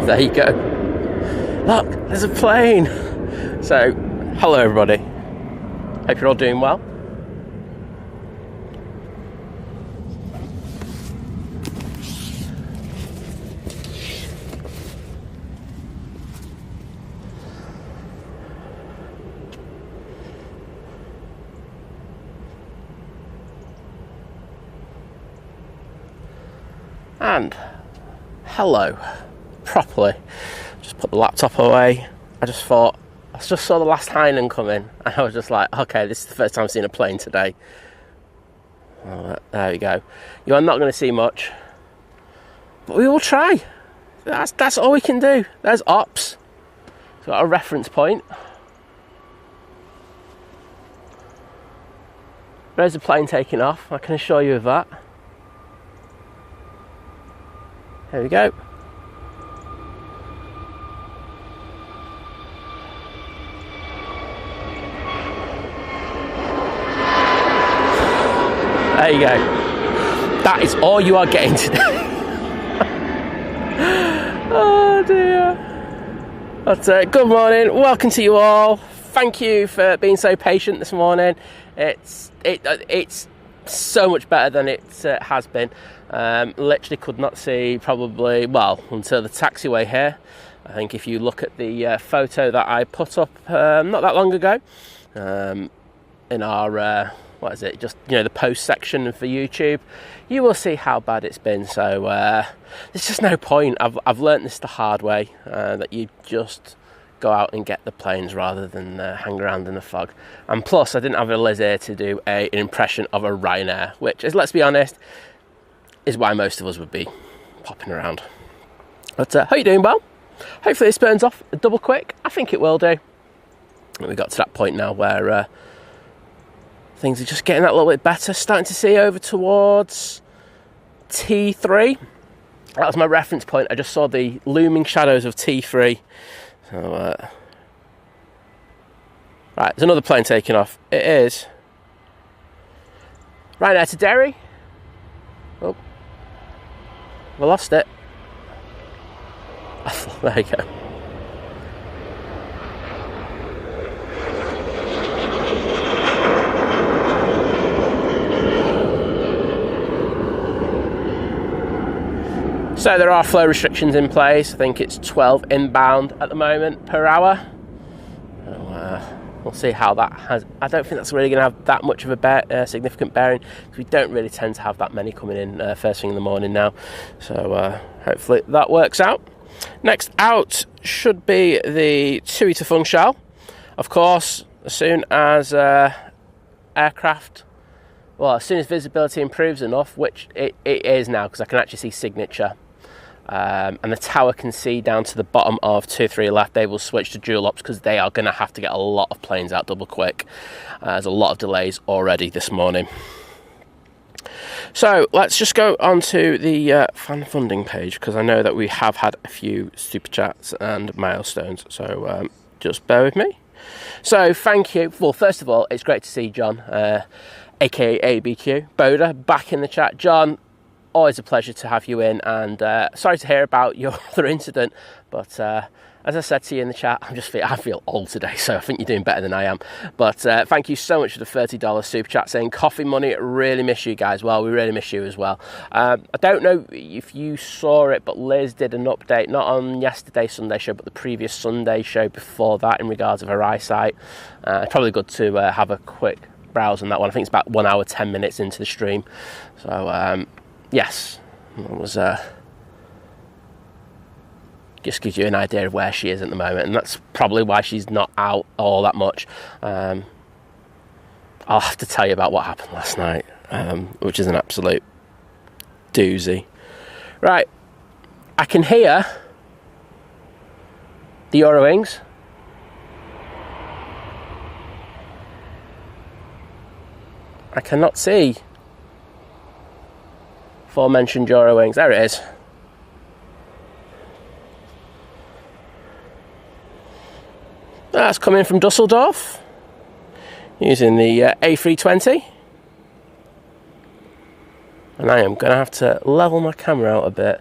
There you go. Look, there's a plane. So, hello everybody. Hope you're all doing well. And hello, properly. Just put the laptop away. I just saw the last Heineken come in, and I was just like, okay, this is the first time I've seen a plane today. Oh, there we go. You are not going to see much, but we will try. That's all we can do. There's ops. So got a reference point. There's a plane taking off. I can assure you of that. There we go. There you go. That is all you are getting today. Oh dear. But good morning. Welcome to you all. Thank you for being so patient this morning. It's so much better than it has been. Literally could not see probably, well, until the taxiway here. I think if you look at the photo that I put up not that long ago in our what is it, just, you know, the post section for YouTube, you will see how bad it's been. So there's just no point. I've learnt this the hard way, that you just go out and get the planes rather than hang around in the fog. And plus I didn't have a Liz here to do an impression of a Ryanair, which is, let's be honest, is why most of us would be popping around. But how you doing, well? Hopefully this burns off double quick. I think it will do. And we got to that point now where things are just getting that little bit better. Starting to see over towards T3. That was my reference point. I just saw the looming shadows of T3. So, right, there's another plane taking off. It is Ryanair to Derry. Oh, we lost it. There you go. So there are flow restrictions in place. I think it's 12 inbound at the moment per hour. So, we'll see how that has. I don't think that's really going to have that much of a significant bearing, because we don't really tend to have that many coming in first thing in the morning now. So hopefully that works out. Next out should be the Tui to Funchal. Of course, as soon as aircraft, well, as soon as visibility improves enough, which it is now, because I can actually see signature. And the tower can see down to the bottom of 2-3 left, they will switch to dual ops, because they are going to have to get a lot of planes out double quick. There's a lot of delays already this morning. So let's just go on to the fan funding page, because I know that we have had a few super chats and milestones, so just bear with me. So thank you. Well, first of all, it's great to see John, aka BQ Boda, back in the chat. John, always a pleasure to have you in, and sorry to hear about your other incident, but as I said to you in the chat, I feel old today, so I think you're doing better than I am. But thank you so much for the $30 super chat saying coffee money. Really miss you guys. Well, we really miss you as well. I don't know if you saw it, but Liz did an update, not on yesterday's Sunday show, but the previous Sunday show before that, in regards of her eyesight. It's probably good to have a quick browse on that one. I think it's about 1 hour 10 minutes into the stream. So yes, it was just gives you an idea of where she is at the moment, and that's probably why she's not out all that much. I'll have to tell you about what happened last night, which is an absolute doozy. Right, I can hear the Eurowings. I cannot see aforementioned Eurowings. There it is. That's coming from Dusseldorf using the A380, and I am going to have to level my camera out a bit.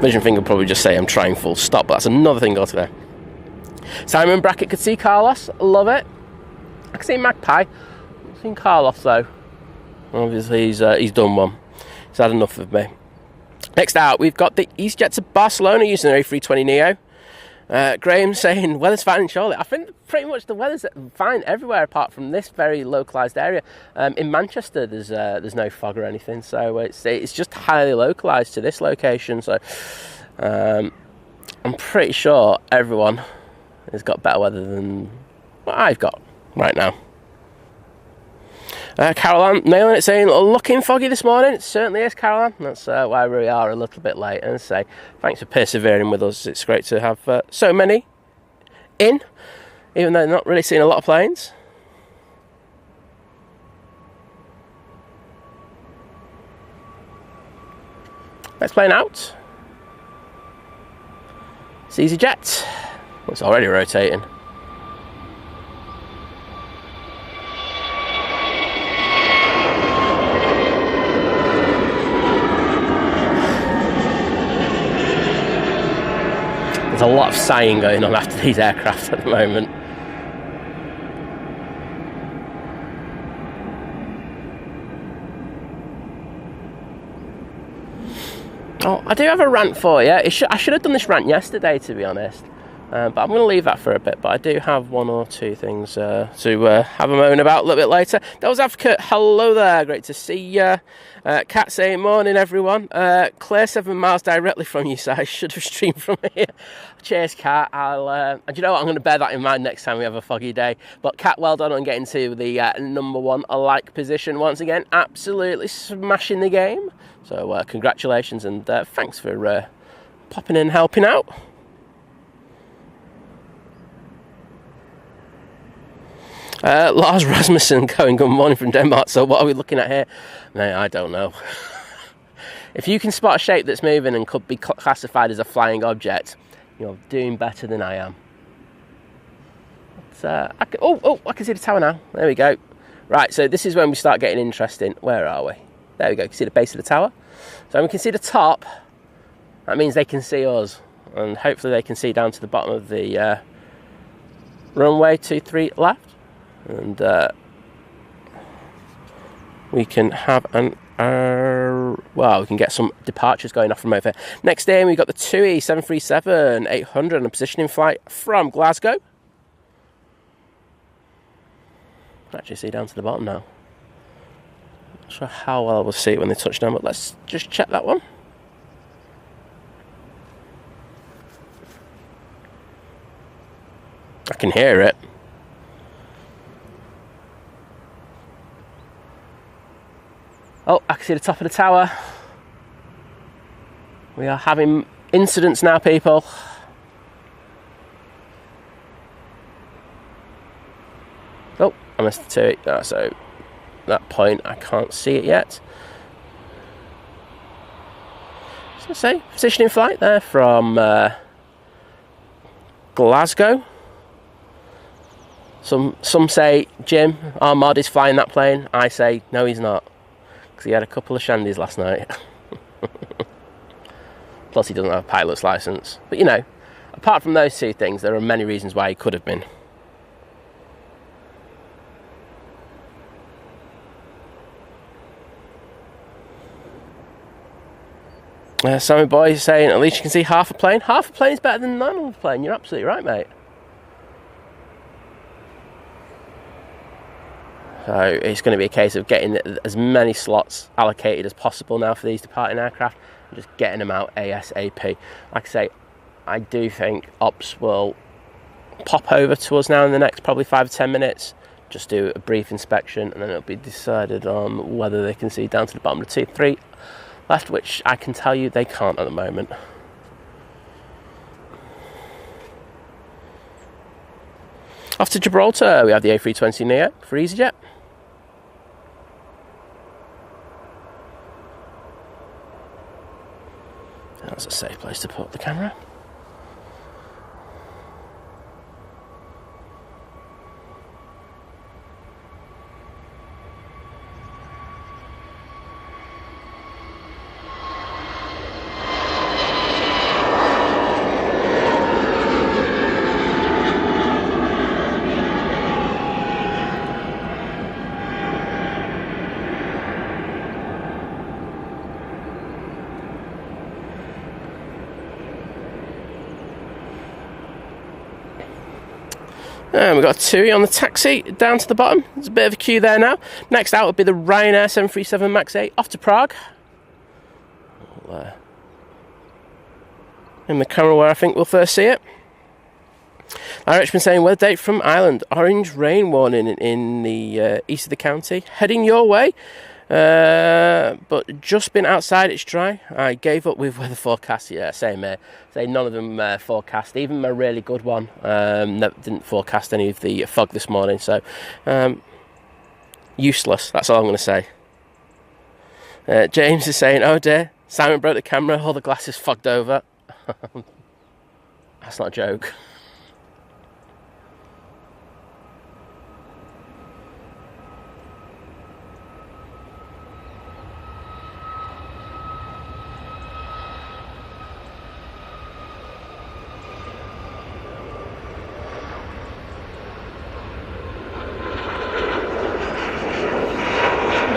Vision thing will probably just say I'm trying full stop, but that's another thing altogether. Simon Brackett could see Carlos. Love it. I can see Magpie. I've seen Carlos though. Obviously he's done one. He's had enough of me. Next out, we've got the EasyJet to Barcelona using an A320neo. Graham saying weather's fine in Charlotte. I think pretty much the weather's fine everywhere apart from this very localised area. In Manchester, there's no fog or anything, so it's just highly localised to this location. So I'm pretty sure everyone has got better weather than what I've got right now. Caroline nailing it, saying looking foggy this morning. It certainly is, Caroline. That's why we are a little bit late. And say thanks for persevering with us. It's great to have so many in, even though they're not really seeing a lot of planes. Next plane out. It's EasyJet. It's already rotating. There's a lot of sighing going on after these aircraft at the moment. Oh, I do have a rant for you. I should have done this rant yesterday, to be honest. But I'm going to leave that for a bit. But I do have one or two things to have a moan about a little bit later. That was Advocate. Hello there. Great to see you. Cat saying, morning, everyone. Claire 7 miles directly from you, so I should have streamed from here. Cheers, Cat. Do you know what? I'm going to bear that in mind next time we have a foggy day. But Cat, well done on getting to the number one like position once again. Absolutely smashing the game. So congratulations and thanks for popping in and helping out. Lars Rasmussen going, good morning from Denmark. So what are we looking at here? No, I don't know. If you can spot a shape that's moving and could be classified as a flying object, you're doing better than I am. I can see the tower now. There we go. Right, so this is when we start getting interesting. Where are we? There we go. You can see the base of the tower. So we can see the top. That means they can see us. And hopefully they can see down to the bottom of the runway 23 left. And we can have we can get some departures going off from over here. Next in, we've got the TUI 737-800 on a positioning flight from Glasgow. Can actually see down to the bottom now. Not sure how well we'll see it when they touch down, but let's just check that one. I can hear it. Oh, I can see the top of the tower. We are having incidents now, people. Oh, I missed the TUI. Oh, so that point, I can't see it yet. So say, positioning flight there from Glasgow. Some say, Jim, our mod is flying that plane. I say, no, he's not. Because he had a couple of shandies last night. Plus he doesn't have a pilot's licence. But you know, apart from those two things, there are many reasons why he could have been. Simon Boy is saying, at least you can see half a plane. Half a plane is better than none of a plane. You're absolutely right, mate. So it's going to be a case of getting as many slots allocated as possible now for these departing aircraft and just getting them out ASAP. Like I say, I do think ops will pop over to us now in the next probably 5 or 10 minutes, just do a brief inspection, and then it'll be decided on whether they can see down to the bottom of the 2-3 left, which I can tell you they can't at the moment. Off to Gibraltar, we have the A320neo for EasyJet. That's a safe place to put the camera. And we've got a TUI on the taxi down to the bottom. There's a bit of a queue there now. Next out would be the Ryanair 737 MAX 8 off to Prague. In the camera where I think we'll first see it. Richmond saying weather date from Ireland. Orange rain warning in the east of the county. Heading your way. But just been outside, it's dry. I gave up with weather forecast. Yeah, same here. Say none of them forecast. Even my really good one didn't forecast any of the fog this morning. So useless. That's all I'm going to say. James is saying, "Oh dear, Simon broke the camera. All the glasses fogged over." That's not a joke.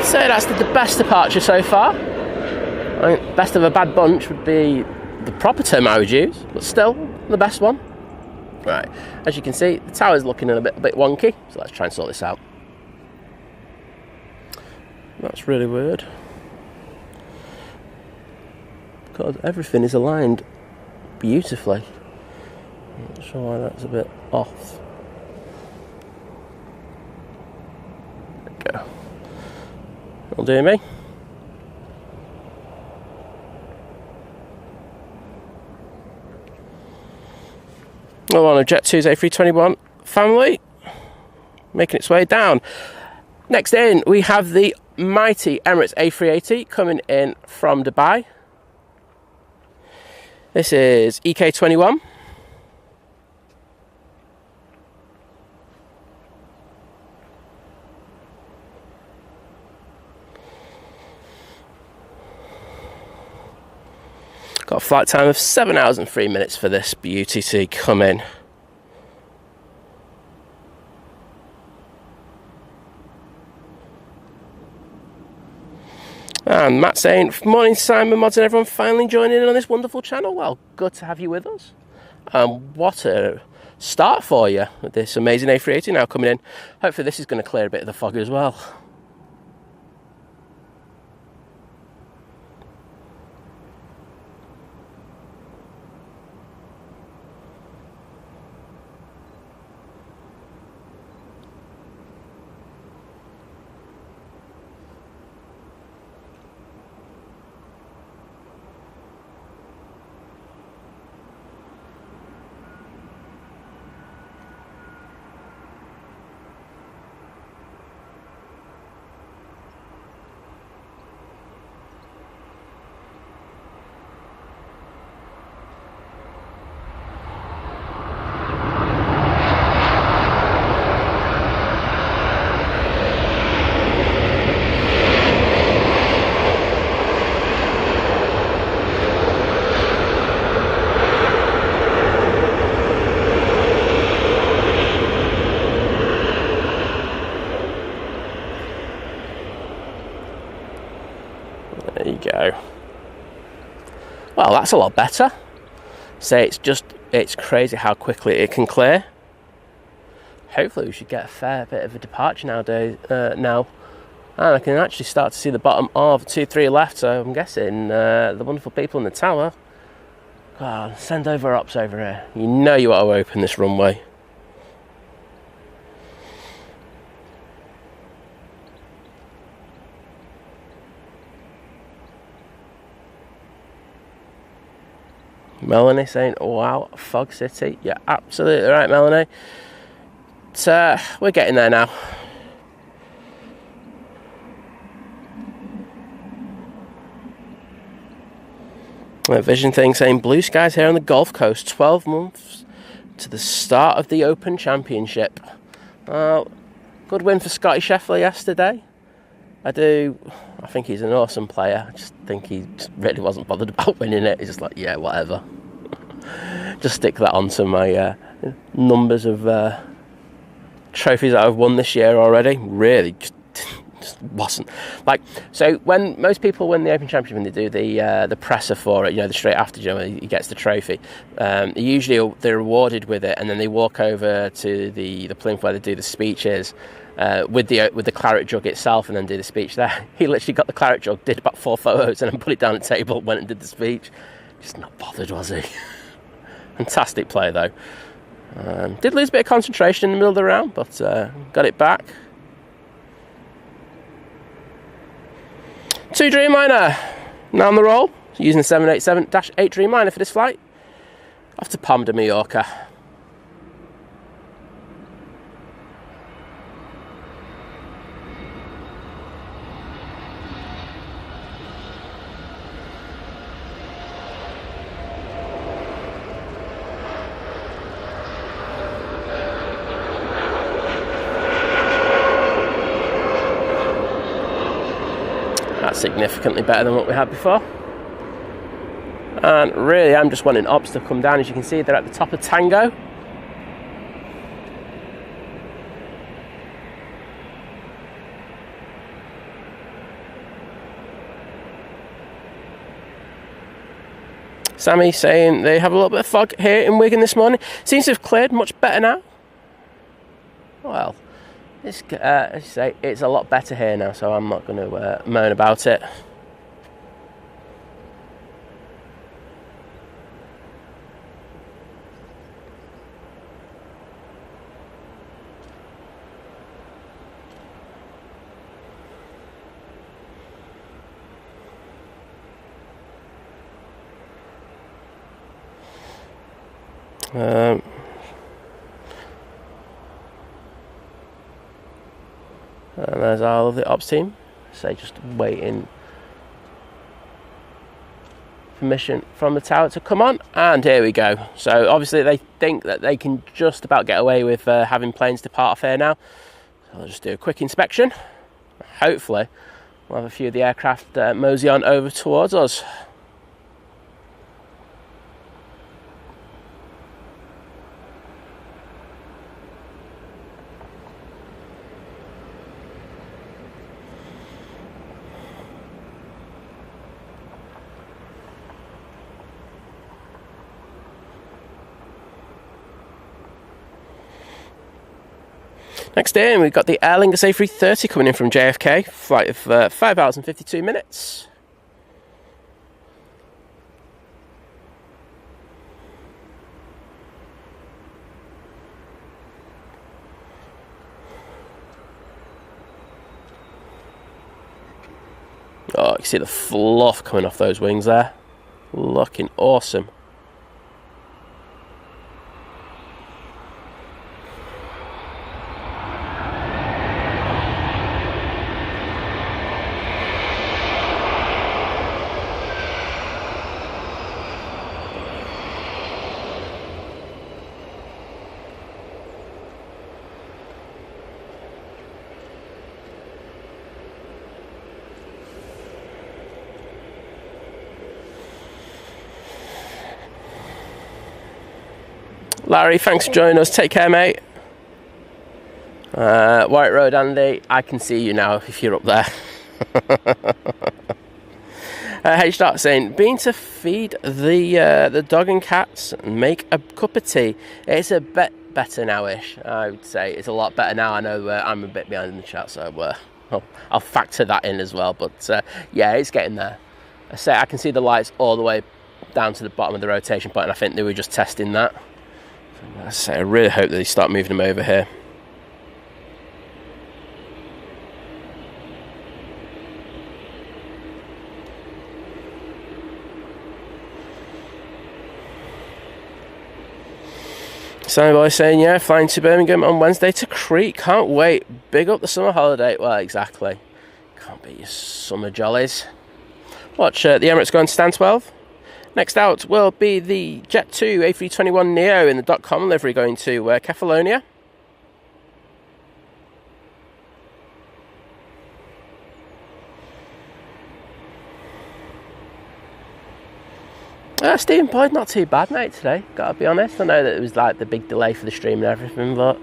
So that's the best departure so far. I think best of a bad bunch would be the proper term I would use, but still the best one. Right, as you can see, the tower's looking a bit wonky, so let's try and sort this out. That's really weird, because everything is aligned beautifully. I'm not sure why that's a bit off. There we go. That'll do me. Oh, on a Jet2's A321 family, making its way down. Next in, we have the mighty Emirates A380 coming in from Dubai. This is EK21. Got a flight time of 7 hours and 3 minutes for this beauty to come in. And Matt saying, "Morning Simon, mods and everyone finally joining in on this wonderful channel." Well, good to have you with us. What a start for you with this amazing A380 now coming in. Hopefully this is going to clear a bit of the fog as well. There you go. Well, that's a lot better. So it's crazy how quickly it can clear. Hopefully we should get a fair bit of a departure nowadays now. And I can actually start to see the bottom of 2-3 left, so I'm guessing the wonderful people in the tower, God, send over ops over here. You know you want to open this runway. Melanie saying, "Wow, Fog City." You're absolutely right, Melanie. But, we're getting there now. Vision thing saying, "Blue skies here on the Gulf Coast, 12 months to the start of the Open Championship." Good win for Scotty Scheffler yesterday. I think he's an awesome player. I just think he just really wasn't bothered about winning it. He's just like, yeah, whatever. Just stick that onto my numbers of trophies that I've won this year already. Really, just Just wasn't. Like, so when most people win the Open Championship, when they do the presser for it, the straight after, he gets the trophy, usually they're rewarded with it, and then they walk over to the plinth where they do the speeches with the claret jug itself, and then do the speech there. He literally got the claret jug, did about 4 photos, and then put it down the table, went and did the speech. Just not bothered, was he? Fantastic play though. Did lose a bit of concentration in the middle of the round, but got it back. 2 Dreamliner now on the roll, using the 787-8 Dreamliner for this flight, off to Palma de Mallorca. Significantly better than what we had before, and really I'm just wanting ops to come down. As you can see, they're at the top of Tango. Sammy saying they have a little bit of fog here in Wigan this morning. Seems to have cleared much better now. Well, as you say, it's a lot better here now, so I'm not going to moan about it. And there's all of the ops team, so just waiting permission from the tower to come on, and here we go. So obviously they think that they can just about get away with having planes depart off here now, so I'll just do a quick inspection. Hopefully we'll have a few of the aircraft mosey on over towards us. Next in, we've got the Aer Lingus A380 coming in from JFK, flight of 5 hours and 52 minutes. Oh, you can see the fluff coming off those wings there. Looking awesome. Larry, thanks for joining us. Take care, mate. White Road Andy, I can see you now if you're up there. H. saying, been to feed the dog and cats and make a cup of tea. It's a bit better now-ish, I would say. It's a lot better now. I know I'm a bit behind in the chat, so I'll factor that in as well. But yeah, it's getting there. I can see the lights all the way down to the bottom of the rotation point, and I think they were just testing that. I really hope that they start moving them over here. Sammy Boy saying, yeah, flying to Birmingham on Wednesday to Crete. Can't wait. Big up the summer holiday. Well, exactly. Can't beat your summer jollies. Watch the Emirates going to stand 12. Next out will be the Jet 2 A321neo in the .com livery going to Kefalonia. Stephen Boyd, not too bad, mate, today. Gotta be honest. I know that it was like the big delay for the stream and everything, but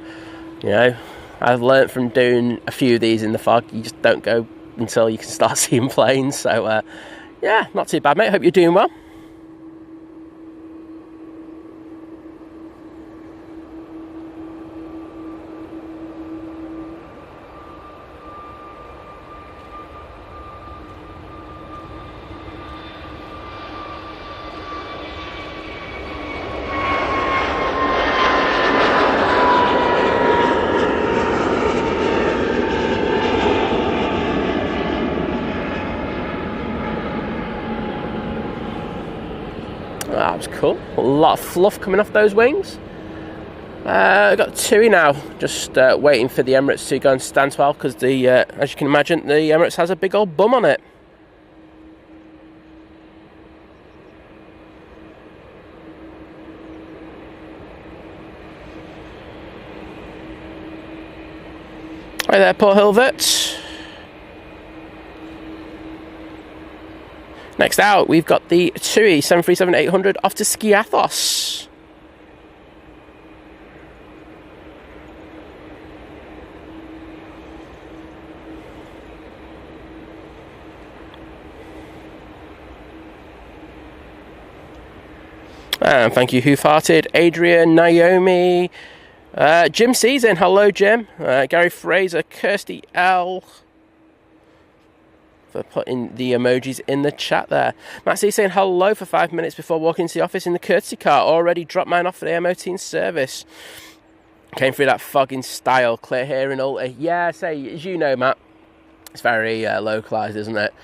you know, I've learnt from doing a few of these in the fog, you just don't go until you can start seeing planes. So yeah, not too bad, mate. Hope you're doing well. That was cool. A lot of fluff coming off those wings. I've got TUI now, just waiting for the Emirates to go and stand well, because as you can imagine, the Emirates has a big old bum on it. Hi there, Paul Hilvert. Next out, we've got the TUI 737-800 off to Skiathos. And thank you, Who Farted, Adrian, Naomi, Jim Season, hello Jim, Gary Fraser, Kirsty L, for putting the emojis in the chat there. Matt C saying hello for 5 minutes before walking into the office in the courtesy car. Already dropped mine off for the MOT in service. Came through that fog in style. Clear here in Ulta. Yeah, say, as you know, Matt, it's very localised, isn't it?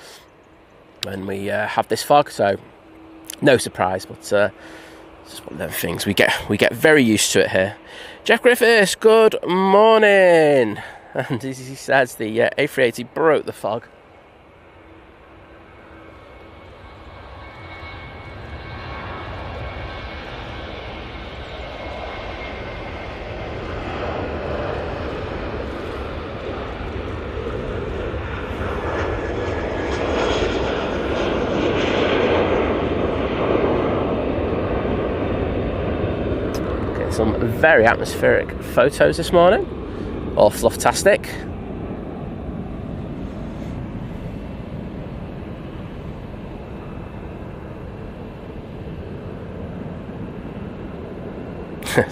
When we have this fog, so no surprise, but it's just one of them things. We get very used to it here. Jack Griffiths, good morning. And as he says, the A380 broke the fog. Some very atmospheric photos this morning, all flufftastic.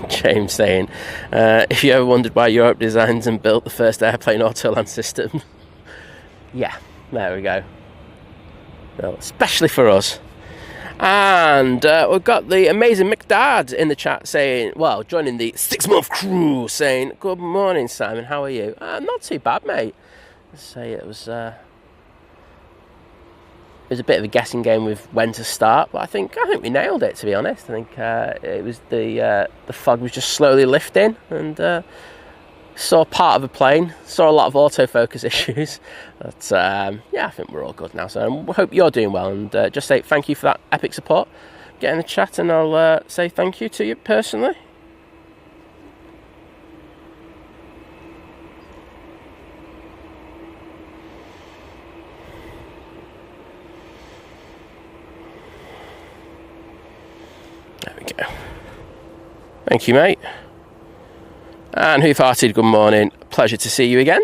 James saying, if you ever wondered why Europe designed and built the first airplane autoland system, yeah, there we go. Well, especially for us. And we've got the amazing McDad in the chat saying, well, joining the 6-month crew, saying, good morning, Simon, how are you? Not too bad, mate. Let's say it was a bit of a guessing game with when to start, but I think we nailed it, to be honest. I think it was the fog was just slowly lifting, and saw part of a plane, saw a lot of autofocus issues, but yeah, I think we're all good now, so I hope you're doing well, and just say thank you for that epic support. Get in the chat and I'll say thank you to you personally. There we go. Thank you, mate. And Who Farted, good morning. Pleasure to see you again.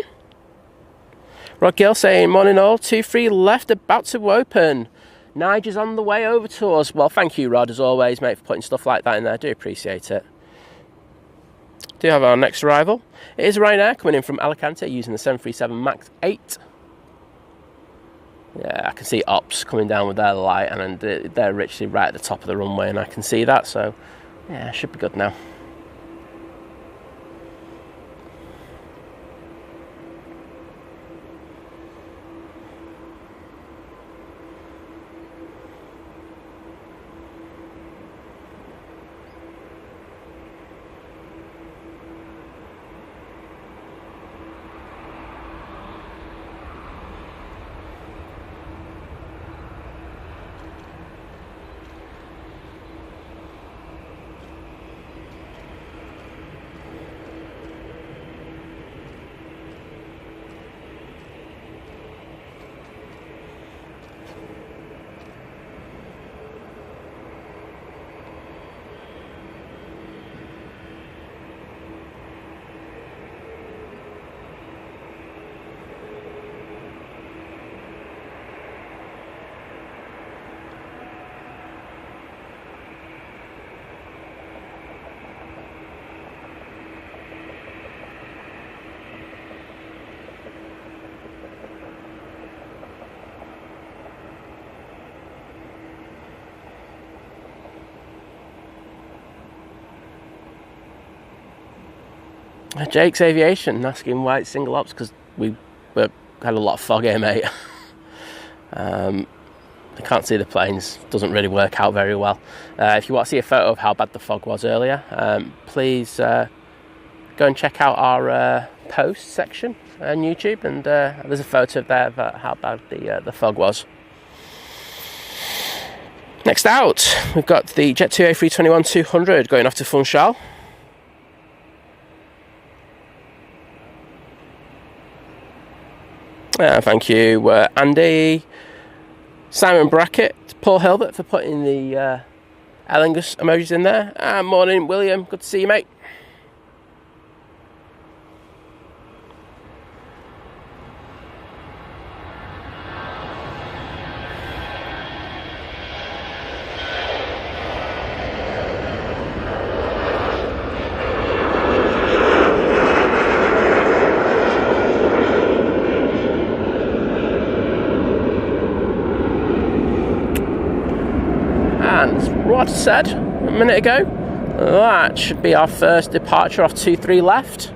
Rod Gill saying, morning all, 2-3 left, about to open. Nigel's on the way over to us. Well, thank you, Rod, as always, mate, for putting stuff like that in there. I do appreciate it. Do have our next arrival. It is Ryanair coming in from Alicante using the 737 MAX 8. Yeah, I can see Ops coming down with their light, and they're literally right at the top of the runway, and I can see that, so yeah, should be good now. Jake's Aviation asking why it's single ops, because we had a lot of fog here, mate. I can't see the planes, doesn't really work out very well. If you want to see a photo of how bad the fog was earlier, please go and check out our post section on YouTube, and there's a photo there of how bad the fog was. Next out, we've got the Jet2 A321-200 going off to Funchal. Thank you, Andy, Simon Brackett, Paul Hilbert for putting the Aer Lingus emojis in there. Morning, William. Good to see you, mate. Rod said a minute ago, that should be our first departure off 23 left.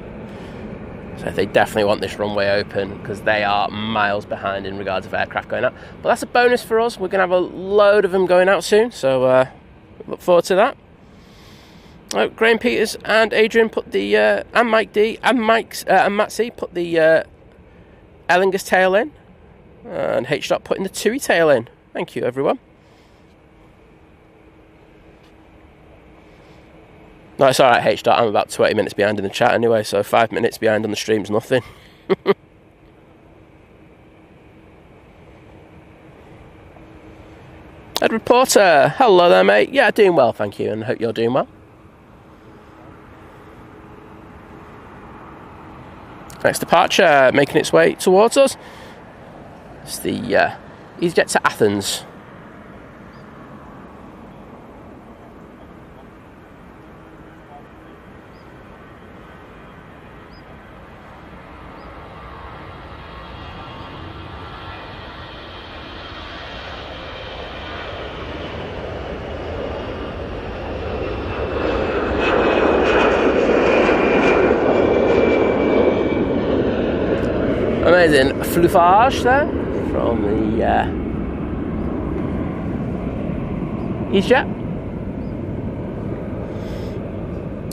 So they definitely want this runway open, because they are miles behind in regards of aircraft going out. But that's a bonus for us. We're going to have a load of them going out soon, so look forward to that. Graham Peters and Adrian put the and Mike D and Matt C put the Aer Lingus tail in, and H. putting the TUI tail in. Thank you, everyone. No, it's alright, H. I'm about 20 minutes behind in the chat anyway, so 5 minutes behind on the stream's nothing. Edward Porter, hello there, mate. Yeah, doing well, thank you, and hope you're doing well. Next departure, making its way towards us. It's the EasyJet to Athens. Amazing fluffage there from the EasyJet.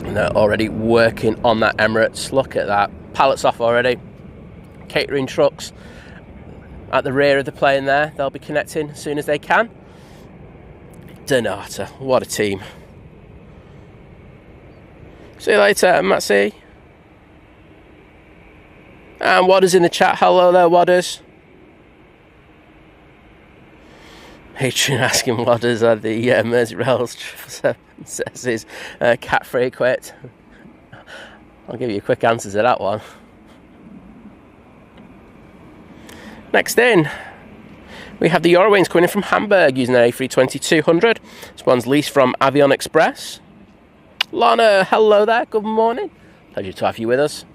And they're already working on that Emirates. Look at that. Pallets off already. Catering trucks at the rear of the plane there. They'll be connecting as soon as they can. Donata, what a team. See you later, Matt C. And Wadders in the chat. Hello there, Wadders. Adrian asking Wadders are the Merseyrails says his cat-free quit. I'll give you a quick answer to that one. Next in, we have the Eurowings coming in from Hamburg using an A320-200. This one's leased from Avion Express. Lana, hello there. Good morning. Pleasure to have you with us.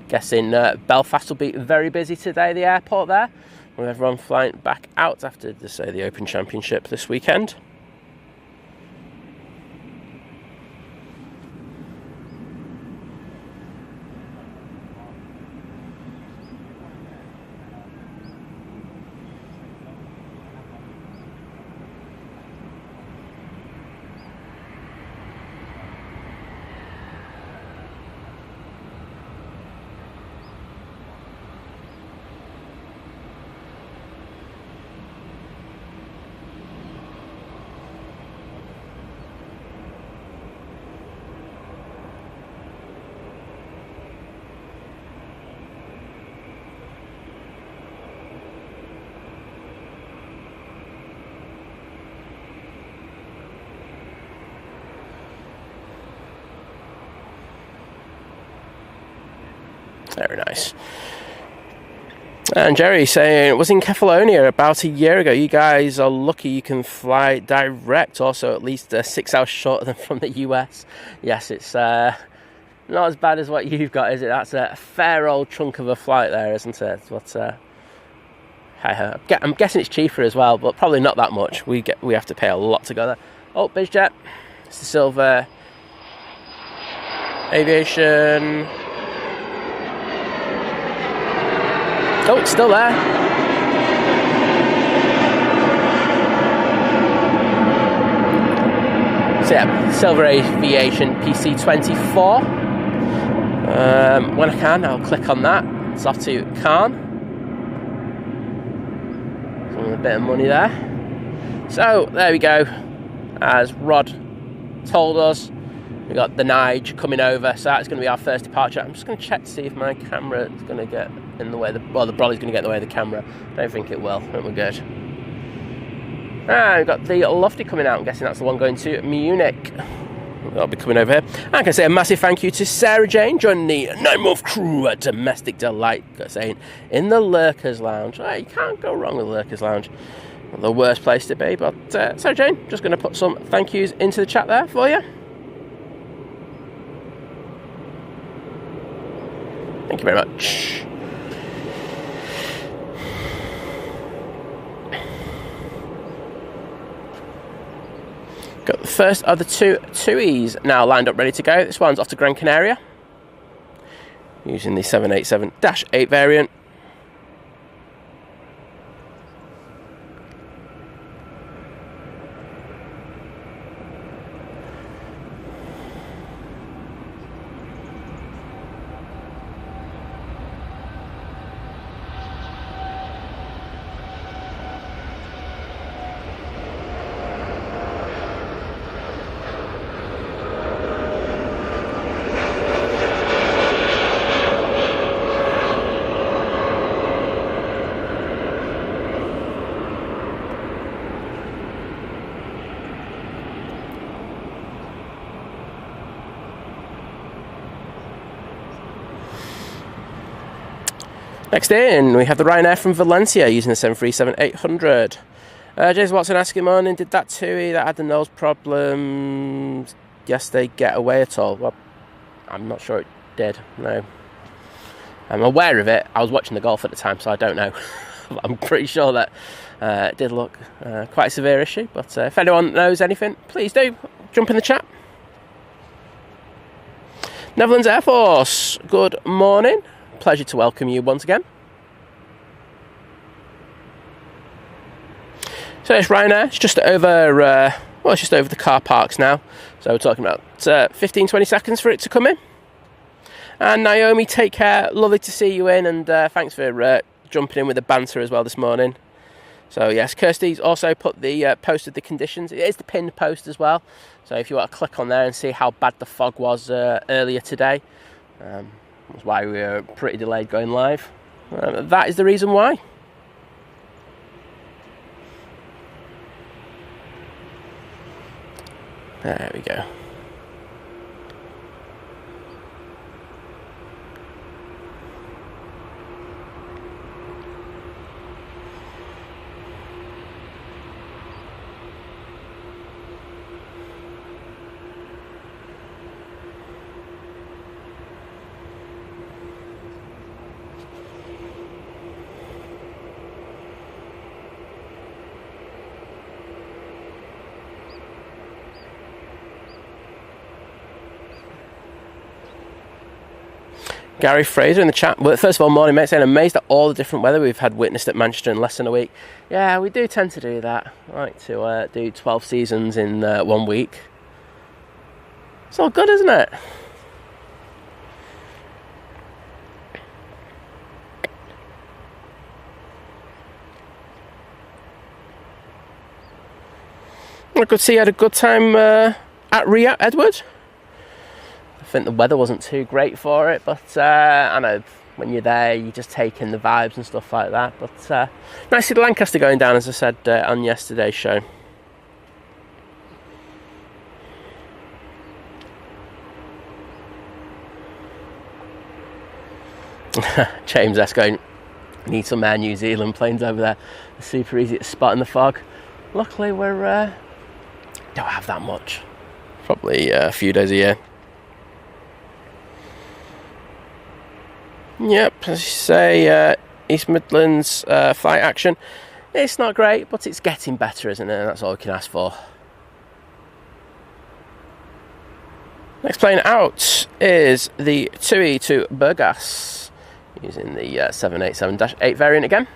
Guessing Belfast will be very busy today, the airport there, with everyone flying back out after the Open Championship this weekend. Very nice. And Jerry saying, it was in Kefalonia about a year ago. You guys are lucky you can fly direct. Also, at least 6 hours shorter than from the US. Yes, it's not as bad as what you've got, is it? That's a fair old chunk of a flight there, isn't it? But I'm guessing it's cheaper as well, but probably not that much. We have to pay a lot to go there. Oh, BizJet. It's the silver Aviation. Oh, it's still there. So yeah, Silver Aviation PC24. When I can, I'll click on that. It's off to Khan. A bit of money there. So there we go. As Rod told us, we got the Nige coming over, so that's going to be our first departure. I'm just going to check to see if my camera is going to get in the way. The brolly's going to get in the way of the camera. I don't think it will. I think we're good. We've got the Lofty coming out. I'm guessing that's the one going to Munich. I'll be coming over here. I can say a massive thank you to Sarah Jane joining the 9-month crew at Domestic Delight, saying in the Lurkers Lounge. Oh, you can't go wrong with the Lurkers Lounge. Not the worst place to be, but Sarah Jane, just going to put some thank yous into the chat there for you. Thank you very much. Got the first of the two TUIs now lined up, ready to go. This one's off to Gran Canaria, using the 787-8 variant. Next in, we have the Ryanair from Valencia using the 737-800. James Watson asking, morning, did that TUI that had the nose problems yesterday get away at all? Well, I'm not sure it did, no. I'm aware of it. I was watching the golf at the time, so I don't know. I'm pretty sure that it did look quite a severe issue, but if anyone knows anything, please do jump in the chat. Netherlands Air Force, good morning. Pleasure to welcome you once again. So it's Ryanair. It's just over, it's just over the car parks now. So we're talking about 15-20 seconds for it to come in. And Naomi, take care. Lovely to see you in, and thanks for jumping in with the banter as well this morning. So yes, Kirsty's also put the posted the conditions. It is the pinned post as well. So if you want to click on there and see how bad the fog was earlier today. That's why we were pretty delayed going live. That is the reason why. There we go. Gary Fraser in the chat. Well, first of all, morning mate, saying amazed at all the different weather we've had witnessed at Manchester in less than a week. Yeah, we do tend to do that. I like to do 12 seasons in 1 week. It's all good, isn't it? I could see you had a good time at Riyadh, Edward. I think the weather wasn't too great for it, but I know when you're there, you just take in the vibes and stuff like that. But nice to see the Lancaster going down, as I said on yesterday's show. James S going, need some Air New Zealand planes over there. They're super easy to spot in the fog. Luckily, we're don't have that much. Probably a few days a year. Yep, as you say, East Midlands flight action. It's not great, but it's getting better, isn't it? That's all we can ask for. Next plane out is the TUI to Burgas, using the 787-8 variant again.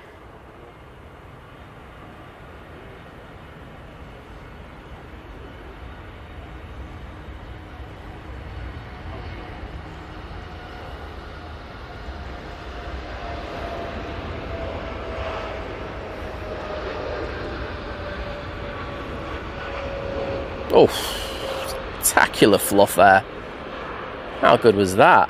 Oh, spectacular fluff there. How good was that?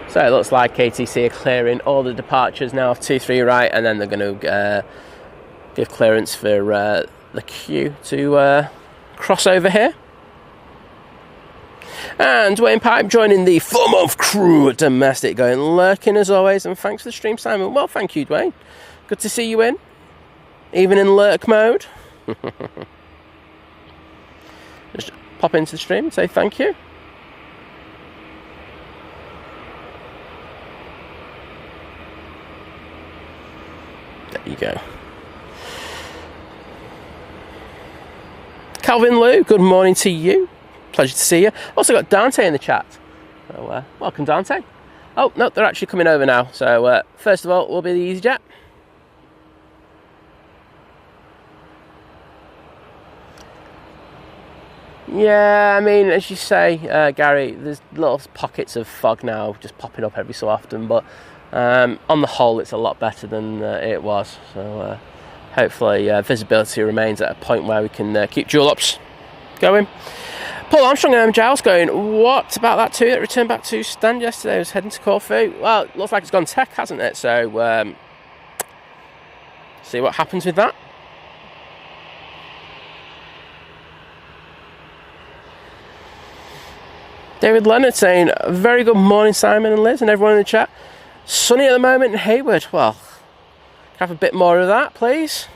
So it looks like KTC are clearing all the departures now of 23 right, and then they're going to give clearance for the queue to cross over here. And Dwayne Pipe joining the 4-month crew at Domestic, going lurking as always, and thanks for the stream, Simon. Well, thank you, Dwayne. Good to see you in, even in lurk mode. Just pop into the stream and say thank you. There you go. Calvin Lou, good morning to you. Pleasure to see you. Also got Dante in the chat. So, welcome, Dante. Oh, no, they're actually coming over now. So, first of all, will be the EasyJet. Yeah, I mean, as you say, Gary, there's little pockets of fog now just popping up every so often, but on the whole, it's a lot better than it was. So hopefully visibility remains at a point where we can keep dual ups going. Paul Armstrong and Giles going, what about that two that returned back to stand yesterday? Was heading to Corfu. Well, it looks like it's gone tech, hasn't it? So see what happens with that. David Leonard saying, very good morning, Simon and Liz and everyone in the chat. Sunny at the moment in Hayward. Well, have a bit more of that, please.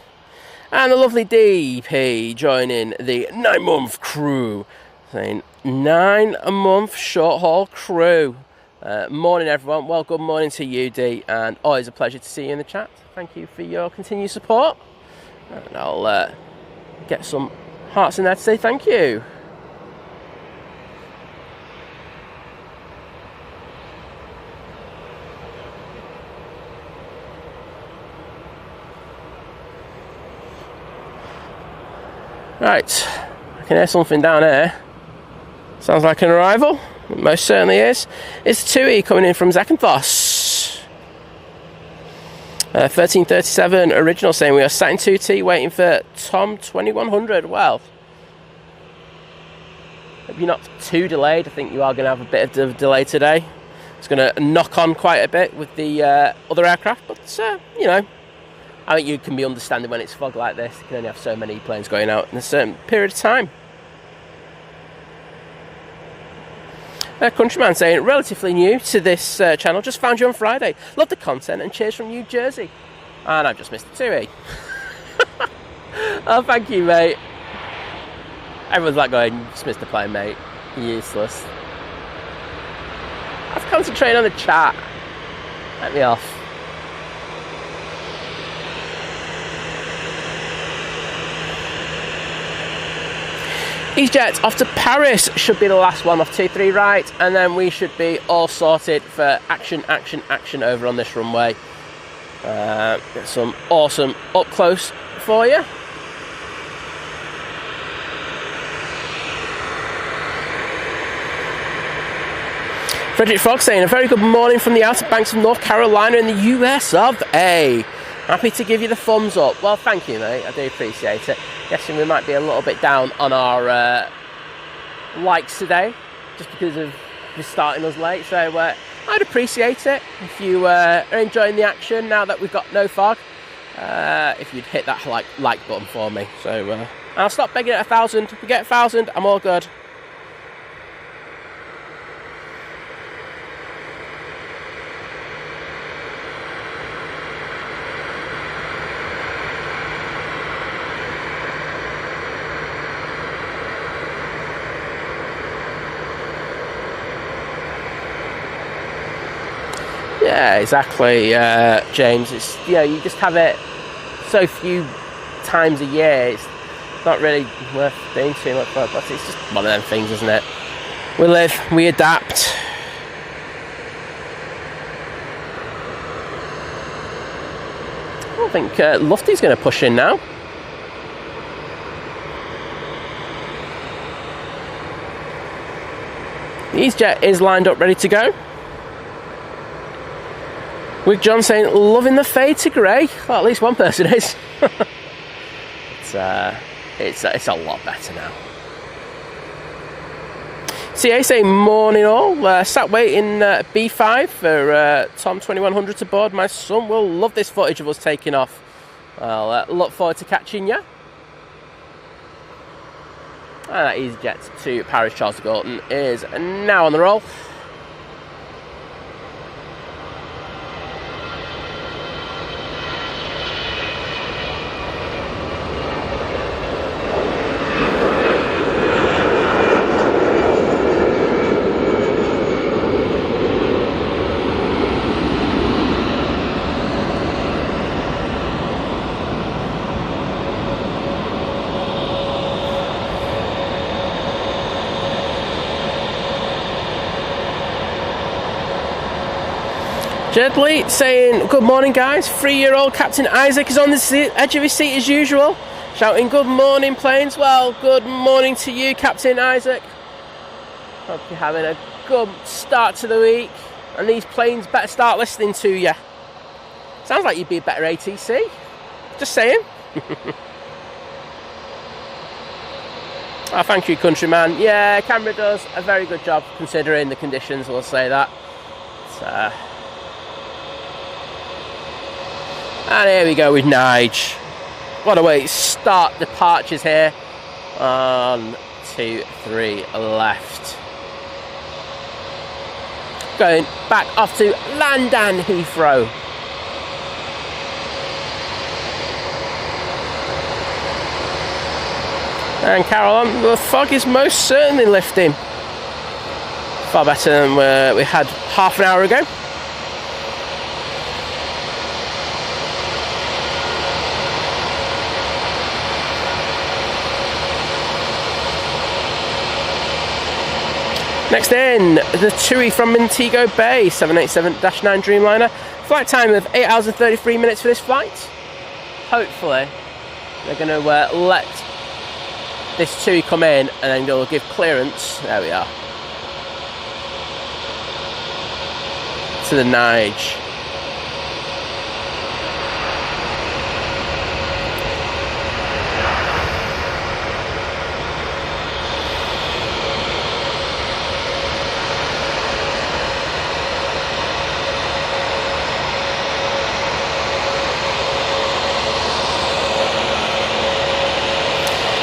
And the lovely DP joining the 9-month crew, saying 9-month short haul crew. Morning, everyone. Well, good morning to you, D, and always a pleasure to see you in the chat. Thank you for your continued support. And I'll get some hearts in there to say thank you. Right, I can hear something down here. Sounds like an arrival. It most certainly is. It's TUI coming in from Zakynthos. 1337 original saying we are sat in 2T waiting for Tom 2100. Well, hope you're not too delayed. I think you are going to have a bit of a delay today. It's going to knock on quite a bit with the other aircraft, but you know, I think you can be understanding when it's fog like this. You can only have so many planes going out in a certain period of time. Countryman saying, relatively new to this channel, just found you on Friday. Love the content and cheers from New Jersey. And I've just missed the TUI. Oh, thank you, mate. Everyone's like going, you just missed the plane, mate. Useless. I was concentrating on the chat. Let me off. EasyJet off to Paris should be the last one off 23 right, and then we should be all sorted for action over on this runway. Get some awesome up close for you. Frederick Frog saying, a very good morning from the Outer Banks of North Carolina in the US of A. Happy to give you the thumbs up. Well, thank you, mate. I do appreciate it. Guessing we might be a little bit down on our likes today, just because of just starting us late. So I'd appreciate it if you are enjoying the action now that we've got no fog. If you'd hit that like button for me. So I'll stop begging at 1,000. If we get 1,000, I'm all good. Yeah, exactly, James. It's, you know, you just have it so few times a year, it's not really worth doing too much for, but it's just one of them things, isn't it? We live, we adapt. I think Lufty's going to push in now. The EasyJet is lined up, ready to go. With John saying, loving the fade to grey. Well, at least one person is. It's a lot better now. CA saying, morning all. Sat waiting B5 for Tom 2100 to board. My son will love this footage of us taking off. I'll look forward to catching you. And that EasyJet to Paris Charles de Gaulle is now on the roll. Jedley saying, good morning guys, 3-year-old Captain Isaac is on the edge of his seat as usual, shouting good morning planes. Well, good morning to you, Captain Isaac. Hope you're having a good start to the week, and these planes better start listening to you. Sounds like you'd be a better ATC, just saying. Oh, thank you, countryman. Yeah, camera does a very good job considering the conditions, we'll say that. And here we go with Nige. What a way to start departures here. 1, 2, 3 left. Going back off to London Heathrow. And Carol, the fog is most certainly lifting. Far better than we had half an hour ago. Next in, the TUI from Montego Bay, 787-9 Dreamliner. Flight time of 8 hours and 33 minutes for this flight. Hopefully, they're going to let this TUI come in and then they'll give clearance. There we are. To the Nige.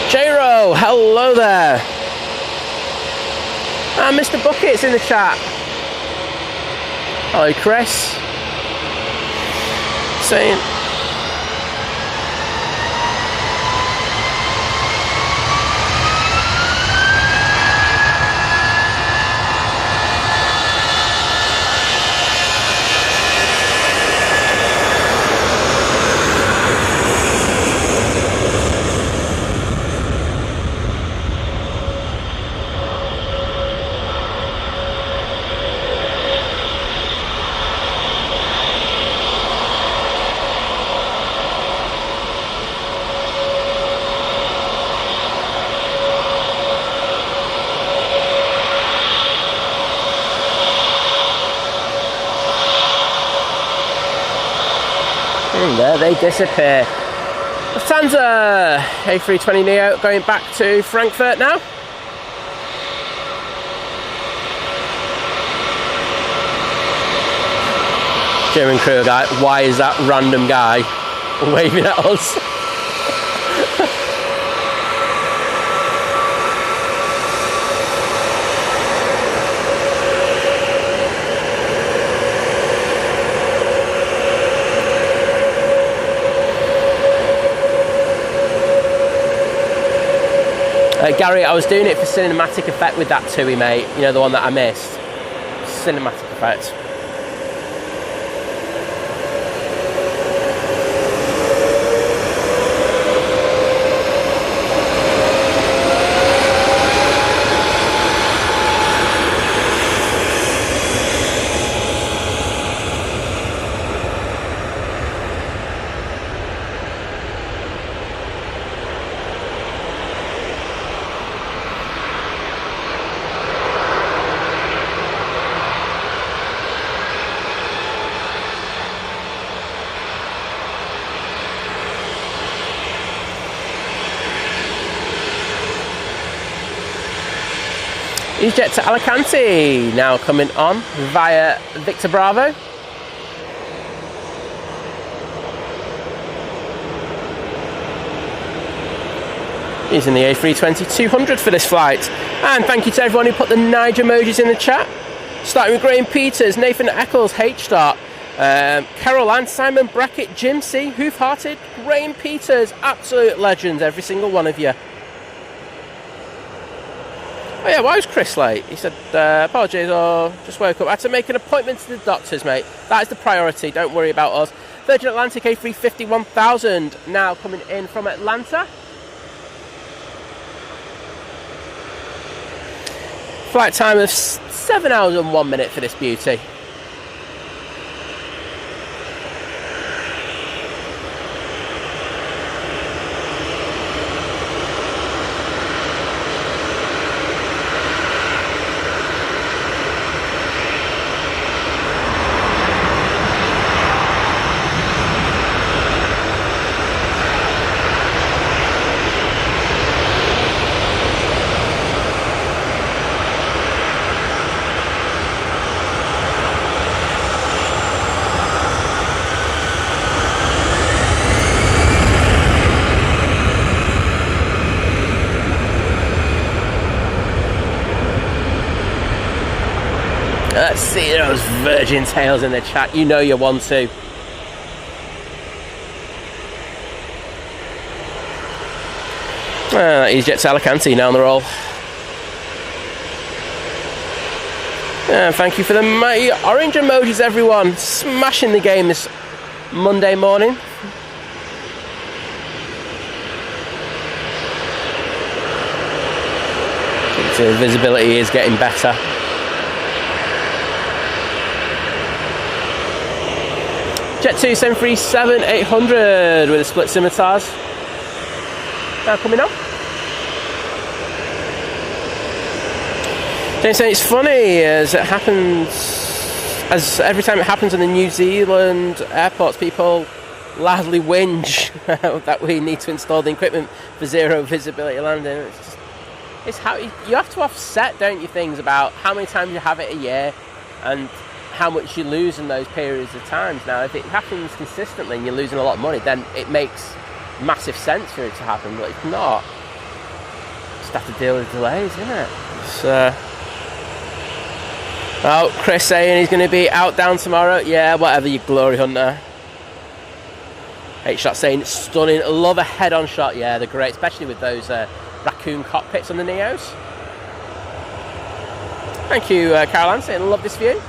J-Ro, hello there. And Mr. Bucket's in the chat. Hello, Chris. Saying, there they disappear. Lufthansa A320neo going back to Frankfurt now. German crew guy, why is that random guy waving at us? Gary, I was doing it for cinematic effect with that TUI, mate. You know, the one that I missed. Cinematic effect. EasyJet to Alicante, now coming on via Victor Bravo. Using the A320-200 for this flight. And thank you to everyone who put the Niger emojis in the chat. Starting with Graham Peters, Nathan Eccles, H-Start, Carol Ann, Simon Brackett, Jim C, Hoof-Hearted, Graham Peters, absolute legends, every single one of you. Oh yeah, why was Chris late? He said, apologies, just woke up. I had to make an appointment to the doctors, mate. That is the priority, don't worry about us. Virgin Atlantic A350 1000, now coming in from Atlanta. Flight time of 7 hours and 1 minute for this beauty. Let's see those virgin tails in the chat. You know you want to. EasyJet to Alicante now on the roll. Thank you for the mighty orange emojis, everyone. Smashing the game this Monday morning. The visibility is getting better. Jet 2 737-800 with the split scimitars. Now coming up. James saying it's funny as it happens, as every time it happens in the New Zealand airports, people loudly whinge that we need to install the equipment for zero visibility landing. It's how you have to offset, don't you, things about how many times you have it a year and how much you lose in those periods of times. Now, if it happens consistently and you're losing a lot of money, then it makes massive sense for it to happen. But if not, just have to deal with delays, isn't it? Oh, Chris saying he's going to be out down tomorrow. Yeah, whatever, you glory hunter. H-Shot saying it's stunning. Love a head-on shot. Yeah, they're great, especially with those raccoon cockpits on the Neos. Thank you, Caroline, saying love this view.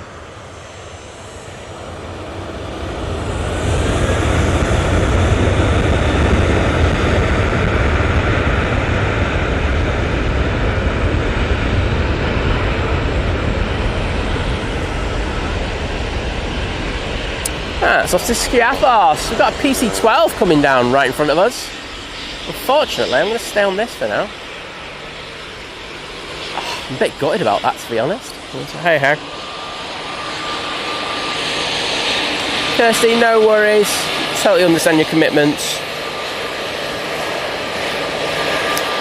So off to Skiathos. We've got a PC-12 coming down right in front of us. Unfortunately, I'm going to stay on this for now. I'm a bit gutted about that, to be honest. Hey ho. Kirsty, no worries. Totally understand your commitments.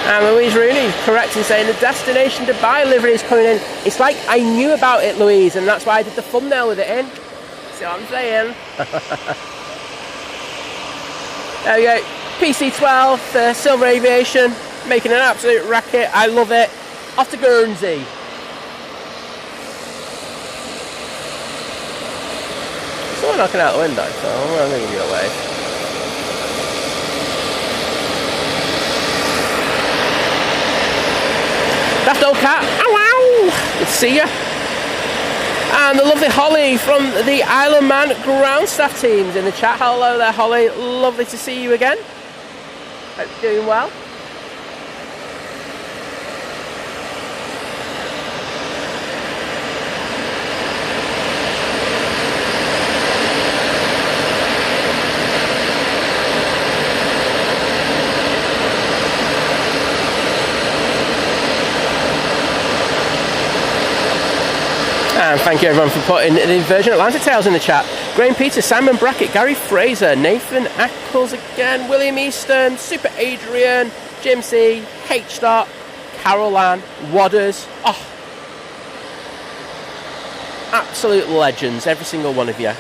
And Louise Rooney, correct in saying the Destination Dubai livery is coming in. It's like I knew about it, Louise, and that's why I did the thumbnail with it in. See what I'm saying? There we go. PC-12, Silver Aviation, making an absolute racket. I love it. Off to Guernsey. Someone knocking out the window, so I'm going to give you a wave. Daft old cat. Ow, ow. Good to see you. And the lovely Holly from the Island Man ground staff teams in the chat. Hello there, Holly. Lovely to see you again. Hope you're doing well. And thank you everyone for putting the Virgin Atlantic Tales in the chat. Graham Peters, Simon Brackett, Gary Fraser, Nathan Ackles again, William Easton, Super Adrian, Jim C, H-Dot, Carol Ann, Wadders. Oh, Absolute legends, every single one of you.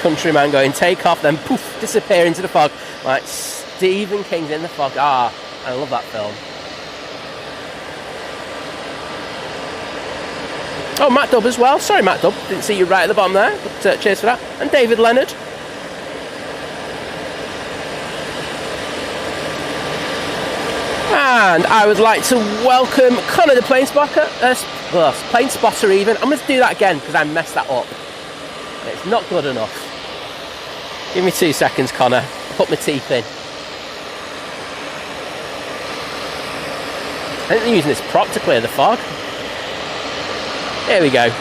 Countryman going take off, then poof, disappear into the fog. Like Stephen King's In the Fog. I love that film. Oh, Matt Dubb as well. Sorry, Matt Dubb. Didn't see you right at the bottom there, but cheers for that. And David Leonard. And I would like to welcome Connor the Plane Spotter. Plane Spotter even. I'm going to do that again because I messed that up. It's not good enough. Give me 2 seconds, Connor. Put my teeth in. I think they're using this prop to clear the fog. Here we go.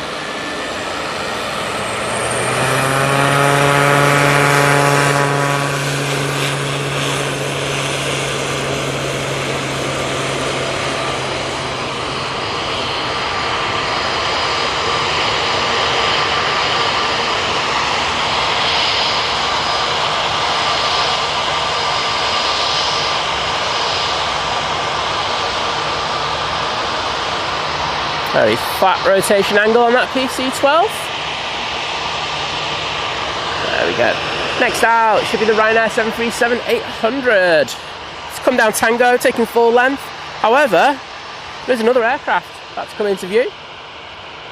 Very flat rotation angle on that PC-12. There we go. Next out should be the Ryanair 737-800. It's come down Tango, taking full length. However, there's another aircraft that's come into view.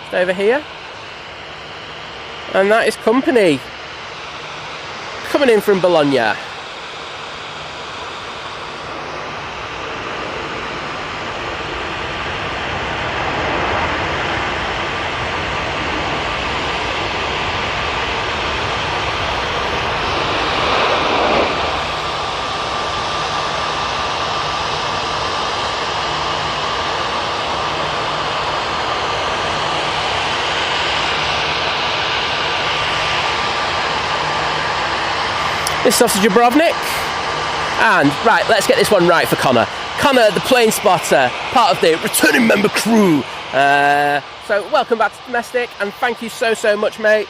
Just over here. And that is company. Coming in from Bologna. This is Officer Jabrovnik. And, right, let's get this one right for Connor. Connor, the Plane Spotter, part of the returning member crew. So, welcome back to Domestic, and thank you so much, mate.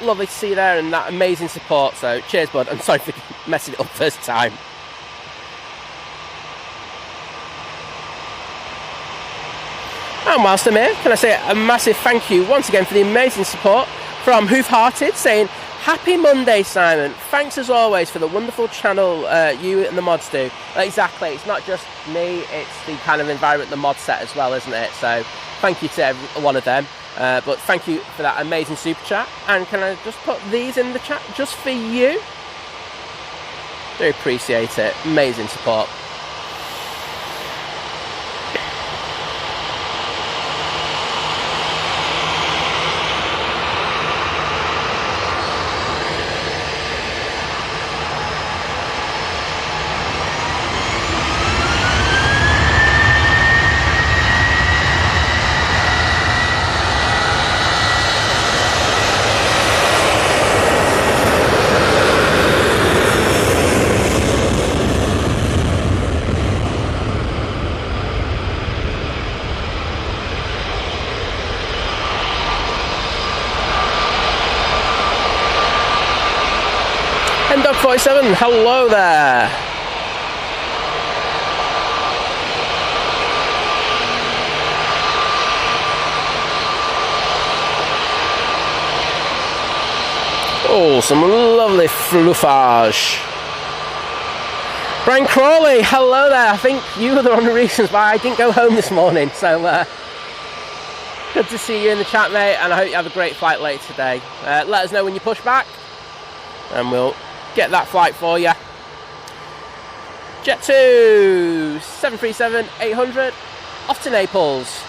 Lovely to see you there and that amazing support. So, cheers, bud. I'm sorry for messing it up first time. And whilst I'm here, can I say a massive thank you once again for the amazing support from Hoof Hearted, saying, Happy Monday, Simon. Thanks as always for the wonderful channel you and the mods do. Exactly, it's not just me, it's the kind of environment the mods set as well, isn't it? So thank you to every one of them. But thank you for that amazing super chat. And can I just put these in the chat just for you? Do appreciate it. Amazing support. Dog 47, hello there. Oh, some lovely fluffage. Brian Crawley, hello there. I think you were one of the reasons why I didn't go home this morning. So good to see you in the chat, mate, and I hope you have a great flight later today. Let us know when you push back, and we'll get that flight for you. Jet 2, 737-800, off to Naples.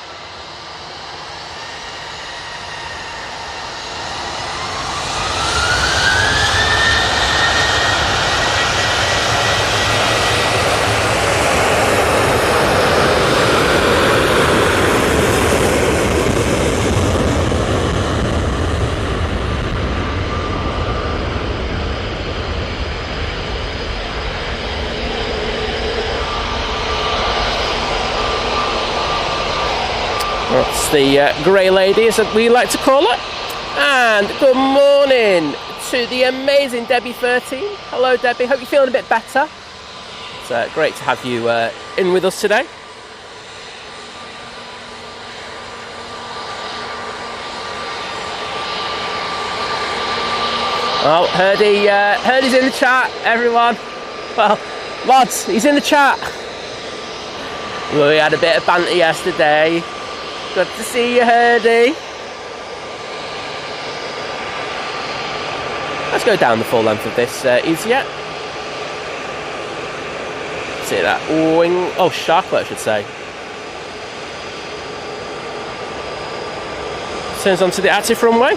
That's the grey lady, as we like to call it. And good morning to the amazing Debbie 13. Hello, Debbie. Hope you're feeling a bit better. It's great to have you in with us today. Oh, Hurdy's in the chat, everyone. Well, mods, he's in the chat. Well, we had a bit of banter yesterday. Good to see you, Hurdy. Let's go down the full length of this Etihad. See that wing? Oh, sharklet, I should say. Turns onto the active runway.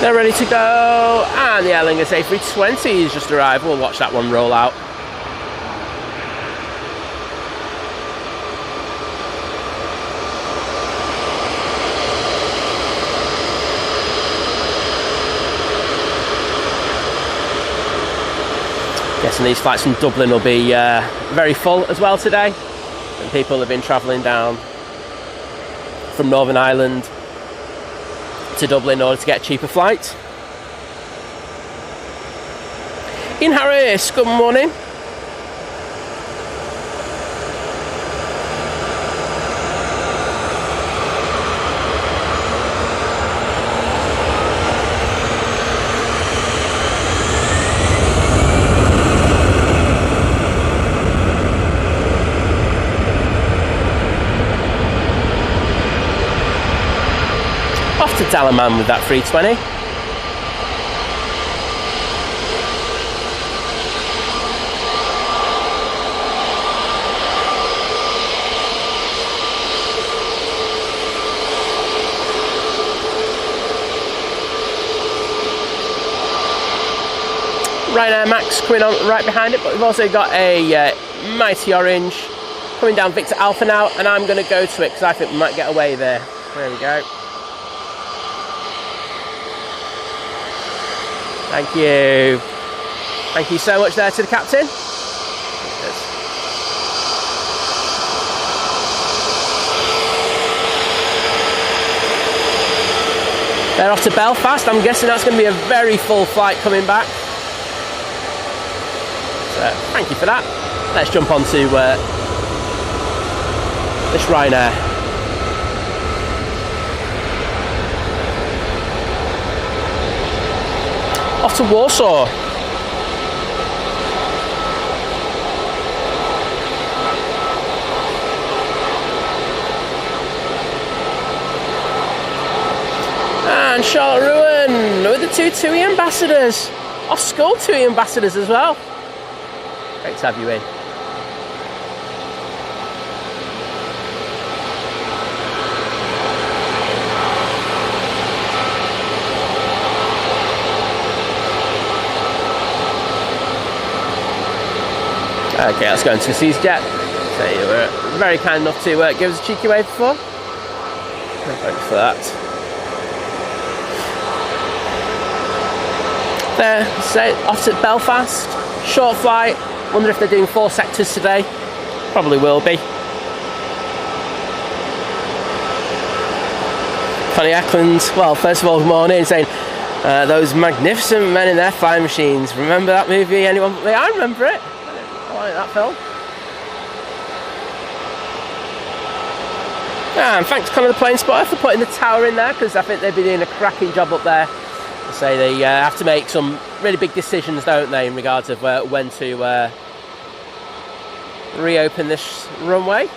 They're ready to go, and the Aer Lingus A380 has just arrived. We'll watch that one roll out. Guessing these flights from Dublin will be very full as well today. And people have been travelling down from Northern Ireland to Dublin in order to get a cheaper flight. Ian Harris, good morning. Dalaman with that 320. Ryanair Max coming on right behind it, but we've also got a Mighty Orange coming down Victor Alpha now, and I'm going to go to it because I think we might get away there. There we go. Thank you. Thank you so much there to the captain. They're off to Belfast. I'm guessing that's going to be a very full flight coming back. So, thank you for that. Let's jump on to this Ryanair. Off to Warsaw. And Charlotte Ruin with the two TUI ambassadors. Off school TUI ambassadors as well. Great to have you in. Okay, let's go into EasyJet. So you were very kind enough to give us a cheeky wave before. Thanks for that. There, so off to Belfast. Short flight. Wonder if they're doing 4 sectors today. Probably will be. Connie Eklund, well, first of all, good morning, saying those magnificent men in their flying machines. Remember that movie? Anyone? I remember it. I like that film. And thanks Connor the Plane Spotter for putting the tower in there, because I think they've been doing a cracking job up there. I say they have to make some really big decisions, don't they, in regards of when to reopen this runway.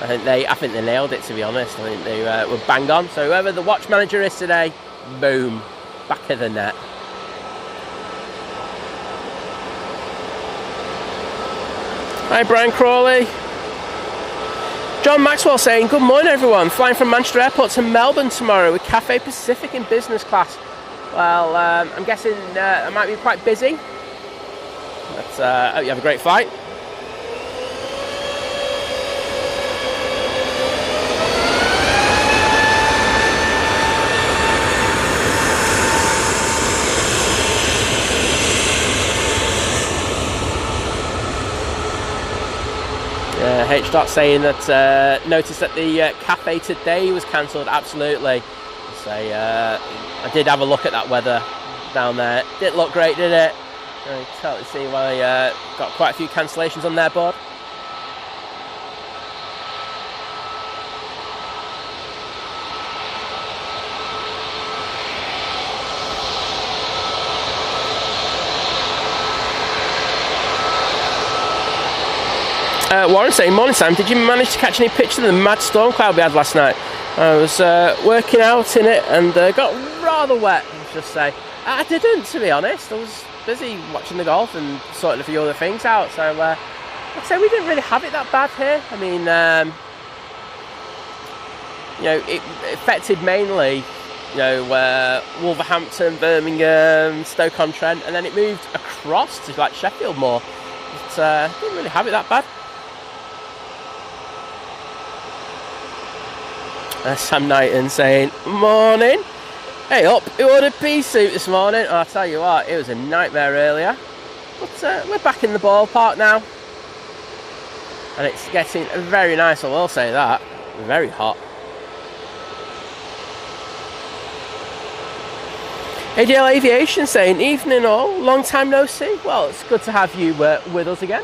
I think they nailed it, to be honest. I think they were bang on. So whoever the watch manager is today, boom, back of the net. Hi Brian Crawley. John Maxwell saying, good morning everyone, flying from Manchester Airport to Melbourne tomorrow with Cathay Pacific in business class. Well, I'm guessing I might be quite busy, but I hope you have a great flight. H. Dot saying that noticed that the cafe today was cancelled. Absolutely. So I did have a look at that weather down there. Didn't look great, did it? I can totally see why got quite a few cancellations on their board. Warren saying, morning Sam, did you manage to catch any pictures of the mad storm cloud we had last night? I was working out in it and got rather wet, let's just say. I didn't, to be honest. I was busy watching the golf and sorting a few other things out. So, like I say, we didn't really have it that bad here. I mean, you know, it affected mainly, you know, Wolverhampton, Birmingham, Stoke-on-Trent, and then it moved across to like Sheffield more. But didn't really have it that bad. Sam Knighton saying, morning. Hey up, who ordered pea soup this morning? Oh, I'll tell you what, it was a nightmare earlier. But we're back in the ballpark now. And it's getting very nice, I will say that. Very hot. ADL Aviation saying, evening all, long time no see. Well, it's good to have you with us again.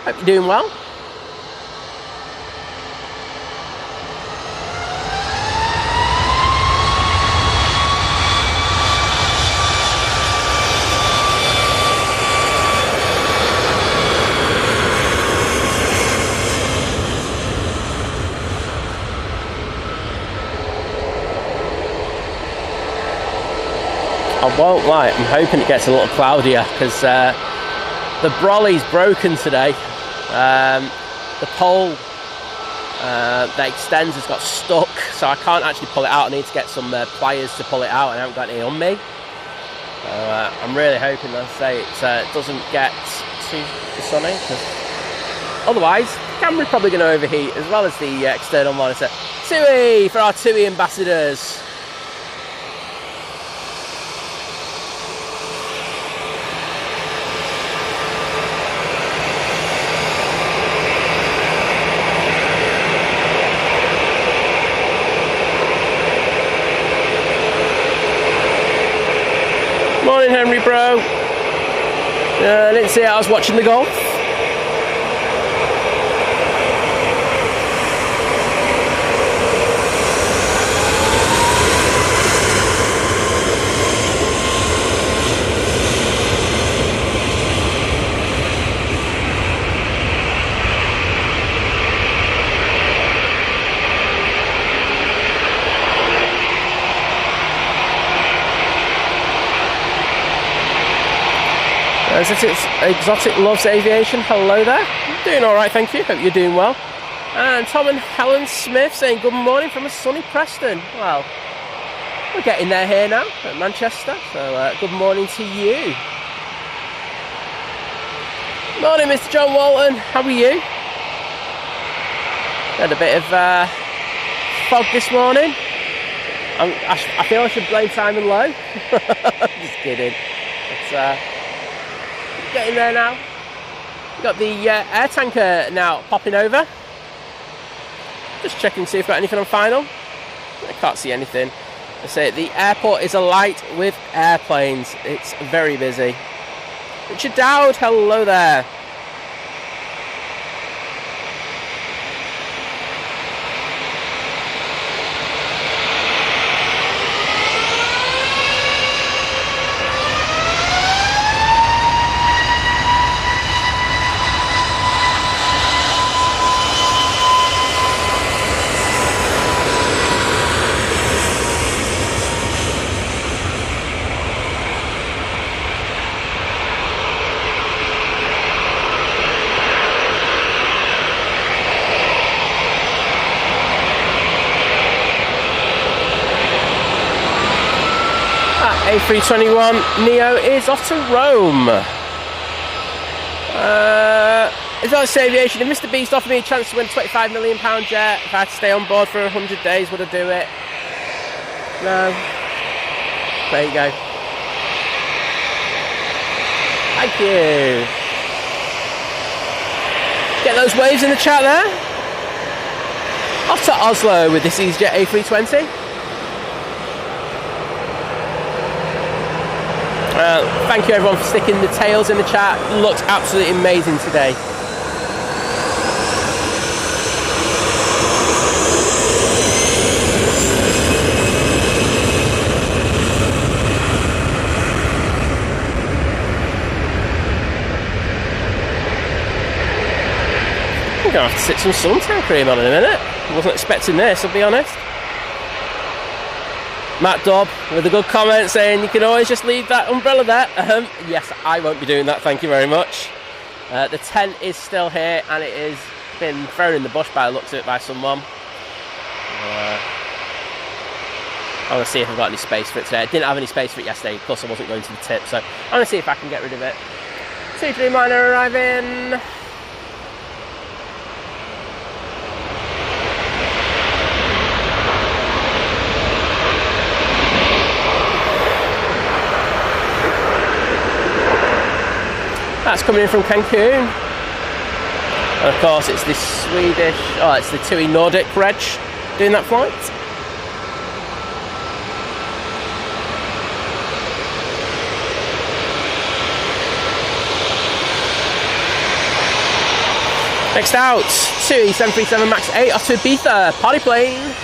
Hope you're doing well. I won't lie, I'm hoping it gets a little cloudier because the brolly's broken today. The pole that extends has got stuck, so I can't actually pull it out. I need to get some pliers to pull it out, and I haven't got any on me. So I'm really hoping, as I say, it doesn't get too sunny, because otherwise the camera's probably going to overheat, as well as the external monitor. TUI for our TUI ambassadors. Morning, Henry, bro. I didn't see it, I was watching the golf. Exotic loves aviation. Hello there. Doing all right, thank you. Hope you're doing well. And Tom and Helen Smith saying good morning from a sunny Preston. Well, we're getting there here now at Manchester. So good morning to you. Morning, Mr. John Walton. How are you? Had a bit of fog this morning. I feel I should blame Simon Lowe. Just kidding. It's getting there now. We've got the air tanker now popping over. Just checking to see if we've got anything on final. I can't see anything. I say the airport is alight with airplanes. It's very busy. Richard Dowd, hello there. A321 Neo is off to Rome. Exotic Aviation, if Mr. Beast offered me a chance to win a £25 million jet, if I had to stay on board for 100 days, would I do it? No. There you go. Thank you. Get those waves in the chat there. Off to Oslo with this EasyJet A320. Thank you everyone for sticking the tails in the chat. Looked absolutely amazing today. I'm going to have to stick some suntan cream on in a minute. Wasn't expecting this, I'll be honest. Matt Dobb with a good comment saying you can always just leave that umbrella there. Yes, I won't be doing that, thank you very much. The tent is still here and it has been thrown in the bush by the looks of it by someone. I want to see if I've got any space for it today. I didn't have any space for it yesterday, plus I wasn't going to the tip, so I want to see if I can get rid of it. 2 Dreamliner arriving. That's coming in from Cancun. And of course it's the Swedish, it's the TUI Nordic Reg doing that flight. Next out, TUI 737 MAX 8 off to Ibiza, party plane.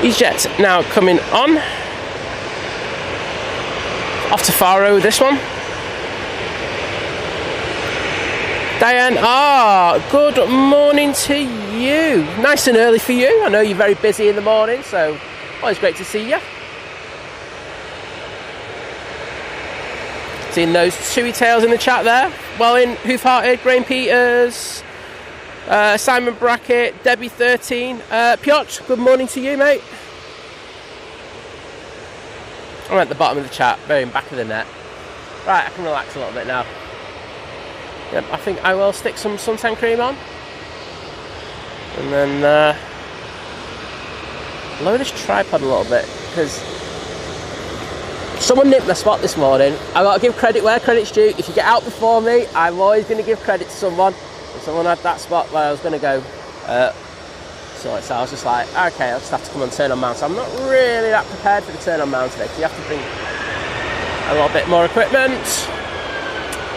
EasyJet now coming on. Off to Faro with this one. Diane, good morning to you. Nice and early for you. I know you're very busy in the morning, so always great to see you. Seeing those TUI tails in the chat there. Well in, Hoof-Hearted, Graham Peters, Simon Brackett, Debbie 13, Piotr, good morning to you, mate. I'm at the bottom of the chat, very back of the net. Right, I can relax a little bit now. Yep, I think I will stick some suntan cream on. And then lower this tripod a little bit, because someone nipped my spot this morning. I've got to give credit where credit's due. If you get out before me, I'm always going to give credit to someone. Someone had that spot where I was going to go, so I was just like, okay, I'll just have to come and turn on mount. So I'm not really that prepared for the turn on mount today, because you have to bring a little bit more equipment.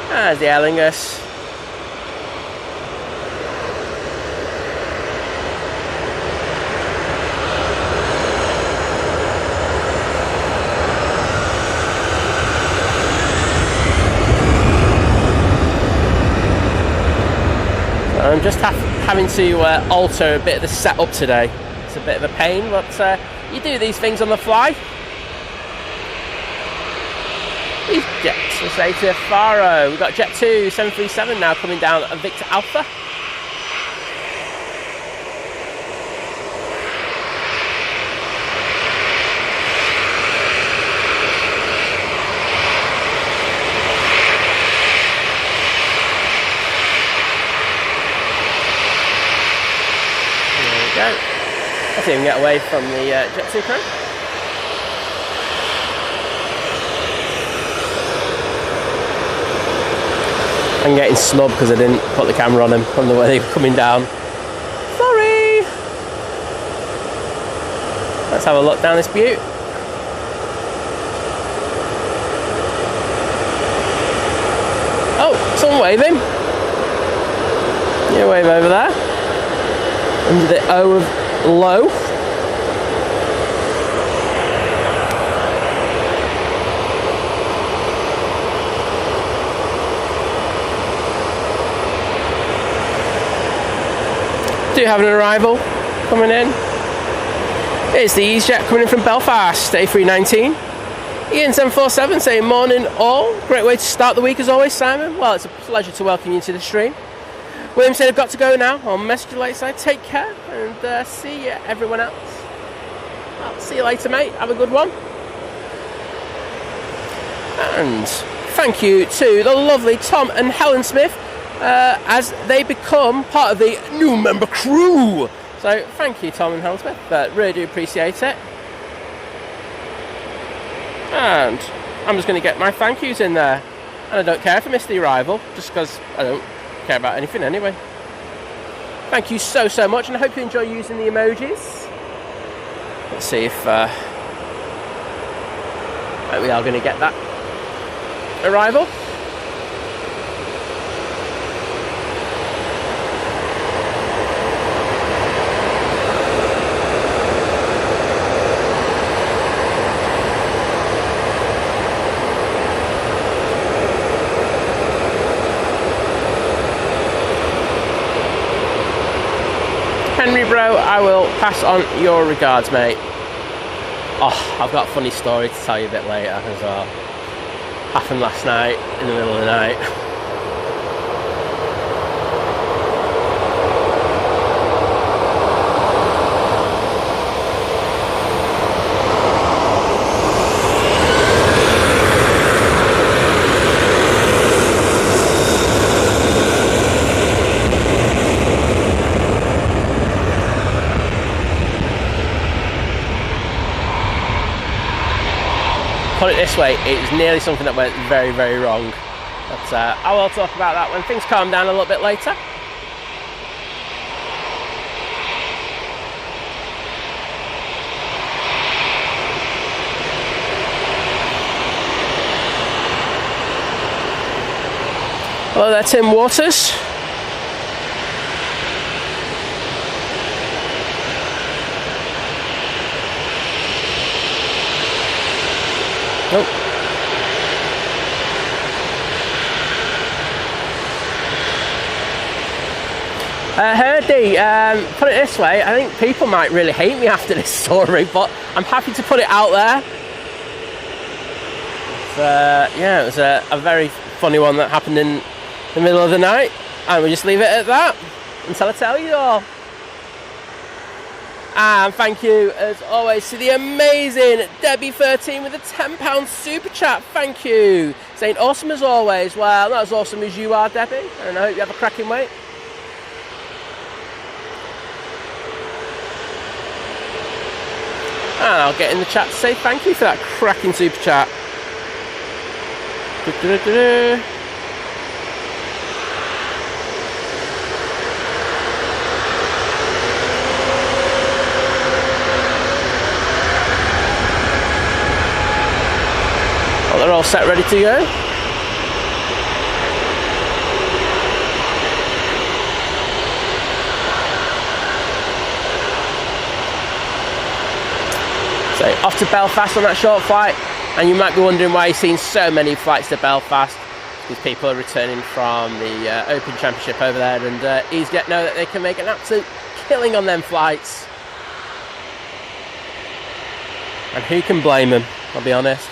There's the Aer Lingus. I'm just having to alter a bit of the setup today. It's a bit of a pain, but you do these things on the fly. These jets, let's say to Faro. We've got Jet 2 737 now coming down at Victor Alpha. Let's see if we can get away from the Jet 2 crew. I'm getting snubbed because I didn't put the camera on him from the way they were coming down. Sorry! Let's have a look down this butte. Oh, someone waving. You wave over there. Under the O of low. Do have an arrival coming in. Here's the EasyJet coming in from Belfast, A319. Ian 747 saying morning all. Great way to start the week as always, Simon. Well, it's a pleasure to welcome you to the stream. William said I've got to go now. I'll message you later. Take care and see you, everyone else. I'll see you later, mate. Have a good one. And thank you to the lovely Tom and Helen Smith as they become part of the new member crew. So thank you, Tom and Helen Smith. Really do appreciate it. And I'm just going to get my thank yous in there. And I don't care if I miss the arrival, just because I don't care about anything anyway. Thank you so much, and I hope you enjoy using the emojis. Let's see if we are going to get that arrival. Henry bro, I will pass on your regards, mate. Oh, I've got a funny story to tell you a bit later as well. Happened last night in the middle of the night. Put it this way, it was nearly something that went very wrong, but I will talk about that when things calm down a little bit later. Hello there, Tim Waters. Nope. Herdy, put it this way, I think people might really hate me after this story, but I'm happy to put it out there. Yeah, it was a very funny one that happened in the middle of the night, and we'll just leave it at that until I tell you all. And thank you, as always, to the amazing Debbie13 with a £10 super chat. Thank you. Saying awesome as always. Well, not as awesome as you are, Debbie. And I hope you have a cracking week. And I'll get in the chat to say thank you for that cracking super chat. They're all set, ready to go. So off to Belfast on that short flight, and you might be wondering why you've seen so many flights to Belfast. These people are returning from the Open Championship over there, and EasyJet know that they can make an absolute killing on them flights. And who can blame them, I'll be honest.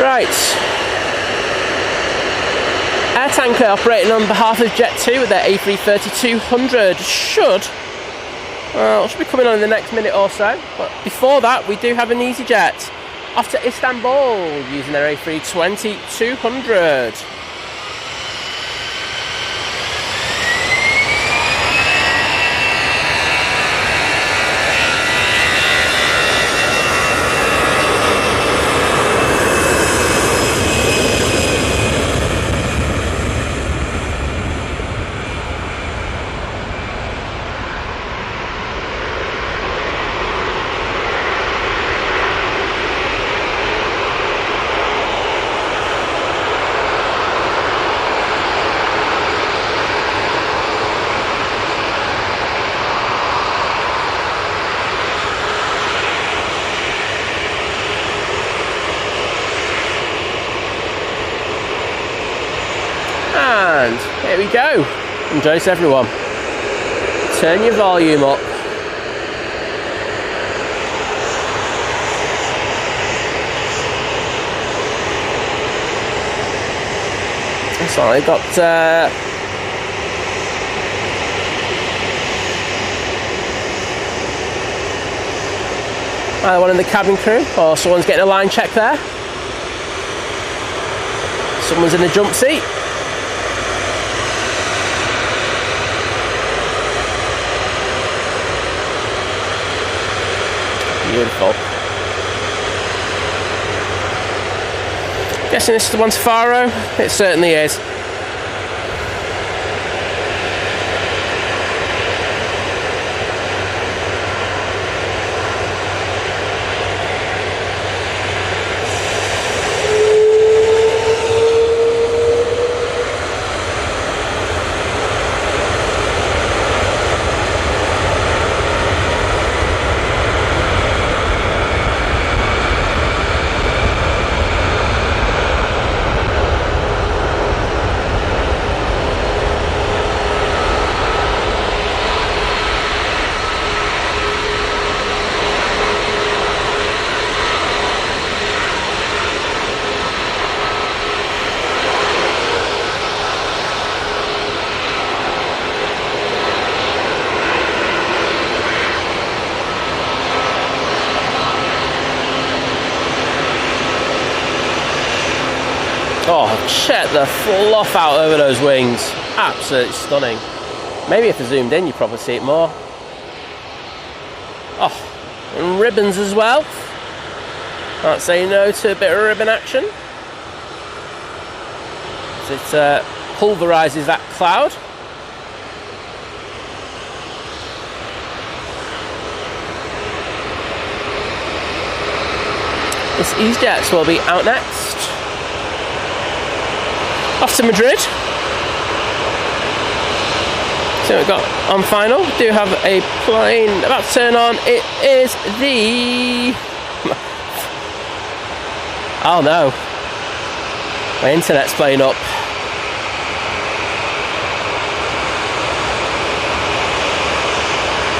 Right, Air Tanker operating on behalf of Jet2 with their A330-200 should be coming on in the next minute or so, but before that we do have an EasyJet off to Istanbul using their A320-200. And here we go. Enjoy this, everyone. Turn your volume up. So I got either one in the cabin crew, or someone's getting a line check there. Someone's in the jump seat. Beautiful. Guessing this is the one to Faro? It certainly is. Oh, check the fluff out over those wings. Absolutely stunning. Maybe if I zoomed in, you'd probably see it more. Oh, and ribbons as well. Can't say no to a bit of ribbon action. So it pulverises that cloud. This EasyJets will be out next. Off to Madrid. So we've got on final. We do have a plane about to turn on. It is the... Oh no. My internet's playing up.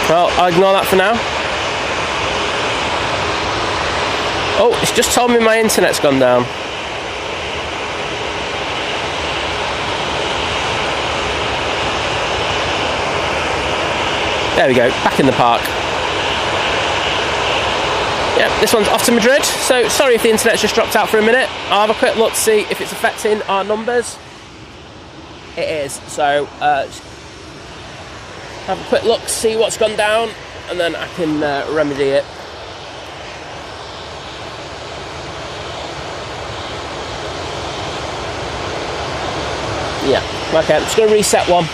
Well, I'll ignore that for now. Oh, it's just told me my internet's gone down. There we go, back in the park. Yep, this one's off to Madrid, so sorry if the internet's just dropped out for a minute. I'll have a quick look to see if it's affecting our numbers. It is, so have a quick look, see what's gone down, and then I can remedy it. Yeah, okay, I'm just going to reset one.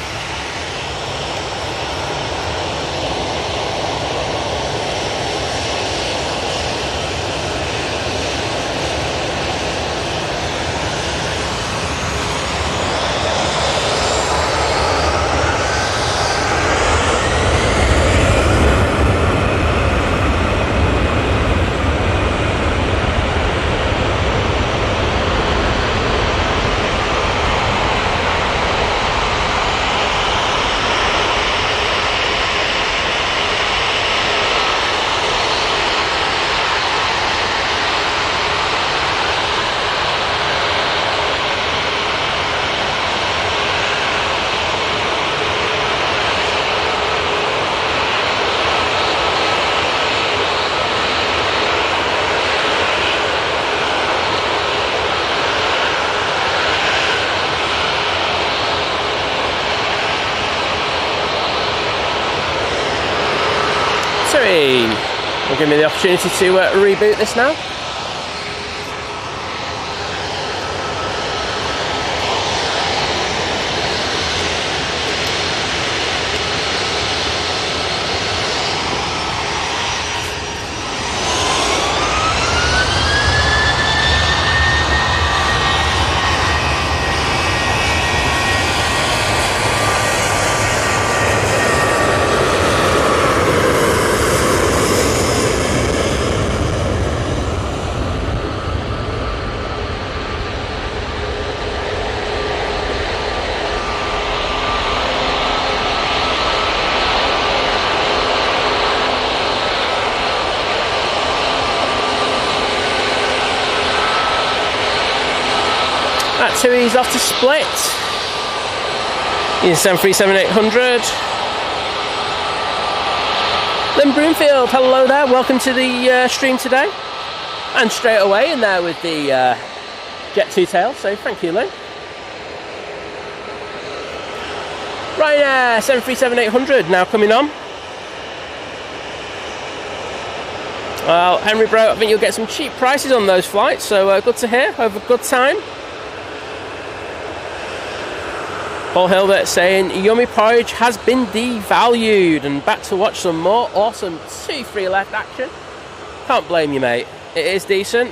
Will give me the opportunity to reboot this now. Tui's off to Split. In 737-800. Lynn Broomfield, hello there. Welcome to the stream today. And straight away in there with the Jet 2 tail. So thank you, Lynn. Ryanair 737-800 now coming on. Well, Henry Bro, I think you'll get some cheap prices on those flights, so good to hear. Have a good time. Paul Hilbert saying, yummy porridge has been devalued, and back to watch some more awesome 2-3 left action. Can't blame you, mate. It is decent.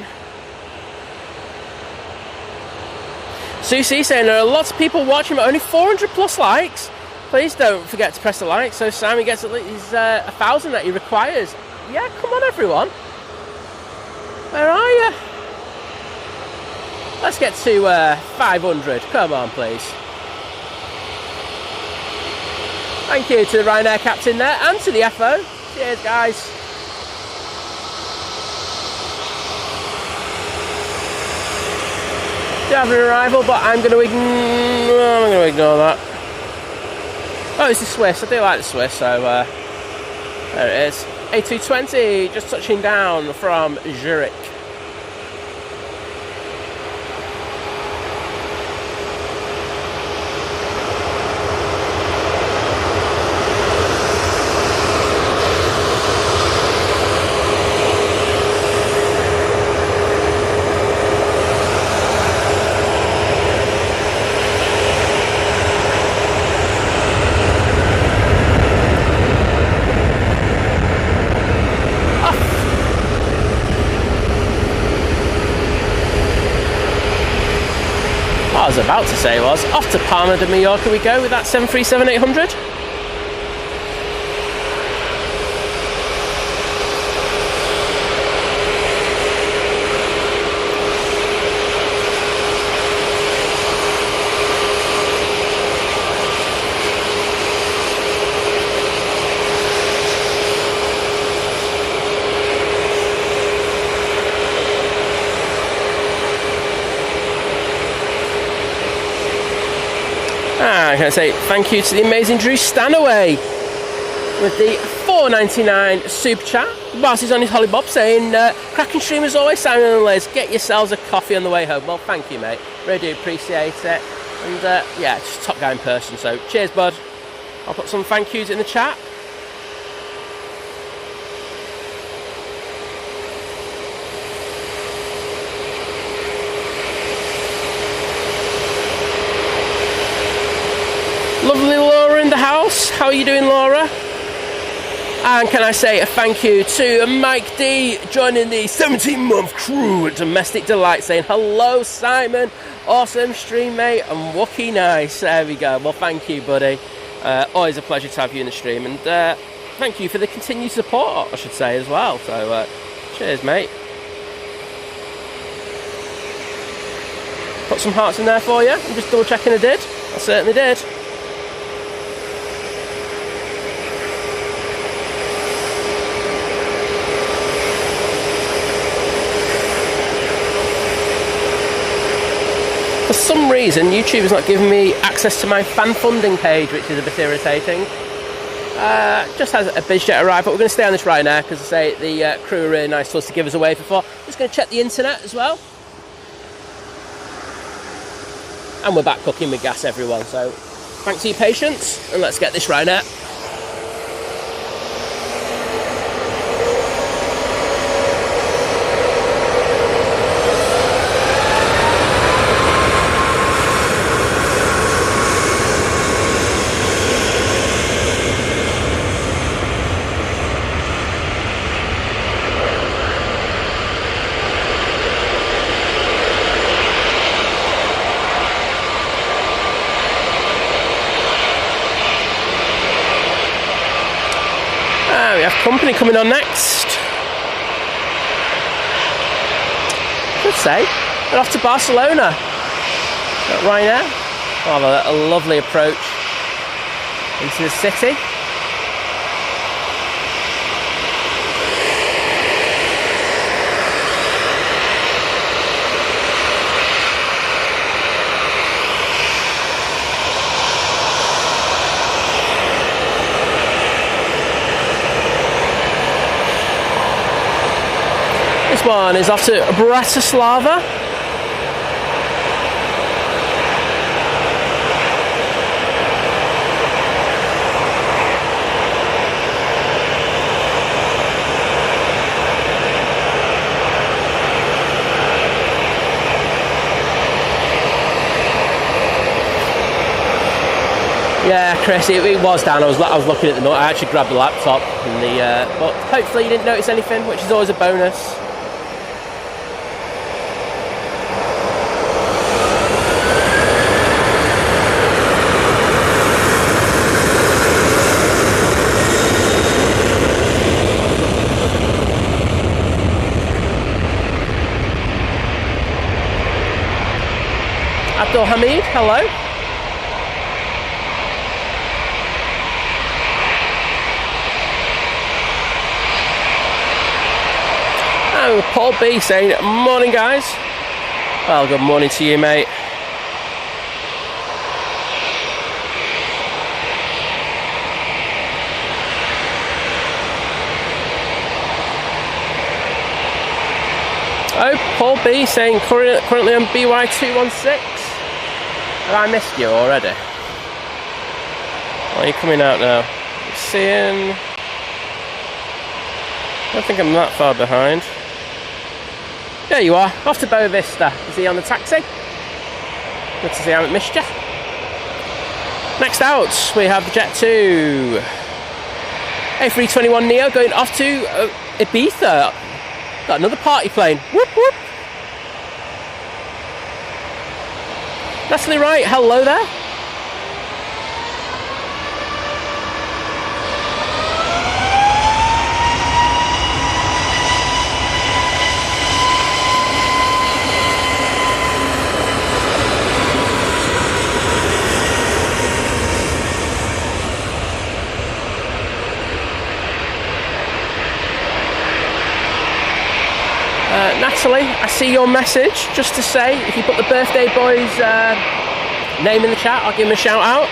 Susie saying, there are lots of people watching, but only 400 plus likes. Please don't forget to press the like, so Simon gets at least 1,000 that he requires. Yeah, come on everyone. Where are you? Let's get to 500. Come on, please. Thank you to the Ryanair captain there and to the FO. Cheers, guys. Do have an arrival, but I'm going to ignore that. Oh, it's the Swiss. I do like the Swiss, so there it is. A320 just touching down from Zurich. I was about to say was off to Palma de Mallorca we go with that 737-800. I'm going to say thank you to the amazing Drew Stanaway with the $4.99 super chat. Whilst he's on his Holly Bob saying, cracking stream as always, Simon and Liz. Get yourselves a coffee on the way home. Well, thank you, mate. Really do appreciate it. And yeah, just top guy in person. So cheers, bud. I'll put some thank yous in the chat. Lovely Laura in the house. How are you doing, Laura? And can I say a thank you to Mike D joining the 17-month crew at Domestic Delight, saying hello, Simon. Awesome stream, mate. And Wookie nice. There we go. Well, thank you, buddy. Always a pleasure to have you in the stream. And thank you for the continued support, I should say, as well. So cheers, mate. Put some hearts in there for you. I'm just double checking I did. I certainly did. For some reason, YouTube is not giving me access to my fan funding page, which is a bit irritating. Just has a BizJet arrived, but we're going to stay on this Ryanair because I say the crew are really nice to us to give us a wave before. Just going to check the internet as well. And we're back cooking with gas, everyone. So thanks for your patience, and let's get this Ryanair. We have company coming on next. Let's say we're off to Barcelona right now. We'll have a lovely approach into the city. one is off to Bratislava. Yeah, Chris, it was down. I was looking at the note. I actually grabbed the laptop, and but hopefully you didn't notice anything, which is always a bonus. Abdul Hamid, hello. Paul B saying, morning guys. Well, good morning to you, mate. Oh, Paul B saying currently on BY216. Have I missed you already? Why are you coming out now? Seeing... I don't think I'm that far behind. There you are, off to Boa Vista. Is he on the taxi? Good to see I haven't missed you. Next out, we have the Jet 2. A321neo going off to Ibiza. Got another party plane. Whoop whoop. Natalie Wright, hello there. Natalie, I see your message. Just to say, if you put the birthday boy's name in the chat, I'll give him a shout out.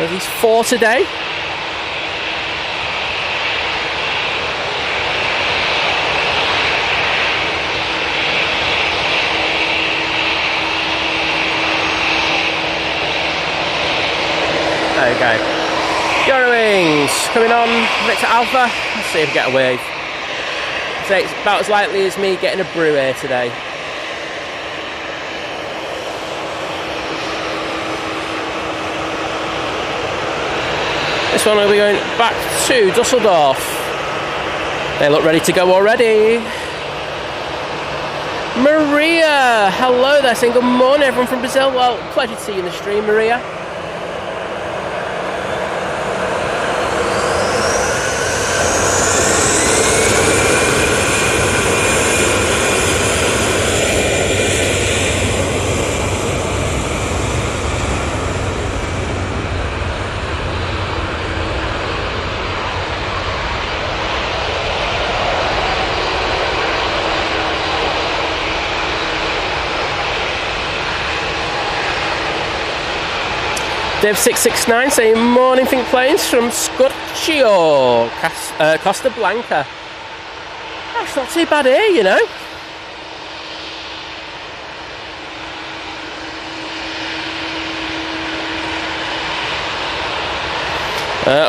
He's 4 today. There we go. Eurowings coming on. Victor Alpha. Let's see if we get a wave. So it's about as likely as me getting a brew here today. This one will be going back to Dusseldorf. They look ready to go already. Maria, hello there, saying good morning everyone from Brazil. Well, pleasure to see you in the stream, Maria. Dev669 saying morning think planes from Scocchio, Costa Blanca. That's not too bad here, you know.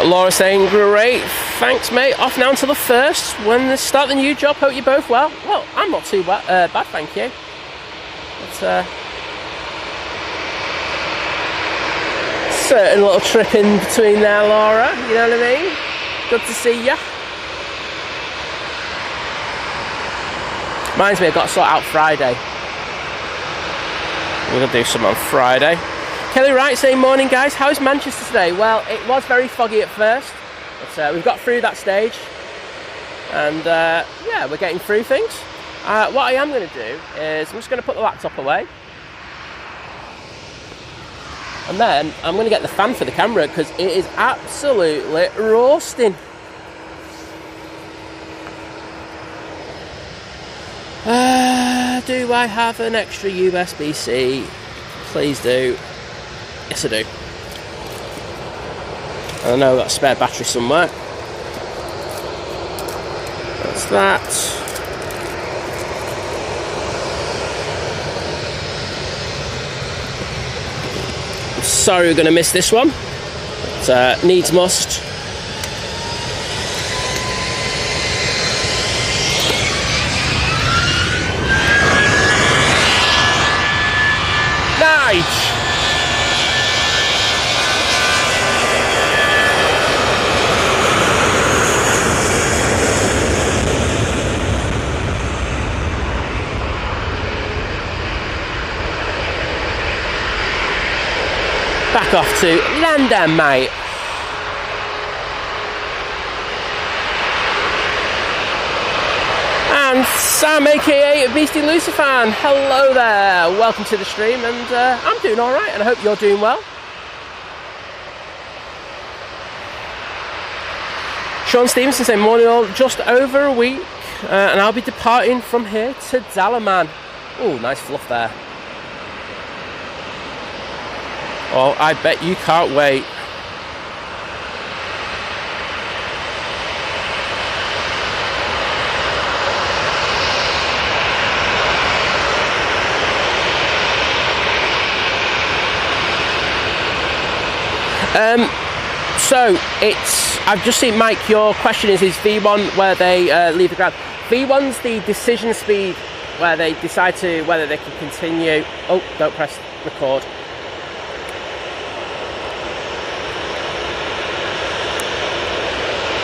Laura saying great, thanks mate, off now until the 1st when they start the new job. Hope you're both well. Well, I'm not too bad, thank you. But, certain little trip in between there, Laura, you know what I mean? Good to see ya. Reminds me, I've got to sort out Friday. We're going to do some on Friday. Kelly Wright saying, morning guys, how's Manchester today? Well, it was very foggy at first, but we've got through that stage. And yeah, we're getting through things. What I am going to do is I'm just going to put the laptop away. And then I'm going to get the fan for the camera because it is absolutely roasting. Do I have an extra USB-C? Please do. Yes, I do. I know I've got a spare battery somewhere. That's that. Sorry we're going to miss this one, but needs must. Nice! Back off to London, mate. And Sam, aka Beastie Lucifan, hello there. Welcome to the stream, and I'm doing all right, and I hope you're doing well. Sean Stevenson saying morning all, just over a week, and I'll be departing from here to Dalaman. Oh, nice fluff there. Oh, I bet you can't wait. So it's, I've just seen, Mike, your question is V1 where they leave the ground. V1's the decision speed where they decide to whether they can continue. Oh, don't press record.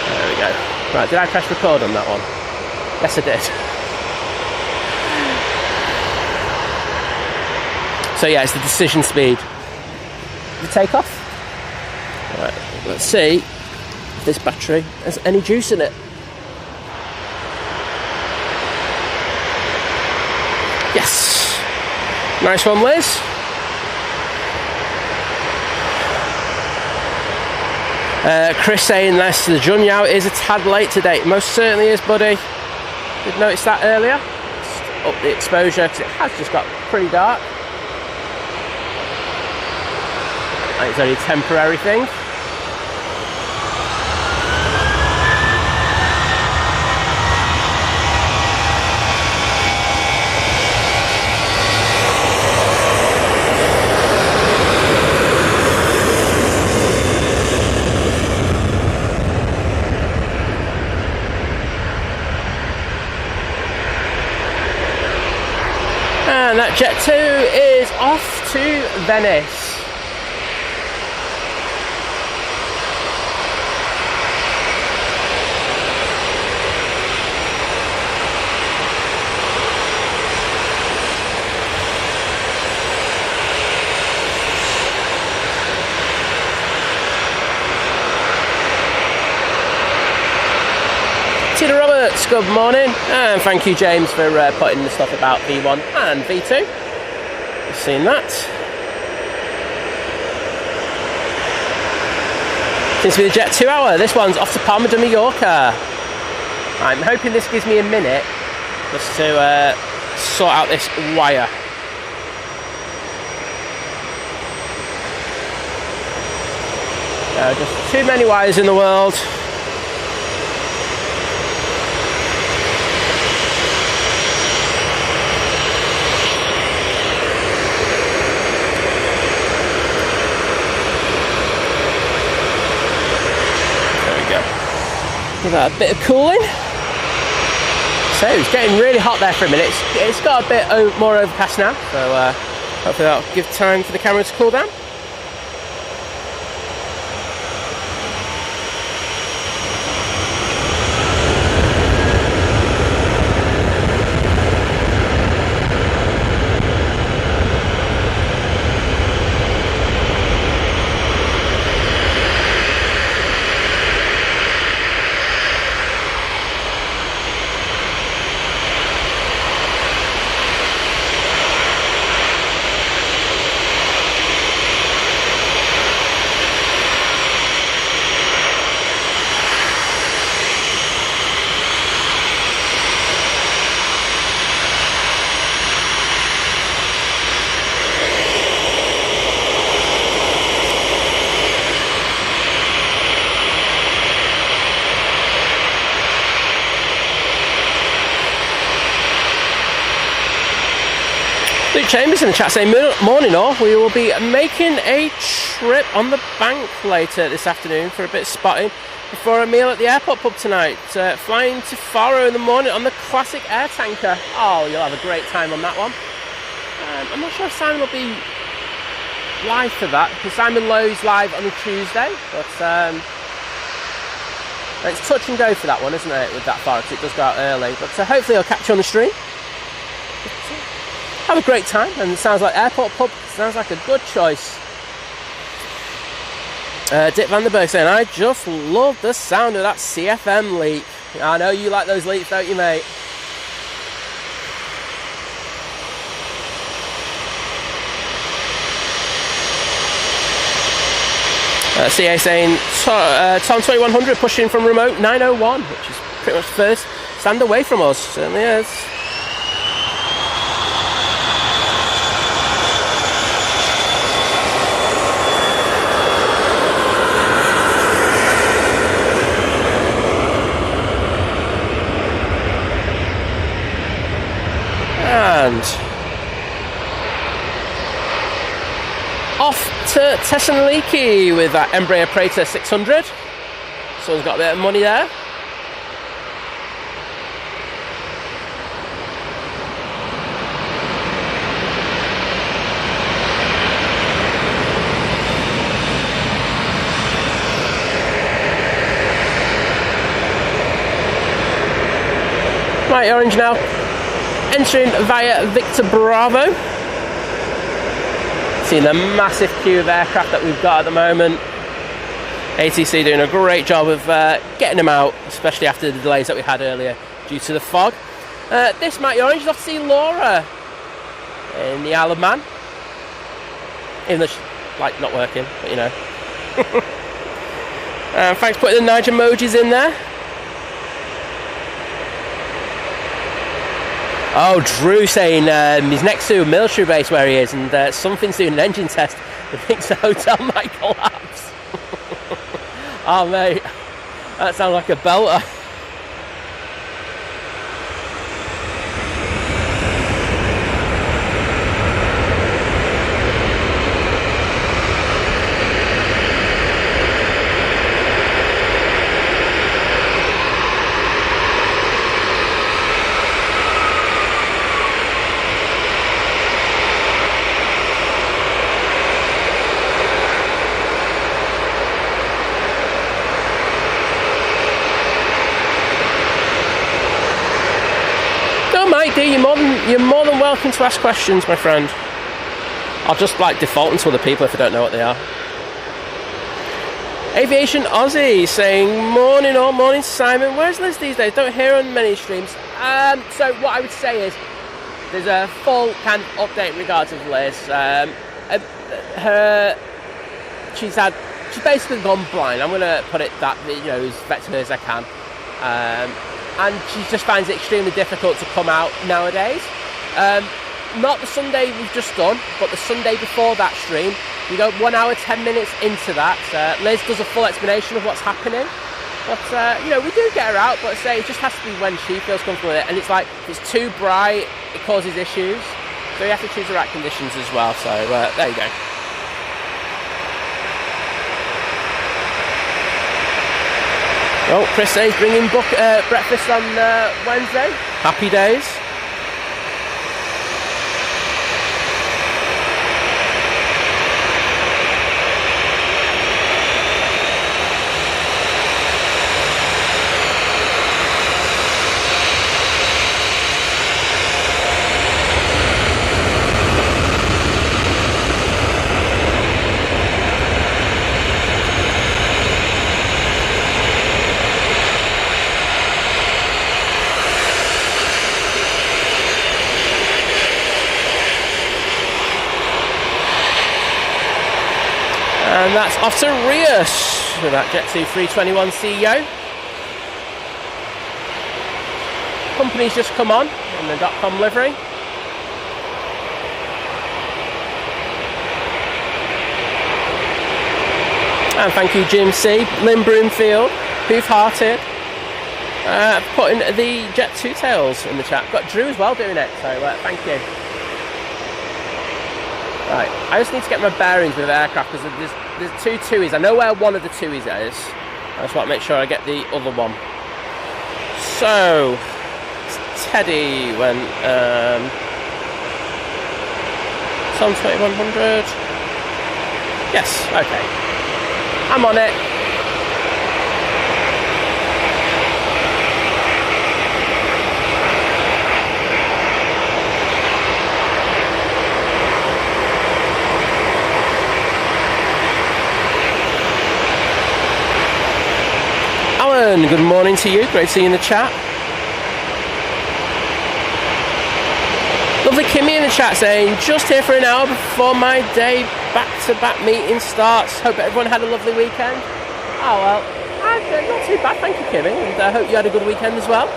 There we go. Right, did I press record on that one? Yes, I did. So yeah, it's the decision speed. The takeoff. Right, let's see if this battery has any juice in it. Yes. Nice one, Liz. Chris saying this, the Junyao is a tad late today. Most certainly is, buddy. Did notice that earlier. Just up the exposure because it has just got pretty dark. And it's only a temporary thing. And that Jet 2 is off to Venice. Tina Roberts, good morning, and thank you, James, for putting the stuff about V1 and V2. You've seen that. Seems to be the Jet 2 hour. This one's off to Palma de Mallorca. I'm hoping this gives me a minute just to sort out this wire. Just too many wires in the world. Give that a bit of cooling. So it's getting really hot there for a minute. It's got a bit more overcast now, so hopefully that'll give time for the camera to cool down. Chambers in the chat saying, morning all, we will be making a trip on the bank later this afternoon for a bit of spotting before a meal at the airport pub tonight. Flying to Faro in the morning on the classic air tanker. Oh, you'll have a great time on that one. I'm not sure if Simon will be live for that, because Simon Lowe's live on a Tuesday, but it's touch and go for that one, isn't it, with that Faro, because it does go out early, but hopefully I'll catch you on the stream. Have a great time, and it sounds like airport pub sounds like a good choice. Dick Vanderberg saying, I just love the sound of that CFM leak. I know you like those leaks, don't you, mate? CA saying, Tom 2100 pushing from remote 901, which is pretty much first stand away from us. Certainly is. And off to Thessaloniki with that Embraer Praetor 600. Someone's got a bit of money there. Right, orange now. Entering via Victor Bravo. Seeing the massive queue of aircraft that we've got at the moment. ATC doing a great job of getting them out, especially after the delays that we had earlier due to the fog. This might be orange. Off to see Laura in the Isle of Man. Even though she's like not working, but you know. Thanks for putting the Nige emojis in there. Oh, Drew saying he's next to a military base where he is, and something's doing an engine test. He thinks the hotel might collapse. Oh, mate, that sounds like a belter. You're more than welcome to ask questions, my friend. I'll just like default into other people if I don't know what they are. Aviation Aussie saying, morning all, morning Simon. Where's Liz these days? Don't hear on many streams. So what I would say is there's a full kind of update in regards of Liz. She's basically gone blind. I'm going to put it that, you know, as vector as I can. And she just finds it extremely difficult to come out nowadays. Not the Sunday we've just done, but the Sunday before that stream. We go 1 hour, 10 minutes into that. Liz does a full explanation of what's happening. But, you know, we do get her out, but I say it just has to be when she feels comfortable with it. And it's like, if it's too bright, it causes issues. So you have to choose the right conditions as well. So, there you go. Oh, Chris says bringing breakfast on Wednesday. Happy days. And that's off to Rios with that Jet2 321 CEO. Company's just come on in the .com livery. And thank you Jim C, Lynn Broomfield, Hoof Hearted, putting the Jet2 tails in the chat. Got Drew as well doing it, so thank you. Right, I just need to get my bearings with aircraft because there's two TUIs. I know where one of the TUIs is. I just want to make sure I get the other one. So, Teddy went Tom 2100. Yes, okay. I'm on it. Alan, good morning to you. Great to see you in the chat. Lovely Kimmy in the chat saying, just here for an hour before my day back-to-back meeting starts. Hope everyone had a lovely weekend. Oh, well, not too bad, thank you, Kimmy. And I hope you had a good weekend as well.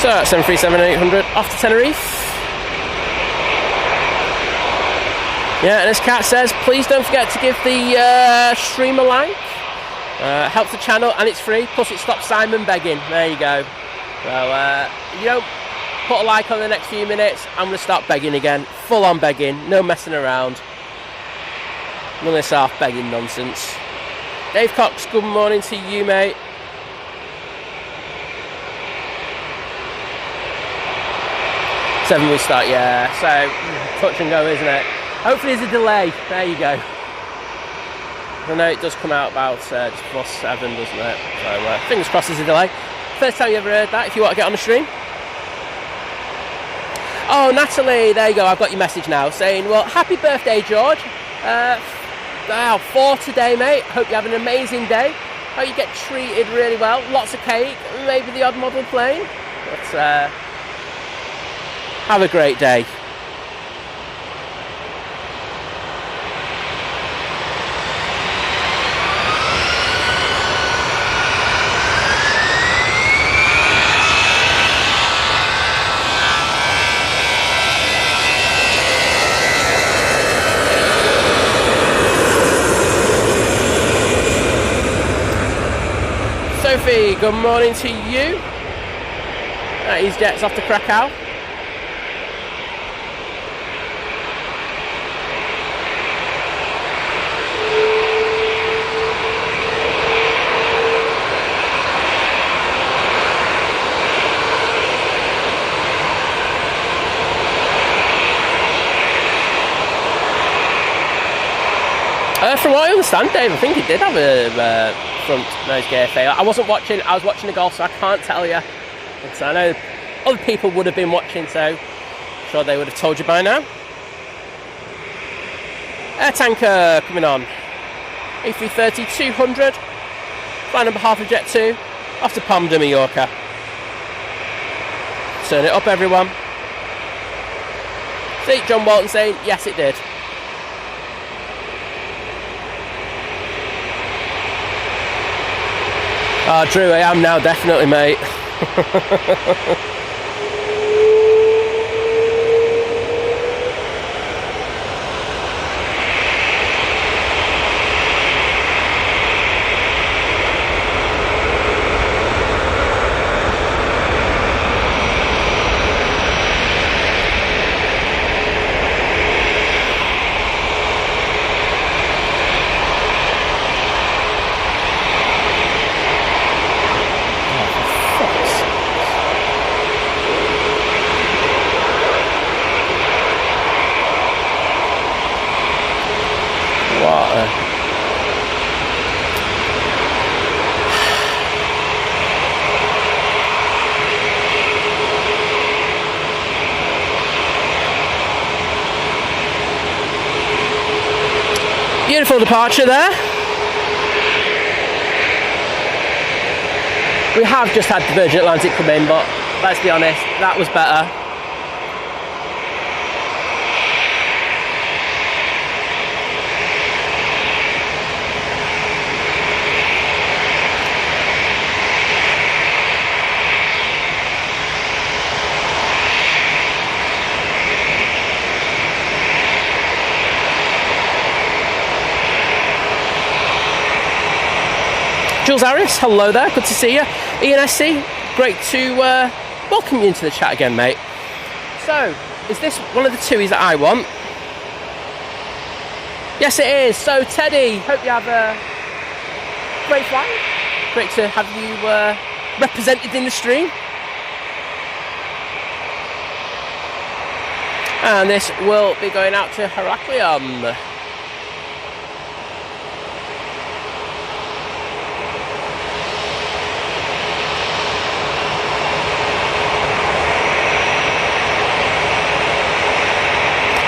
So, 737-800 off to Tenerife. Yeah, and as Kat says, please don't forget to give the stream a like. Helps the channel and it's free, plus it stops Simon begging. There you go. So, you don't put a like on the next few minutes, I'm going to start begging again. Full on begging, no messing around. None of this half begging nonsense. Dave Cox, good morning to you, mate. Seven will start, yeah. So, touch and go, isn't it? Hopefully there's a delay. There you go. I know it does come out about just before 7, doesn't it? So, fingers crossed there's a delay. First time you ever heard that, if you want to get on the stream. Oh, Natalie, there you go. I've got your message now saying, well, happy birthday, George. 4 today, mate. Hope you have an amazing day. Hope you get treated really well. Lots of cake, maybe the odd model plane. But, have a great day. Sophie, good morning to you. He's jets off to Krakow. From what I understand, Dave, I think he did have a front nose gear fail. I wasn't watching, I was watching the golf, so I can't tell you. But I know other people would have been watching, so I'm sure they would have told you by now. Air Tanker coming on. A330-200. Flying on behalf of Jet 2. Off to Palma de Mallorca. Turn it up, everyone. See, John Walton saying, yes, it did. Oh, Drew, I am now, definitely, mate. Beautiful departure there. We have just had the Virgin Atlantic come in, but let's be honest, that was better. Jules Arias, hello there, good to see you. Ian SC, great to welcome you into the chat again, mate. So, is this one of the TUIs that I want? Yes, it is. So, Teddy, hope you have a great flight. Great to have you represented in the stream. And this will be going out to Heraklion.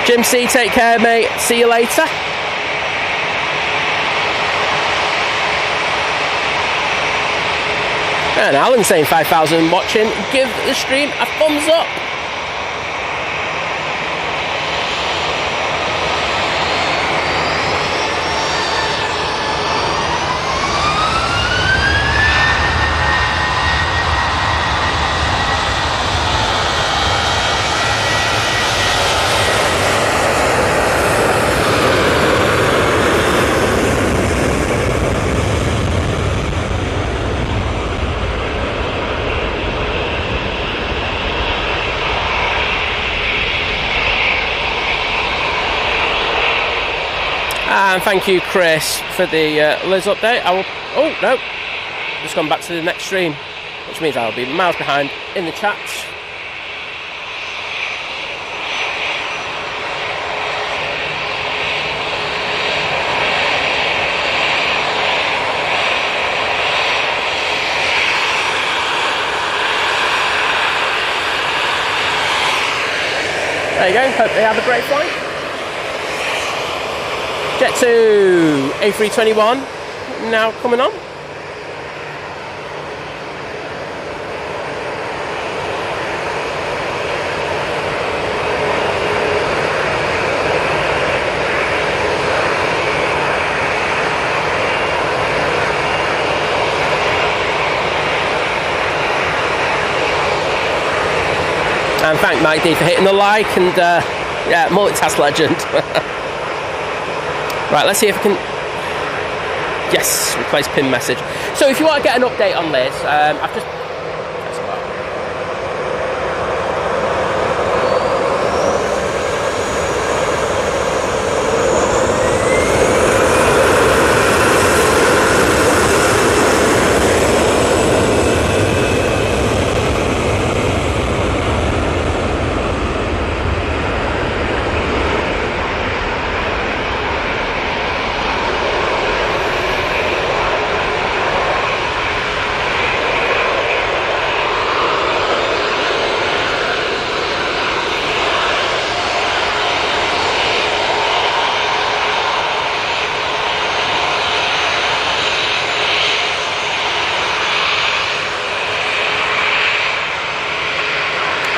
Jim C, take care, mate. See you later. And Alan saying 5,000 watching. Give the stream a thumbs up. And thank you, Chris, for the Liz update. I will. Oh no, just gone back to the next stream, which means I'll be miles behind in the chat. There you go. Hope they have a great flight. Jet 2 A321 now coming on. And thank Mike D for hitting the like and yeah, multitask legend. Right, let's see if we can... Yes, replace pin message. So if you want to get an update on this, I've just...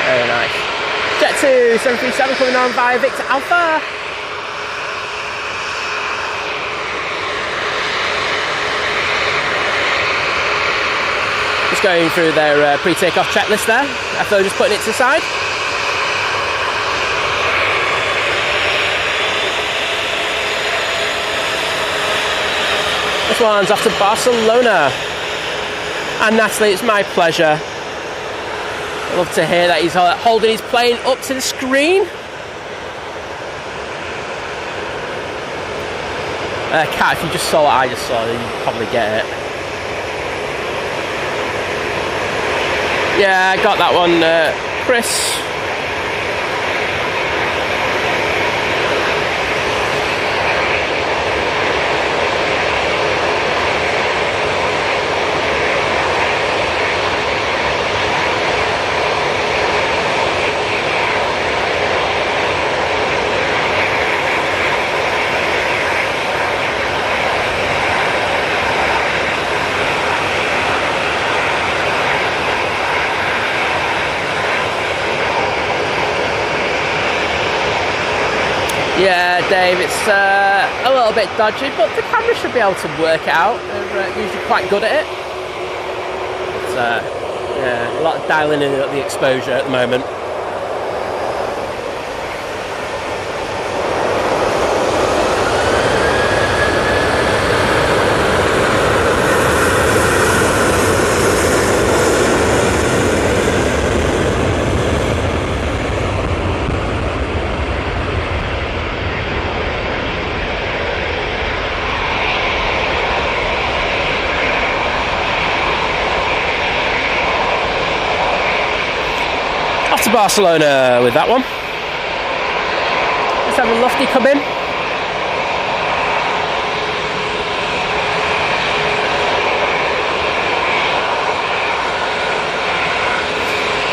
Very nice. Jet 2, 737 coming on via Victor Alpha. Just going through their pre-takeoff checklist there. FO just putting it to the side. This one's off to Barcelona. And Natalie, it's my pleasure. Love to hear that he's holding his plane up to the screen. Kat, if you just saw what I just saw, then you'd probably get it. Yeah, I got that one, Chris. Yeah, Dave, it's a little bit dodgy, but the camera should be able to work it out. They're usually quite good at it. But, yeah, a lot of dialing in at the exposure at the moment. to Barcelona with that one. Let's have a lofty come in.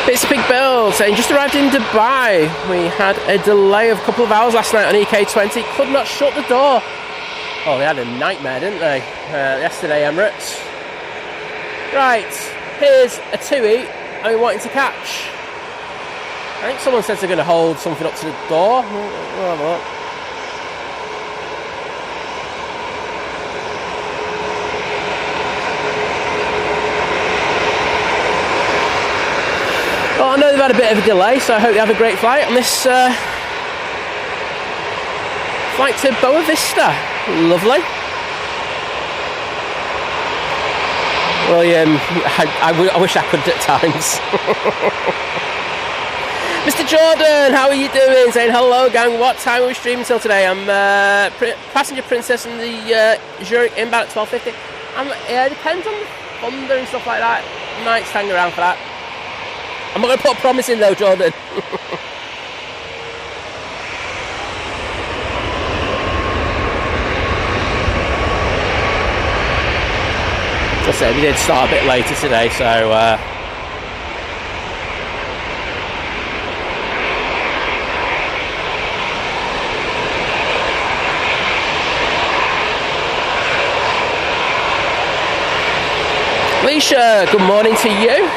It's a big build saying just arrived in Dubai. We had a delay of a couple of hours last night on EK20. Could not shut the door. Oh, they had a nightmare, didn't they? Yesterday, Emirates. Right, here's a 2-eat I'm wanting to catch. I think someone says they're going to hold something up to the door. We'll have a look. Well, I know they've had a bit of a delay, so I hope you have a great flight on this flight to Boa Vista. Lovely. William, I wish I could at times. Mr. Jordan, how are you doing? Saying hello, gang. What time are we streaming till today? I'm passenger princess in the Zurich inbound at 12:50. Yeah, it depends on the thunder and stuff like that. Might hang around for that. I'm not going to put a promise in though, Jordan. As I said, we did start a bit later today, so Alicia, good morning to you.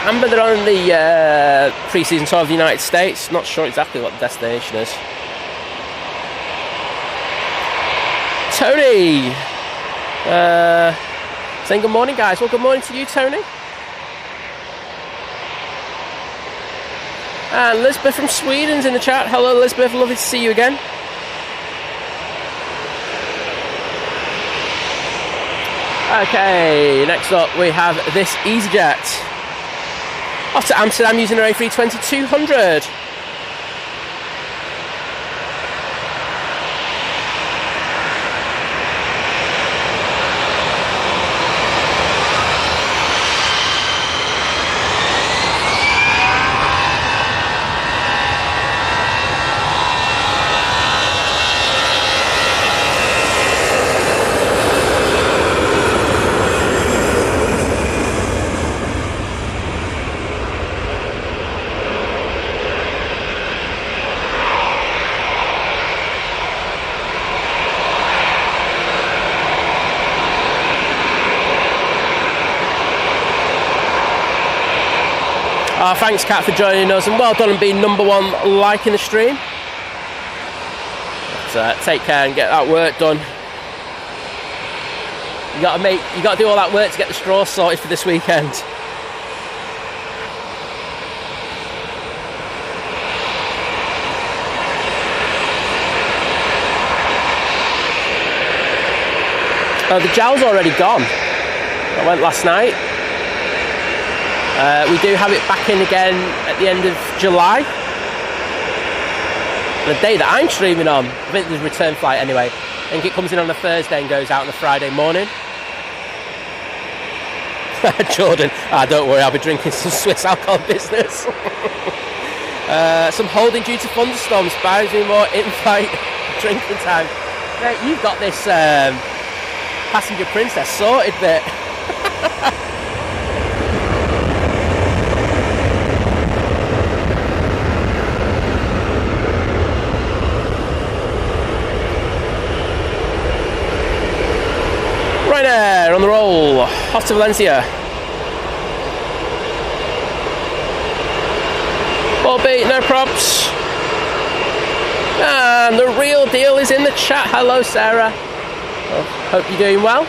Amber, they're on the pre-season tour of the United States. Not sure exactly what the destination is. Tony, saying good morning, guys. Well, good morning to you, Tony. And Lisbeth from Sweden's in the chat. Hello, Lisbeth. Lovely to see you again. Okay, next up we have this EasyJet off to Amsterdam using an A320-200. Thanks, Kat, for joining us, and well done on being number one liking the stream. But, take care and get that work done. You got to do all that work to get the straws sorted for this weekend. Oh, the gel's already gone. I went last night. We do have it back in again at the end of July. The day that I'm streaming on, I think there's a return flight anyway. I think it comes in on a Thursday and goes out on a Friday morning. Jordan, don't worry, I'll be drinking some Swiss alcohol business. Some holding due to thunderstorms buys me more in-flight drinking time. Mate, you've got this passenger princess sorted bit. Ryanair on the roll, off to Valencia. Bobby, no props. And the real deal is in the chat. Hello, Sarah. Well, hope you're doing well.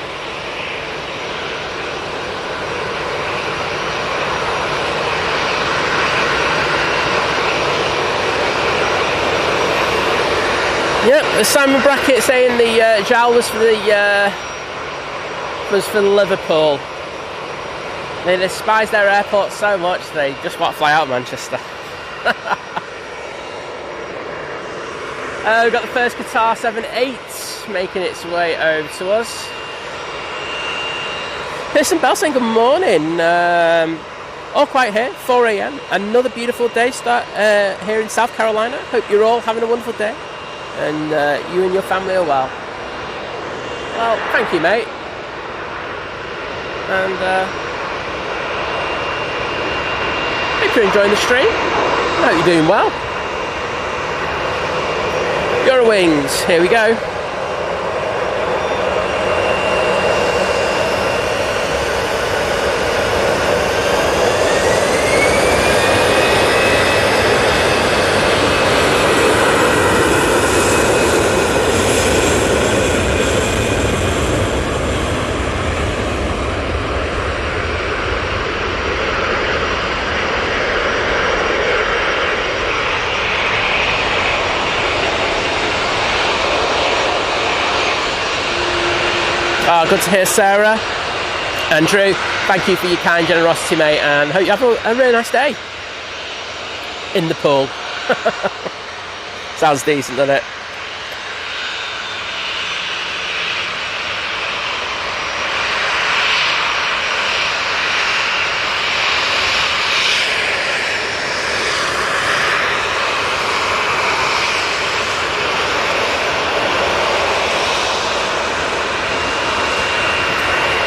Yep, there's Simon Brackett saying the JAL was for Liverpool. They despise their airport so much they just want to fly out of Manchester. We've got the first Qatar 78 making its way over to us. Pearson Bell saying good morning. All quiet here, 4 a.m. Another beautiful day start here in South Carolina. Hope you're all having a wonderful day, and you and your family are well. Well, thank you, mate. And hope you're enjoying the stream. I hope you're doing well. Eurowings, here we go. Good to hear, Sarah. Andrew, thank you for your kind generosity, mate, and hope you have a really nice day in the pool. Sounds decent, doesn't it?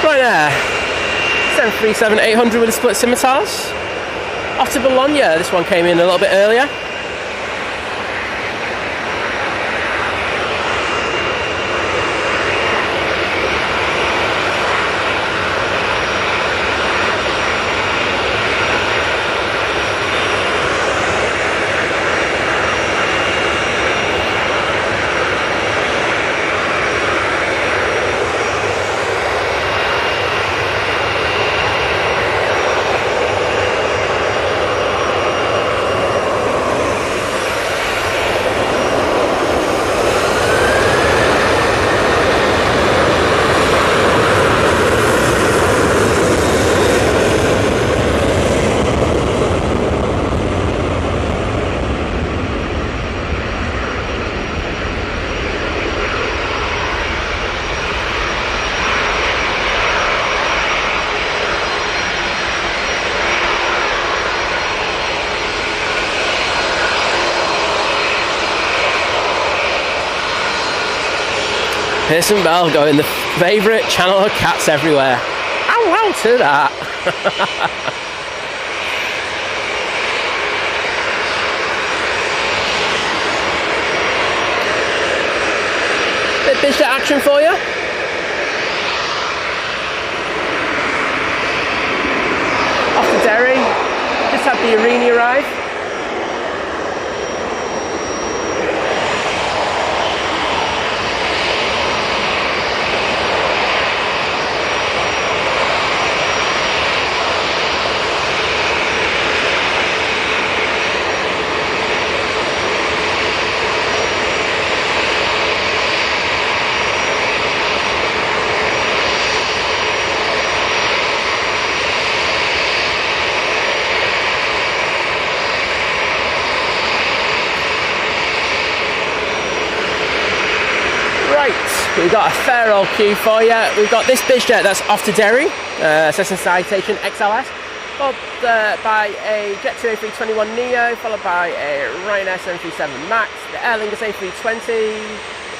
Ryanair 737-800 with the split scimitars. Off to Bologna, this one came in a little bit earlier. Pearson Bell going the favourite channel of cats everywhere. Ow, ow to that. Bit of BizJet action for you. Off to Derry. Just had the Arena arrive. We've got a fair old queue for you. We've got this BizJet that's off to Derry, Cessna Citation XLS, followed by a Jet 2 A321neo, followed by a Ryanair 737 MAX, the Aer Lingus A320,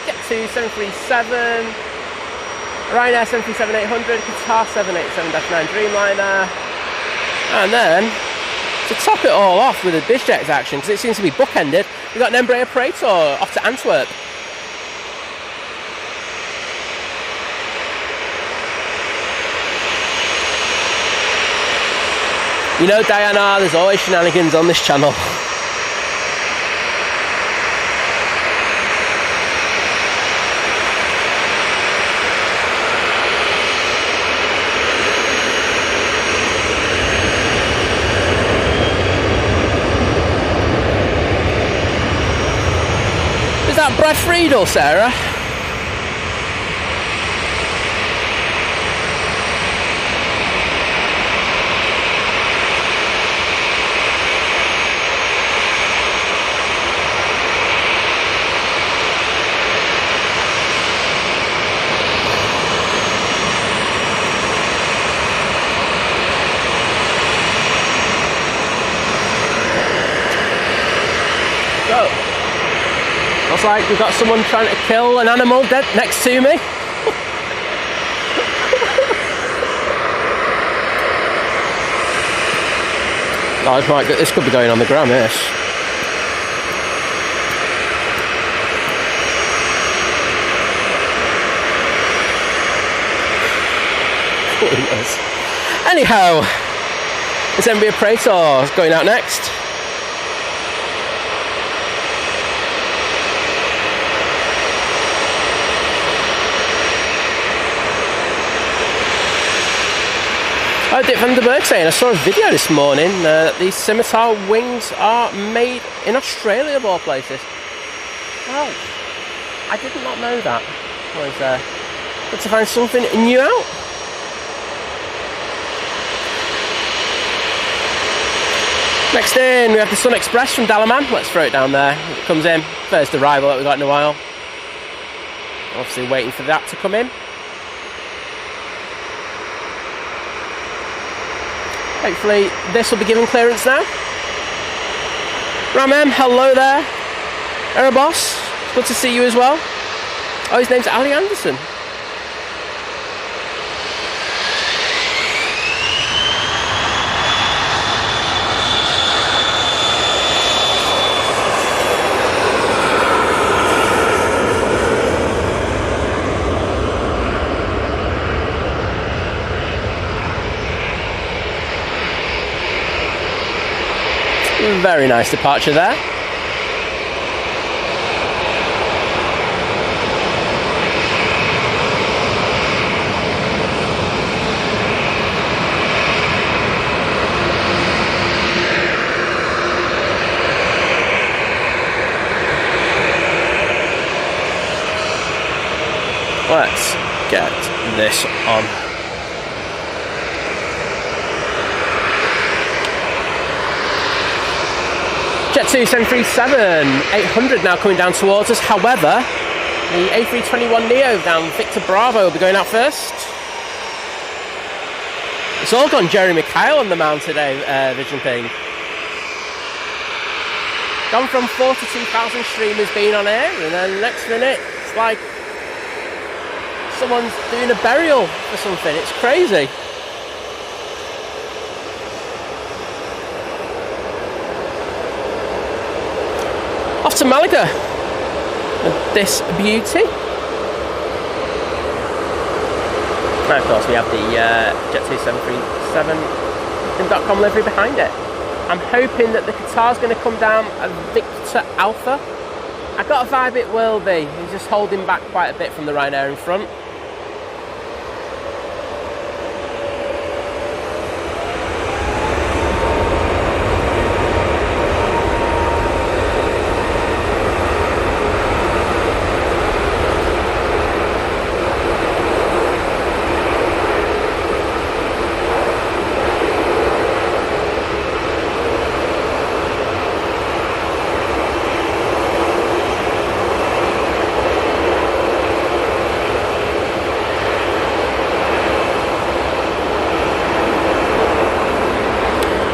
Jet 2 737, Ryanair 737-800, Qatar 787-9 Dreamliner, and then to top it all off with a BizJet action, because it seems to be bookended, we've got an Emirates A380 off to Antwerp. You know, Diana, there's always shenanigans on this channel. Is that Brad Friedel, Sarah? Smells like we've got someone trying to kill an animal dead next to me. Oh, this could be going on the gram, yes. Anyhow, it's Emirates A380 going out next. Oh, Dick Vanderberg saying, I saw a video this morning that these scimitar wings are made in Australia of all places. Oh, I did not know that. I was good to find something new out. Next in, we have the Sun Express from Dalaman. Let's throw it down there. It comes in. First arrival that we've got in a while. Obviously waiting for that to come in. Hopefully this will be given clearance now. Ramem, hello there. Erebos, good to see you as well. Oh, his name's Ali Anderson. Very nice departure there. Let's get this on. Jet 2 737-800 now coming down towards us. However, the A321neo down Victor Bravo will be going out first. It's all gone Jerry Mikhail on the mount today, Vision Ping. Gone from 42,000 streamers being on air, and then next minute it's like someone's doing a burial for something. It's crazy. Off to Malaga with this beauty. And of course we have the Jet 2737.com livery behind it. I'm hoping that the Qatar's going to come down a Victor Alpha. I got a vibe it will be. He's just holding back quite a bit from the Ryanair in front.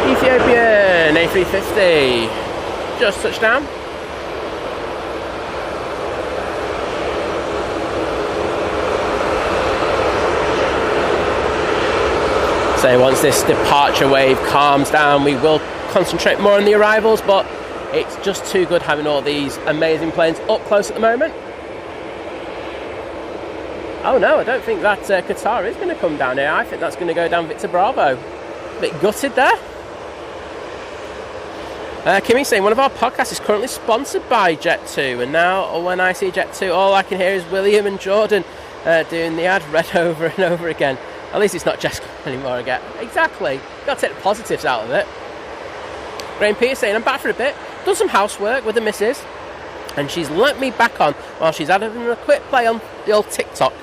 Ethiopian A350 just touched down. So once this departure wave calms down, we will concentrate more on the arrivals, but it's just too good having all these amazing planes up close at the moment. Oh no, I don't think that Qatar is going to come down here. I think that's going to go down Victor Bravo. A bit gutted there. Kimmy saying, one of our podcasts is currently sponsored by Jet 2, and now when I see Jet 2, all I can hear is William and Jordan doing the ad read over and over again. At least it's not Jessica anymore again. Exactly. Got to take the positives out of it. Graham Peter saying, I'm back for a bit. Done some housework with the missus, and she's let me back on while she's having a quick play on the old TikTok.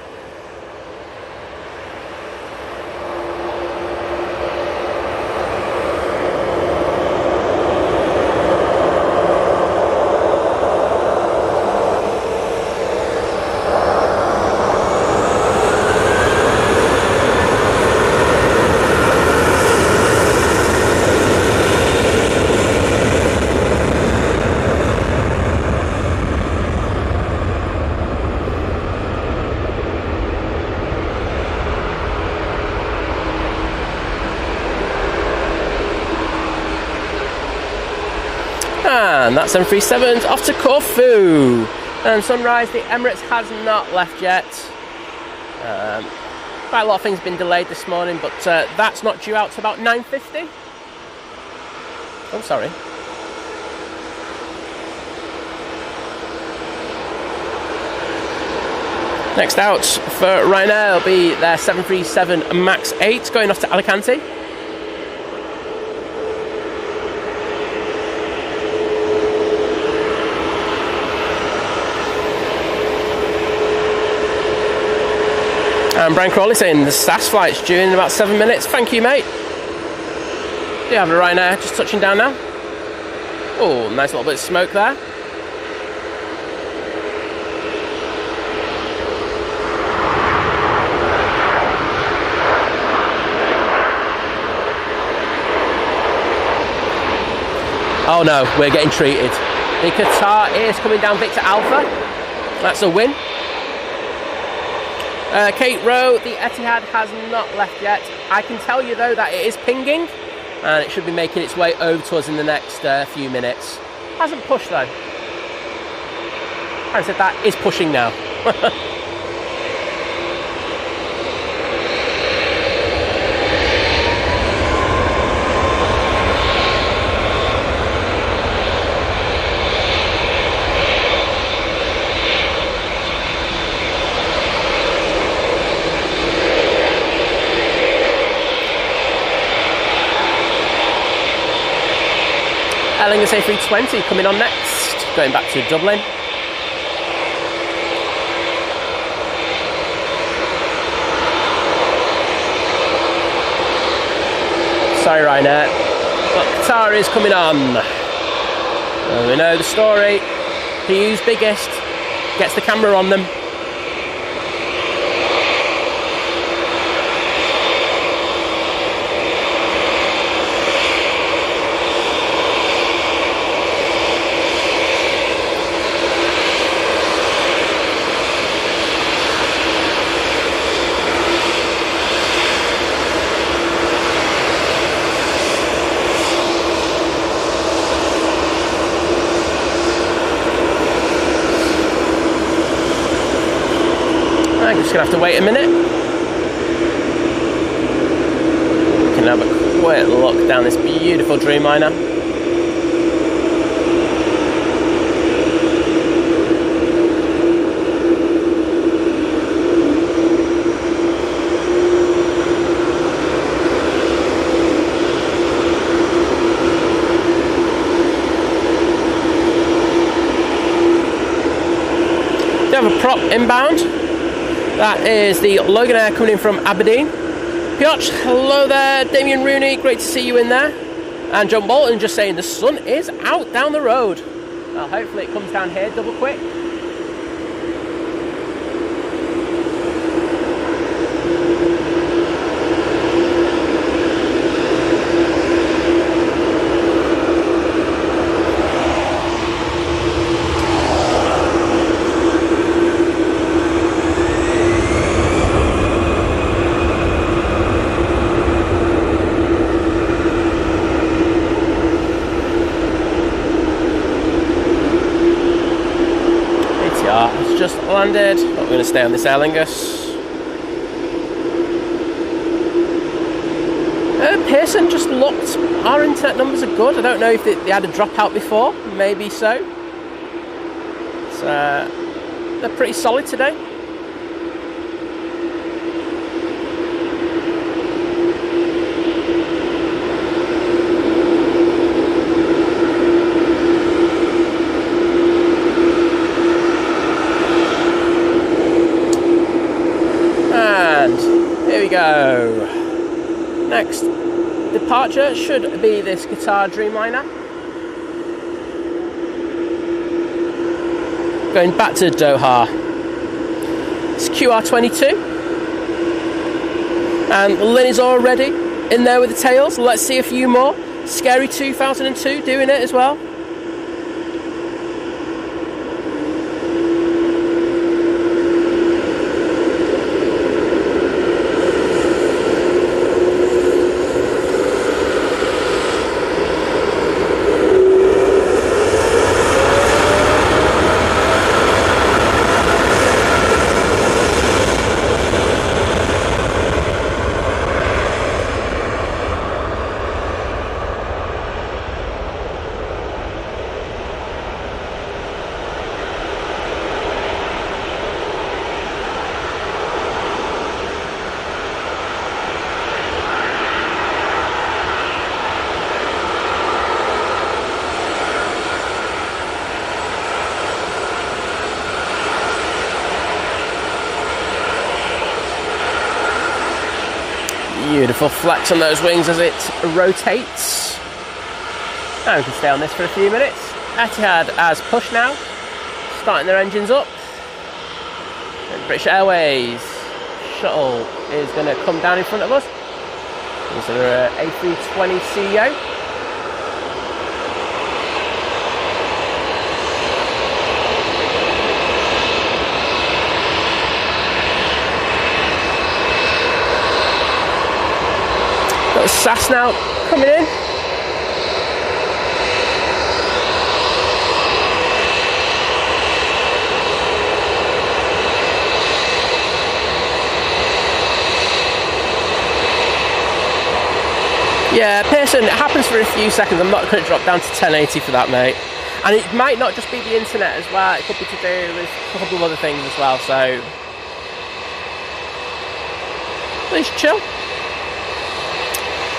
And that 737's off to Corfu. And sunrise, the Emirates has not left yet. Quite a lot of things have been delayed this morning, but that's not due out to about 9:50. Oh, sorry. Next out for Ryanair will be their 737 MAX 8 going off to Alicante. And Brian Crawley saying the SAS flight's due in about 7 minutes. Thank you, mate. Do you have a Ryanair just touching down now? Oh, nice little bit of smoke there. Oh no, we're getting treated. The Qatar is coming down Victor Alpha. That's a win. Kate Rowe, the Etihad has not left yet. I can tell you though that it is pinging and it should be making its way over to us in the next few minutes. Hasn't pushed though. I said that is pushing now. Aer Lingus A380 coming on next, going back to Dublin. Sorry, Ryanair, but Qatar is coming on. Well, we know the story. Who's biggest gets the camera on them. I'm just going to have to wait a minute. We can have a quick look down this beautiful Dreamliner. We have a prop inbound. That is the Loganair coming in from Aberdeen. Piotr, hello there. Damien Rooney, great to see you in there. And John Bolton just saying the sun is out down the road. Well, hopefully it comes down here double quick. Just landed, but we're going to stay on this Aer Lingus. Pearson just looked, our internet numbers are good. I don't know if they had a dropout before, maybe so. They're pretty solid today. Go. Next departure should be this Qatar Dreamliner. Going back to Doha. It's QR22. And Lynn is already in there with the tails. Let's see a few more. Scary 2002 doing it as well. Beautiful flex on those wings as it rotates. And we can stay on this for a few minutes. Etihad has pushed now, starting their engines up. And British Airways shuttle is going to come down in front of us. There's their A320 CEO. Got the SAS now coming in. Yeah, Pearson, it happens for a few seconds. I'm not going to drop down to 1080 for that, mate. And it might not just be the internet as well. It could be to do with a couple of other things as well, so please chill.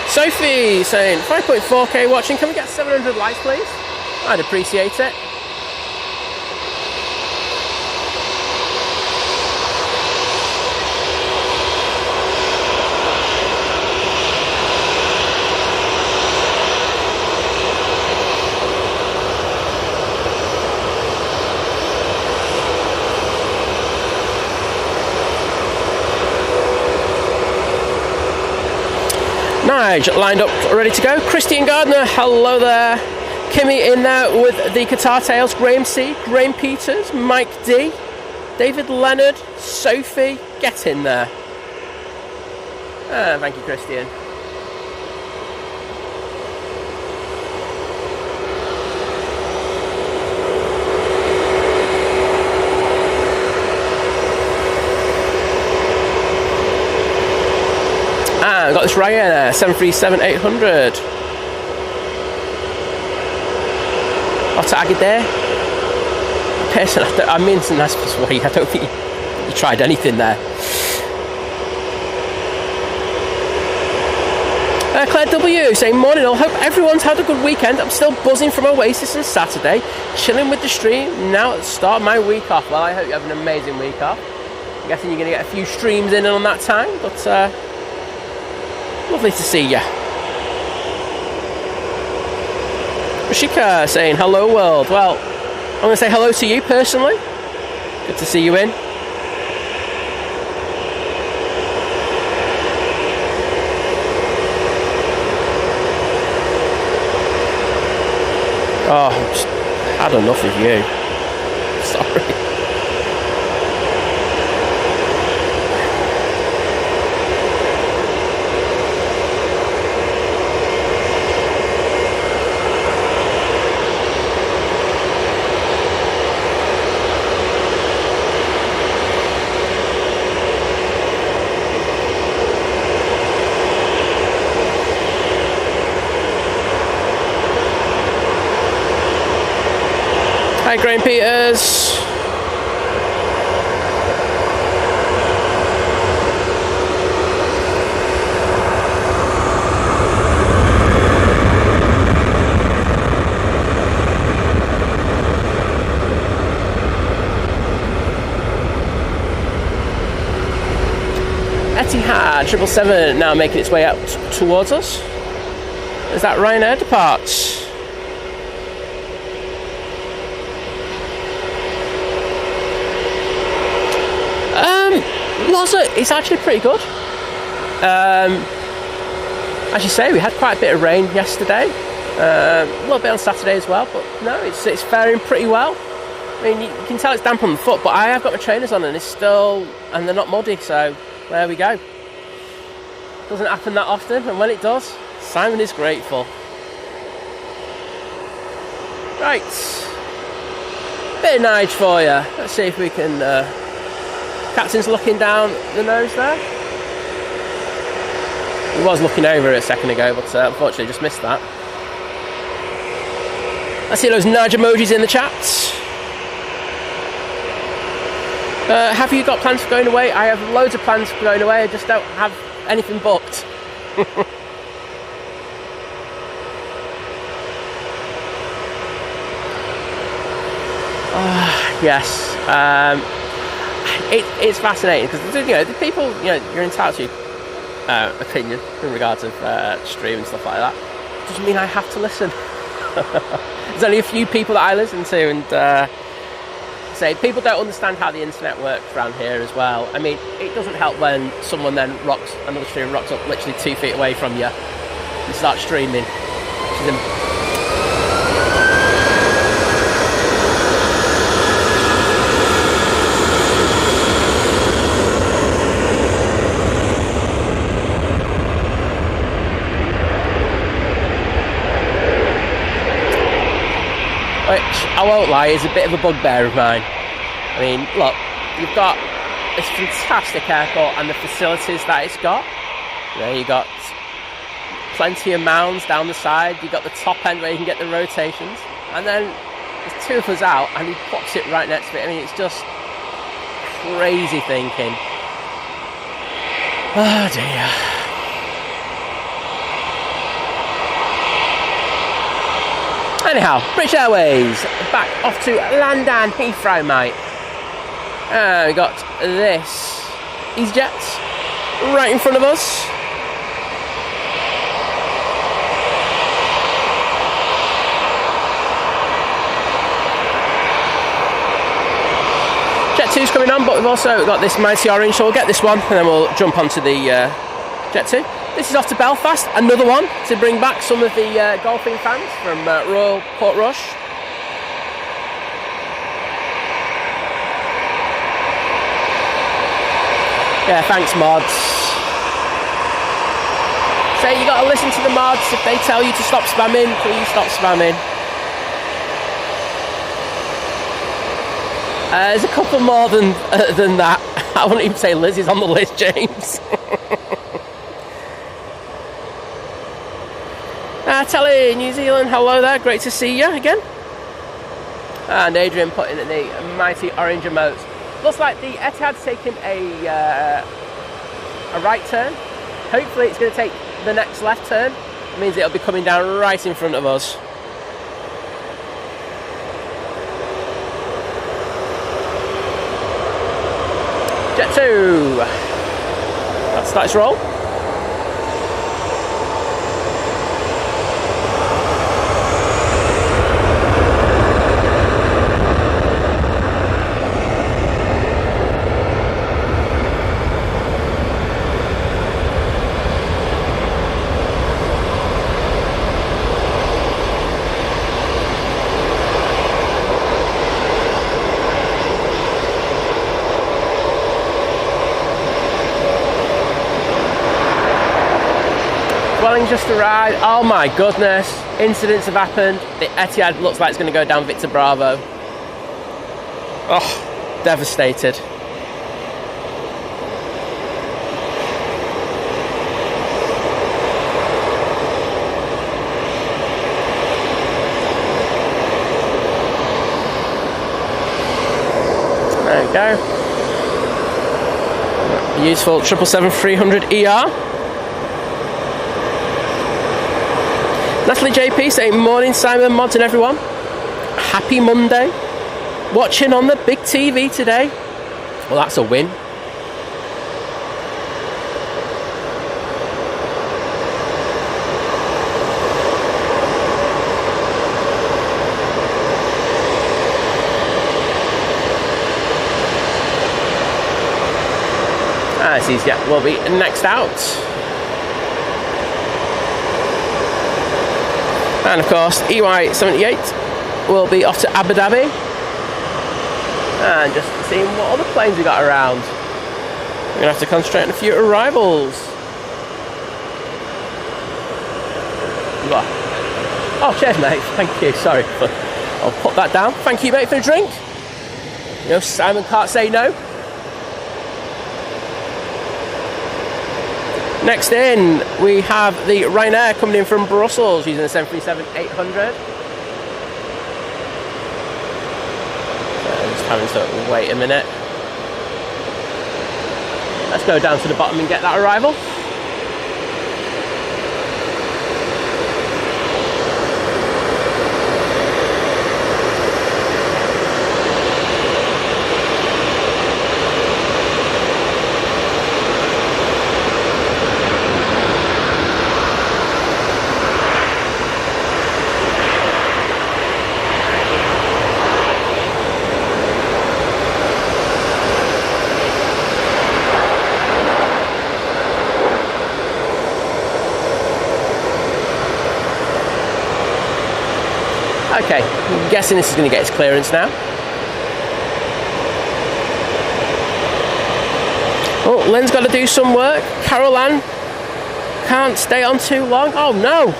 Sophie saying 5.4k watching. Can we get 700 likes, please? I'd appreciate it. Nige lined up, ready to go. Christian Gardner, hello there. Kimmy in there with the Qatar Tales. Graham C, Graham Peters, Mike D, David Leonard, Sophie, get in there. Thank you, Christian. I've got this Ryanair 737-800. Otter Agadir. Person, I mean, it's a nice way. I don't think you tried anything there. Claire W saying, morning all, hope everyone's had a good weekend. I'm still buzzing from Oasis on Saturday, chilling with the stream now at the start of my week off. Well, I hope you have an amazing week off. I'm guessing you're going to get a few streams in on that time, but lovely to see you. Rashika saying, hello world. Well, I'm going to say hello to you personally. Good to see you in. Oh, I've just had enough of you. Sorry. Hi, Graham Peters. Etihad 777 now making its way out towards us. As that Ryanair departs. It's actually pretty good. As you say, we had quite a bit of rain yesterday, a little bit on Saturday as well, but no, it's faring pretty well. I mean, you can tell it's damp on the foot, but I have got my trainers on and and they're not muddy, so there we go. Doesn't happen that often, and when it does, Simon is grateful. Right, bit of Nige for you. Let's see if we can. Captain's looking down the nose there. He was looking over it a second ago, but unfortunately just missed that. I see those nudge emojis in the chats. Have you got plans for going away? I have loads of plans for going away. I just don't have anything booked. Yes. It's fascinating because the people you're entitled to opinion in regards of stream and stuff like that. Doesn't mean I have to listen. There's only a few people that I listen to, and say people don't understand how the internet works around here as well. I mean, it doesn't help when someone then another stream rocks up literally 2 feet away from you and starts streaming, which is which, I won't lie, is a bit of a bugbear of mine. I mean, look, you've got this fantastic airport and the facilities that it's got. You know, you've got plenty of mounds down the side, you've got the top end where you can get the rotations, and then there's two of us out and he pops it right next to it. I mean, it's just crazy thinking. Oh dear. Anyhow, British Airways back off to London Heathrow, mate. We got this EasyJet right in front of us. Jet 2's coming on, but we've also got this mighty orange, so we'll get this one and then we'll jump onto the Jet 2. This is off to Belfast, another one to bring back some of the golfing fans from Royal Portrush. Yeah, thanks mods. Say you gotta listen to the mods. If they tell you to stop spamming, please stop spamming. There's a couple more than that. I wouldn't even say Liz is on the list, James. Telly, New Zealand, hello there, great to see you again. And Adrian putting in the mighty orange emotes. Looks like the Etihad's taking a right turn. Hopefully it's going to take the next left turn. It means it'll be coming down right in front of us. Jet 2. Let's start its roll. Just arrived. Oh my goodness, incidents have happened. The Etihad looks like it's going to go down Victor Bravo. Oh, devastated. There we go. Useful 777-300 ER. Natalie JP saying, morning Simon, mods and everyone. Happy Monday. Watching on the big TV today. Well, that's a win. As EasyJet will be next out. And of course, EY78 will be off to Abu Dhabi. And just seeing what other planes we got around. We're going to have to concentrate on a few arrivals. Oh, cheers, mate. Thank you. Sorry. I'll put that down. Thank you, mate, for the drink. You know, Simon can't say no. Next in, we have the Ryanair coming in from Brussels using the 737-800. Just having to wait a minute. Let's go down to the bottom and get that arrival. Okay, I'm guessing this is going to get its clearance now. Oh, Lynn's got to do some work. Carol Ann can't stay on too long. Oh no!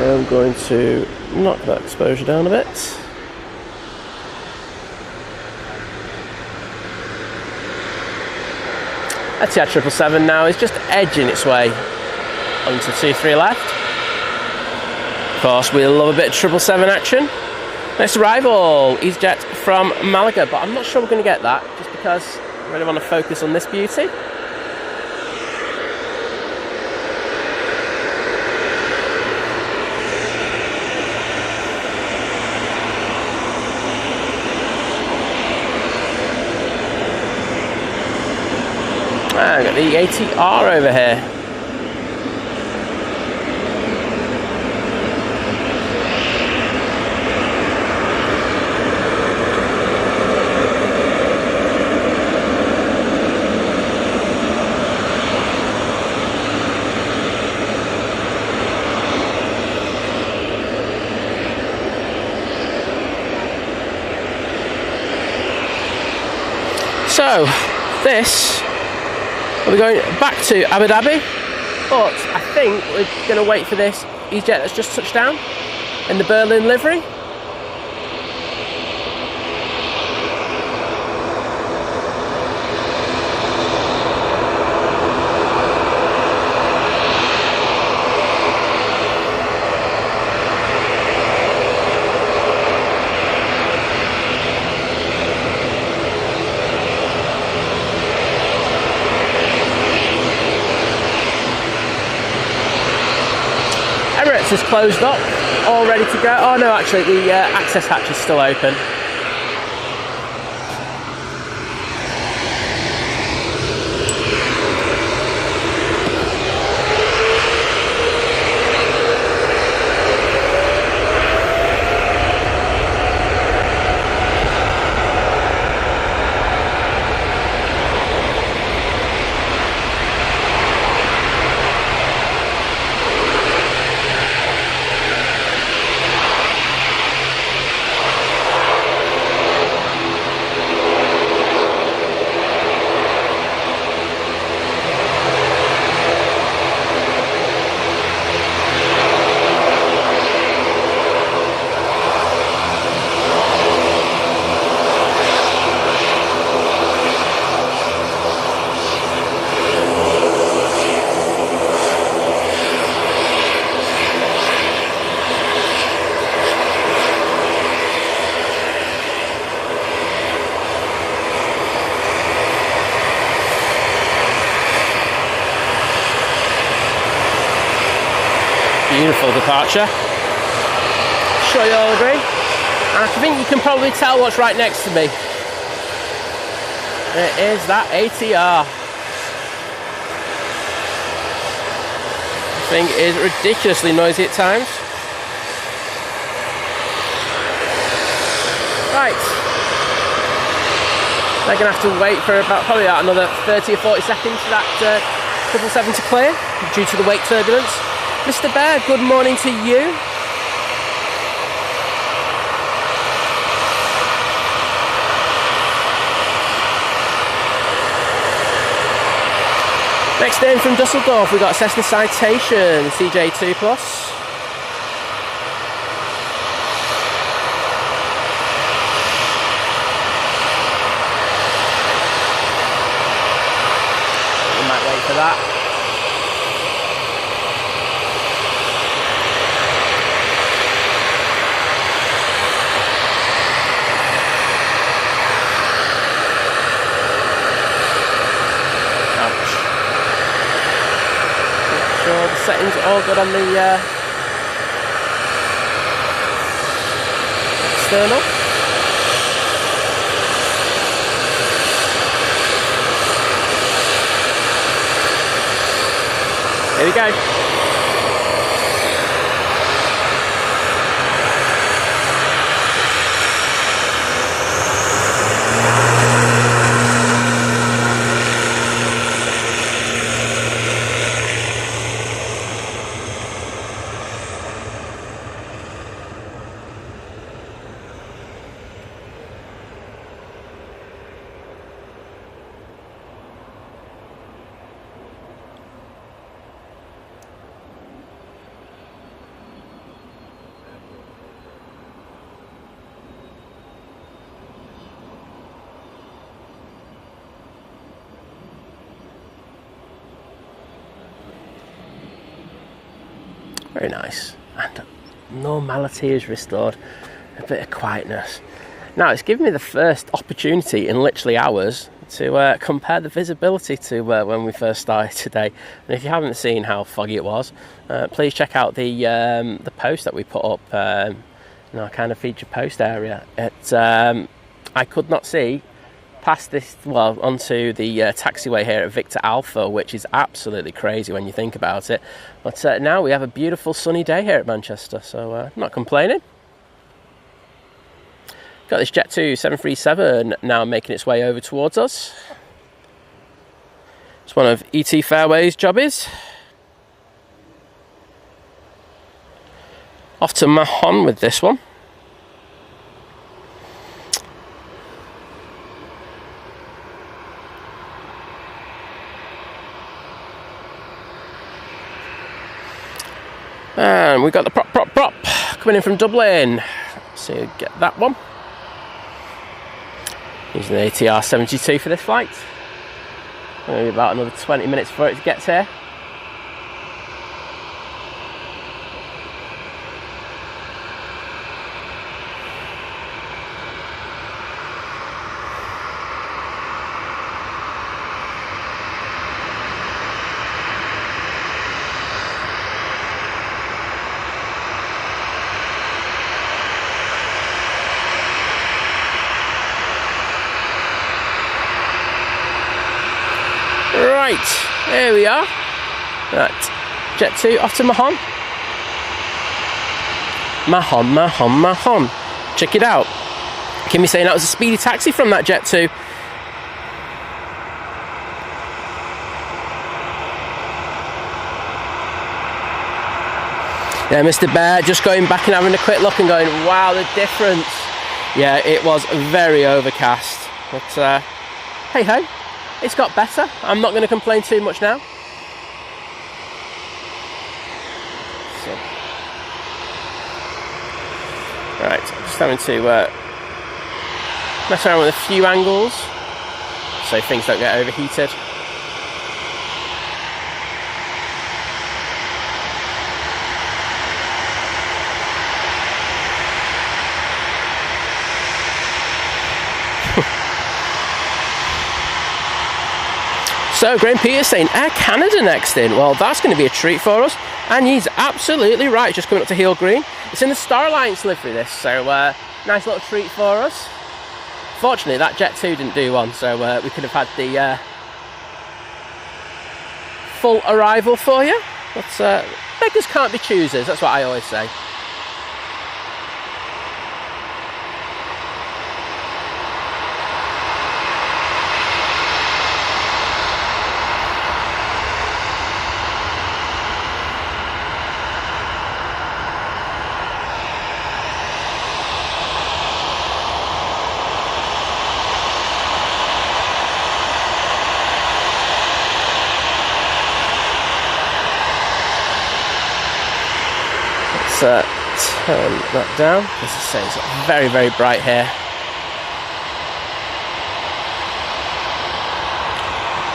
I'm going to knock that exposure down a bit. Etihad 777 now is just edging its way onto 2-3 left. Of course, we love a bit of 777 action. Next arrival, EasyJet from Malaga, but I'm not sure we're going to get that just because I really want to focus on this beauty. I've got the ATR over here. So, this, we're going back to Abu Dhabi, but I think we're going to wait for this EasyJet that's just touched down in the Berlin livery. Emirates is closed up, all ready to go. Oh no, actually the access hatch is still open. Beautiful departure. Sure you all agree? And I think you can probably tell what's right next to me. It is that ATR. The thing is ridiculously noisy at times. Right. They're going to have to wait for probably about another 30 or 40 seconds for that 777 to clear due to the wake turbulence. Mr. Bear, good morning to you. Next in from Dusseldorf, we've got Cessna Citation, CJ2 Plus. We might wait for that. Sure, the settings are all good on the external. Here we go. Very nice. And normality is restored. A bit of quietness. Now, it's given me the first opportunity in literally hours to compare the visibility to when we first started today. And if you haven't seen how foggy it was, please check out the post that we put up in our kind of featured post area. I could not see past this, well, onto the taxiway here at Victor Alpha, which is absolutely crazy when you think about it. But now we have a beautiful sunny day here at Manchester, so not complaining. Got this Jet2 737 now making its way over towards us. It's one of ET Fairway's jobbies. Off to Mahon with this one. And we've got the prop coming in from Dublin. So get that one. Using the ATR 72 for this flight. Maybe about another 20 minutes before it gets here. Right, there we are. Right, Jet2 off to Mahon. Mahon. Check it out. Kimmy saying that was a speedy taxi from that Jet2. Yeah, Mr. Bear just going back and having a quick look and going, wow, the difference. Yeah, it was very overcast. But hey ho. It's got better. I'm not going to complain too much now. So. Right, just having to mess around with a few angles so things don't get overheated. So Graham Peters saying Air Canada next in. Well, that's going to be a treat for us, and he's absolutely right. Just coming up to Heel Green. It's in the Star Alliance livery, this, so nice little treat for us. Fortunately, that Jet2 didn't do one, so we could have had the full arrival for you. But beggars can't be choosers. That's what I always say. Turn that down. As I say, it's very, very bright here.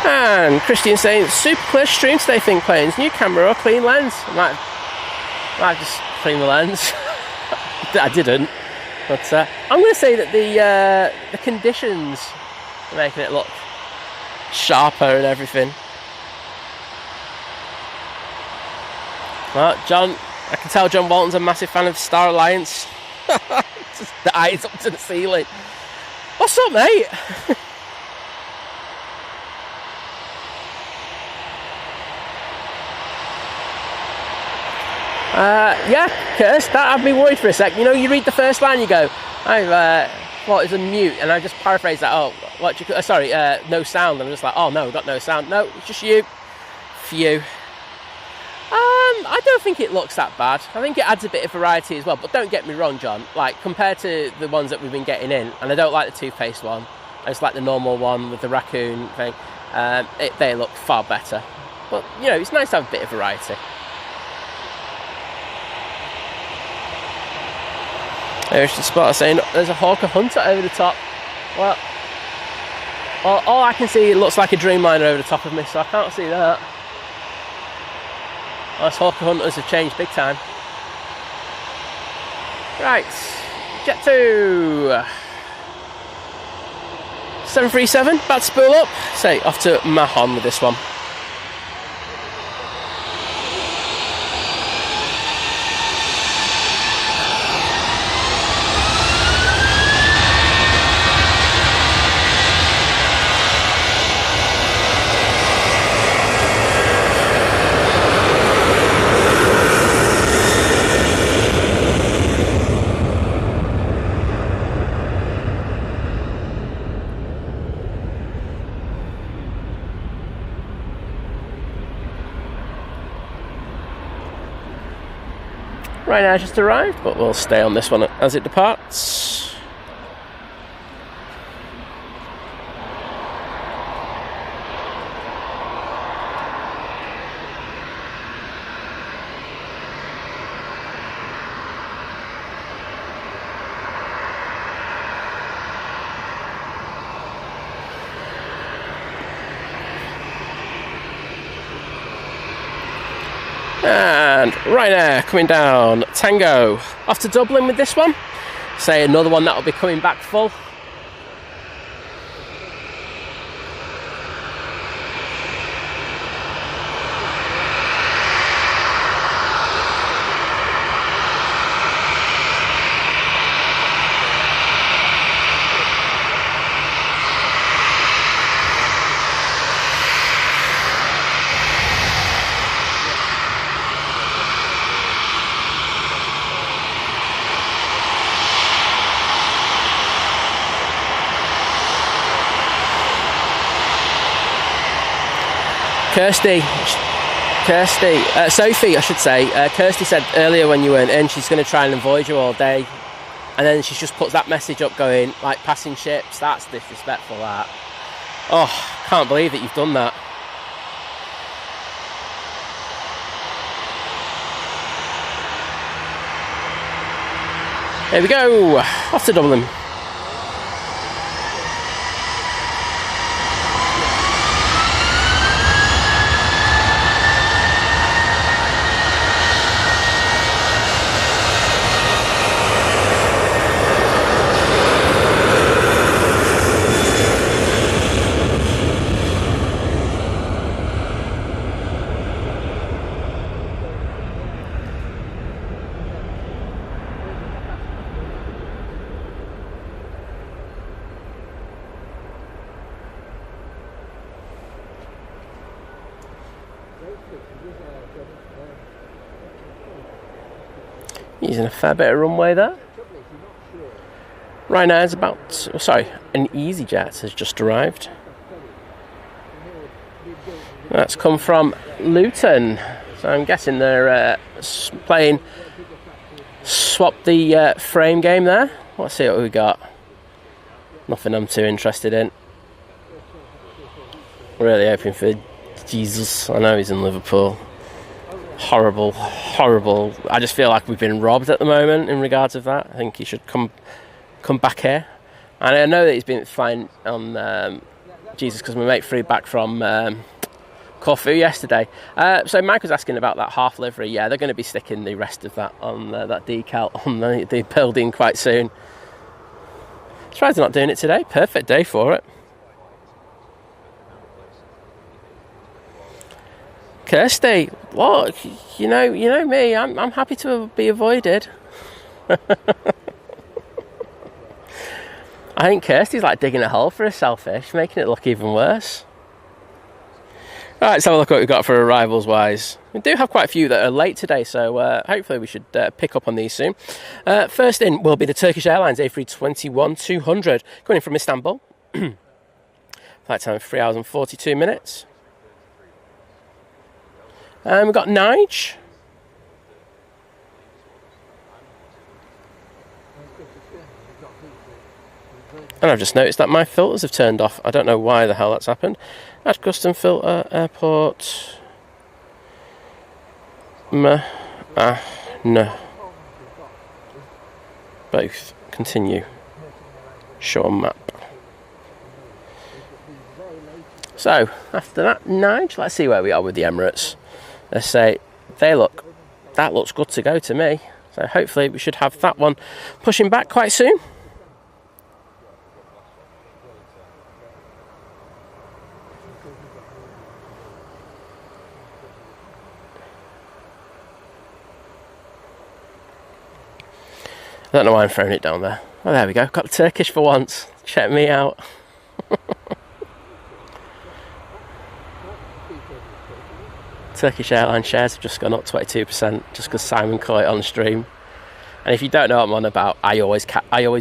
And Christian saying, super clear stream today, Think Planes. New camera or clean lens? I might just clean the lens. I didn't. But I'm going to say that the conditions are making it look sharper and everything. Well, John, I can tell John Walton's a massive fan of Star Alliance. Just the eyes up to the ceiling. What's up, mate? Yeah, Curse, that had me worried for a sec. You know, you read the first line, you go, what is a mute? And I just paraphrase that, no sound. And I'm just like, oh no, we've got no sound. No, it's just you. Phew. I don't think it looks that bad. I think it adds a bit of variety as well. But don't get me wrong, John. Like, compared to the ones that we've been getting in, and I don't like the toothpaste one. I just like the normal one with the raccoon thing. They look far better. But, you know, it's nice to have a bit of variety. There's the spotter saying there's a Hawker Hunter over the top. Well, all I can see, it looks like a Dreamliner over the top of me, so I can't see that. Those Hawker Hunters have changed big time. Right, Jet 2. 737, about to spool up. Say, off to Mahon with this one. Ryanair just arrived, but we'll stay on this one as it departs. And Ryanair coming down, Tango, off to Dublin with this one. Say another one that'll be coming back full. Sophie, I should say. Kirsty said earlier when you weren't in, she's going to try and avoid you all day. And then she just puts that message up going, like, passing ships, that's disrespectful, that. Oh, can't believe that you've done that. There we go, off to Dublin. Using a fair bit of runway there. Ryanair's an EasyJet has just arrived. That's come from Luton, so I'm guessing they're playing swap the frame game there. Let's see what we got. Nothing I'm too interested in. Really hoping for Jesus. I know he's in Liverpool. Horrible. I just feel like we've been robbed at the moment in regards of that. I think he should come back here. And I know that he's been flying on Jesus because my mate flew back from Corfu yesterday. So Mike was asking about that half livery. Yeah, they're going to be sticking the rest of that on that decal on the building quite soon. Surprised they're not doing it today. Perfect day for it. Kirsty, look, you know me, I'm happy to be avoided. I think Kirsty's like digging a hole for herself here. She's making it look even worse. Right, let's have a look at what we've got for arrivals wise. We do have quite a few that are late today, so hopefully we should pick up on these soon. First in will be the Turkish Airlines A321-200 coming in from Istanbul. Flight time 3 hours and 42 minutes. We've got Nige. And I've just noticed that my filters have turned off. I don't know why the hell that's happened. Add custom filter, airport. No. Both. Continue. Show on map. So, after that, Nige, let's see where we are with the Emirates. Let's say, that looks good to go to me. So hopefully we should have that one pushing back quite soon. I don't know why I'm throwing it down there. Oh, there we go. Got the Turkish for once. Check me out. Turkish Airlines shares have just gone up 22% just because Simon caught it on stream. And if you don't know what I'm on about, I always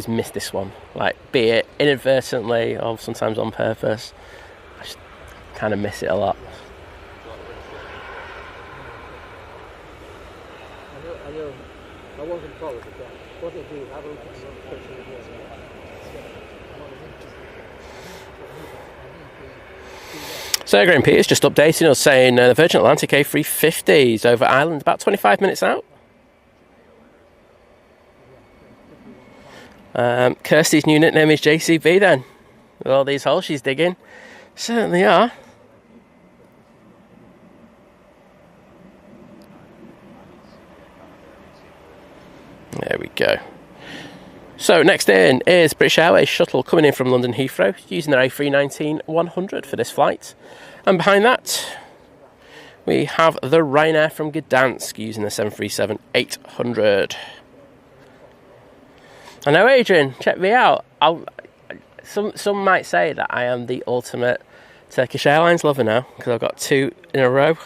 miss this one. Like, be it inadvertently or sometimes on purpose. I just kind of miss it a lot. I wasn't followed again. What did you have a look at some pictures? So Graham Peters just updating us saying the Virgin Atlantic A350 is over Ireland, about 25 minutes out. Kirsty's new nickname is JCB then. With all these holes she's digging. Certainly are. There we go. So next in is British Airways shuttle coming in from London Heathrow using their A319-100 for this flight. And behind that we have the Ryanair from Gdansk using the 737-800. I know, Adrian, check me out. Some might say that I am the ultimate Turkish Airlines lover now because I've got 2 in a row.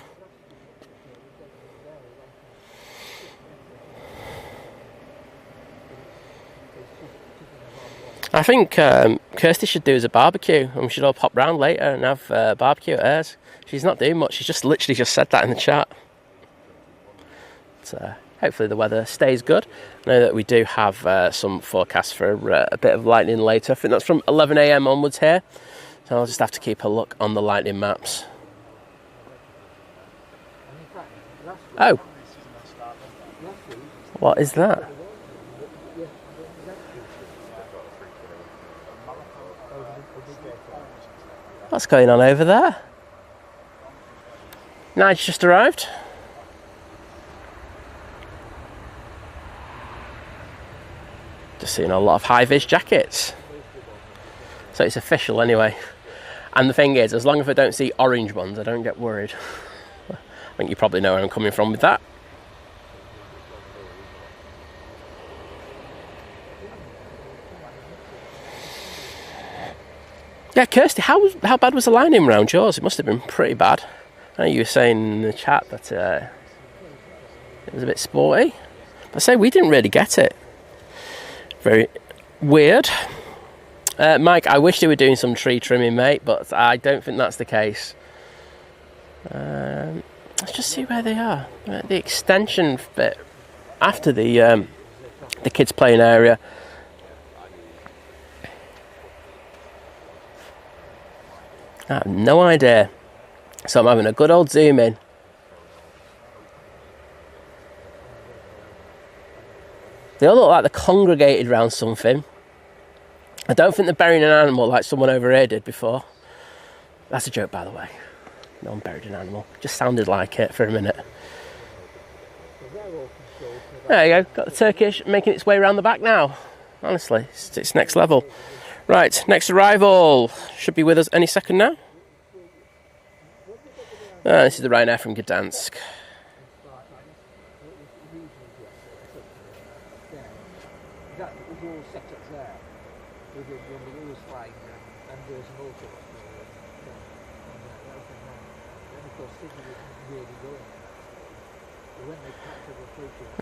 I think Kirsty should do as a barbecue, and we should all pop round later and have barbecue at hers. She's not doing much. She's just literally just said that in the chat. So hopefully the weather stays good. I know that we do have some forecasts for a bit of lightning later. I think that's from 11 AM onwards here. So I'll just have to keep a look on the lightning maps. Oh, what is that? What's going on over there? Nige just arrived. Just seeing a lot of high-vis jackets. So it's official anyway. And the thing is, as long as I don't see orange ones, I don't get worried. I think you probably know where I'm coming from with that. Yeah, Kirsty, how bad was the lining round yours? It must have been pretty bad. I know you were saying in the chat that it was a bit sporty. But I say we didn't really get it. Very weird. Mike, I wish they were doing some tree trimming, mate, but I don't think that's the case. Let's just see where they are. The extension bit after the kids playing area. I have no idea. So I'm having a good old zoom in. They all look like they're congregated around something. I don't think they're burying an animal like someone over here did before. That's a joke, by the way. No one buried an animal. Just sounded like it for a minute. There you go. Got the Turkish making its way around the back now. Honestly, it's next level. Right, next arrival should be with us any second now. This is the Ryanair from Gdansk.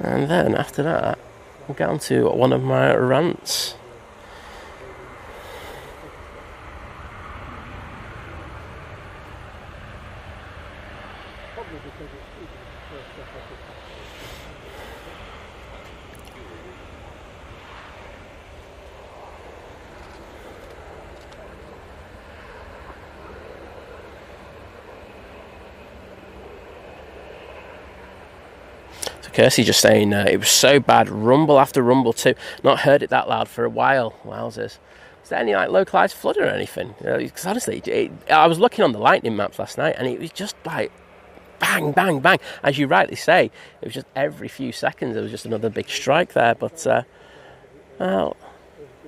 And then after that, we'll get on to one of my rants. Kirsty just saying it was so bad, rumble after rumble too. Not heard it that loud for a while. Wowzers. Is there any like localised flood or anything? Because honestly, I was looking on the lightning maps last night and it was just like bang, bang, bang. As you rightly say, it was just every few seconds there was just another big strike there. But well,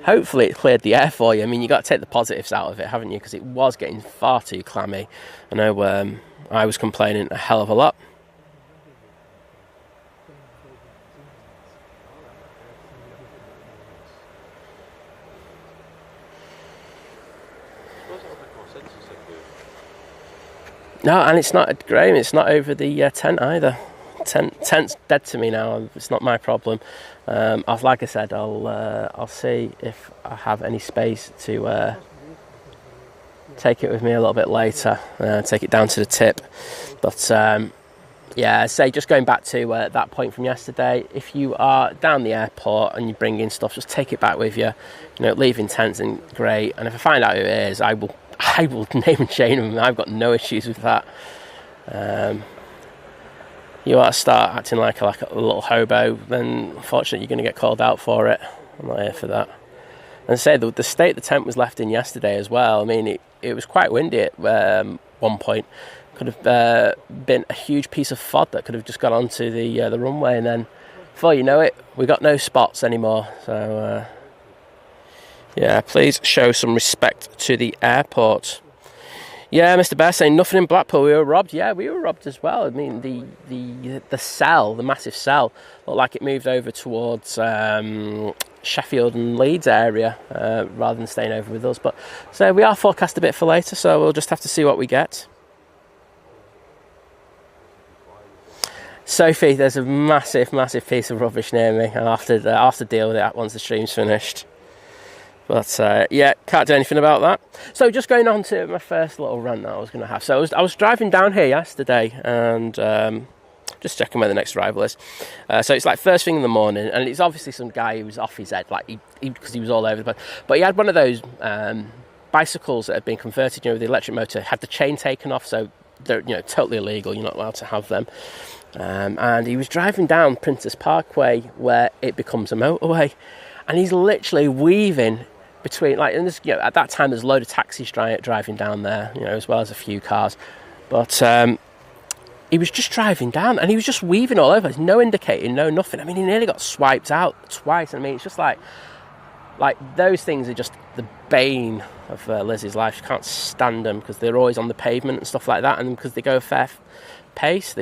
hopefully it cleared the air for you. I mean, you got to take the positives out of it, haven't you? Because it was getting far too clammy. I know I was complaining a hell of a lot. No, and it's not, Graham, it's not over the tent either. Tent's dead to me now. It's not my problem. Like I said, I'll see if I have any space to take it with me a little bit later. Take it down to the tip. But yeah, say just going back to that point from yesterday. If you are down the airport and you bring in stuff, just take it back with you. You know, leaving tents and great. And if I find out who it is, I will name and shame them. I've got no issues with that. You ought to start acting like a little hobo, then unfortunately you're going to get called out for it. I'm not here for that. And say the state the tent was left in yesterday as well. I mean, it was quite windy at one point. Could have been a huge piece of fog that could have just got onto the runway, and then before you know it, we got no spots anymore. So yeah, please show some respect to the airport. Yeah, Mr. Bear saying nothing in Blackpool. We were robbed. Yeah, we were robbed as well. I mean, the cell, the massive cell, looked like it moved over towards Sheffield and Leeds area rather than staying over with us. But so we are forecast a bit for later, so we'll just have to see what we get. Sophie, there's a massive piece of rubbish near me. I'll have to deal with it once the stream's finished. But yeah, can't do anything about that. So just going on to my first little rant that I was going to have. So I was driving down here yesterday and just checking where the next arrival is. So it's like first thing in the morning, and it's obviously some guy who was off his head, like because he was all over the place. But he had one of those bicycles that had been converted, with the electric motor, had the chain taken off, so they're totally illegal. You're not allowed to have them. And he was driving down Princess Parkway where it becomes a motorway, and he's literally weaving between, like, and there's, at that time there's a load of taxis driving down there, as well as a few cars, but he was just driving down and he was just weaving all over. There's no indicating, no nothing. I mean, he nearly got swiped out twice. I mean, it's just like those things are just the bane of Lizzie's life. She can't stand them because they're always on the pavement and stuff like that, and because they go a fair pace,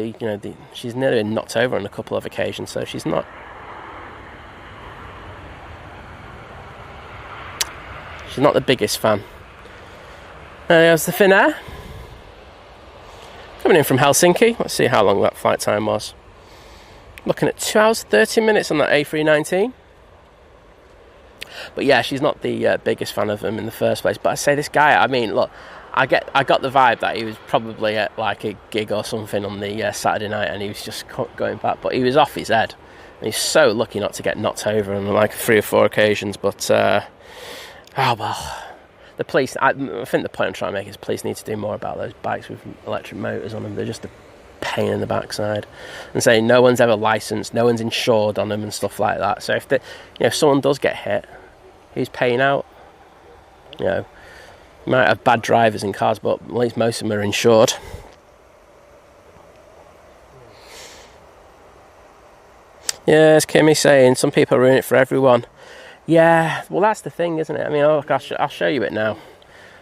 she's nearly been knocked over on a couple of occasions, so she's not the biggest fan. There's the Finnair coming in from Helsinki. Let's see how long that flight time was. Looking at 2 hours 30 minutes on that A319. But yeah, she's not the biggest fan of him in the first place. But I say this guy, I mean, look, I got the vibe that he was probably at like a gig or something on the Saturday night, and he was just going back. But he was off his head. And he's so lucky not to get knocked over on like 3 or 4 occasions. But oh well, the police. I think the point I'm trying to make is police need to do more about those bikes with electric motors on them. They're just a pain in the backside. And saying no one's ever licensed, no one's insured on them and stuff like that. So if someone does get hit, who's paying out? You might have bad drivers in cars, but at least most of them are insured. Yeah, as Kimmy's saying, some people ruin it for everyone. Yeah, well, that's the thing, isn't it? I mean, I'll show you it now.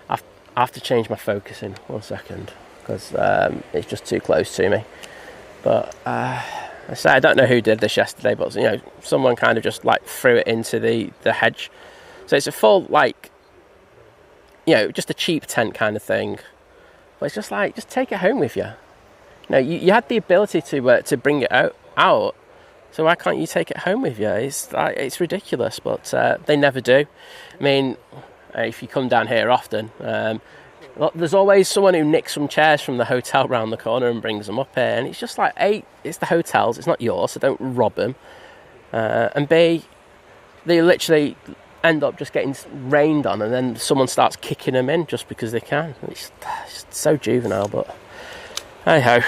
I have to change my focusing. 1 second, because it's just too close to me. But I say I don't know who did this yesterday, but someone kind of just like threw it into the hedge. So it's a full you know, just a cheap tent kind of thing. But it's just like, just take it home with you. You know, you had the ability to bring it out, so why can't you take it home with you? It's ridiculous, but they never do. I mean, if you come down here often, there's always someone who nicks some chairs from the hotel round the corner and brings them up here, and it's just like, A, it's the hotel's, it's not yours, so don't rob them, and B, they literally end up just getting rained on, and then someone starts kicking them in just because they can. It's so juvenile, but hey ho,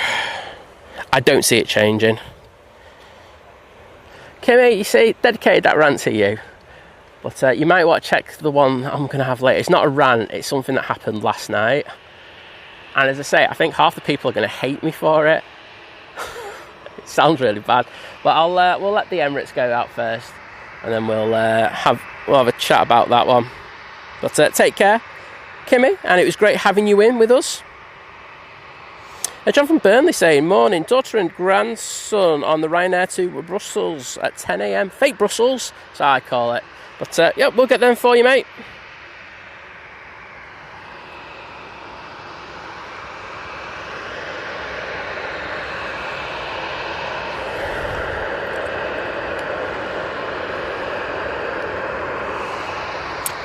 I don't see it changing. Kimmy, you see, dedicated that rant to you, but you might want to check the one I'm going to have later. It's not a rant, it's something that happened last night, and as I say, I think half the people are going to hate me for it. It sounds really bad, but we'll let the Emirates go out first, and then we'll have a chat about that one. But take care, Kimmy, and it was great having you in with us. John from Burnley saying, morning, daughter and grandson on the Ryanair to Brussels at 10 a.m. Fake Brussels, so I call it. But yeah, we'll get them for you, mate.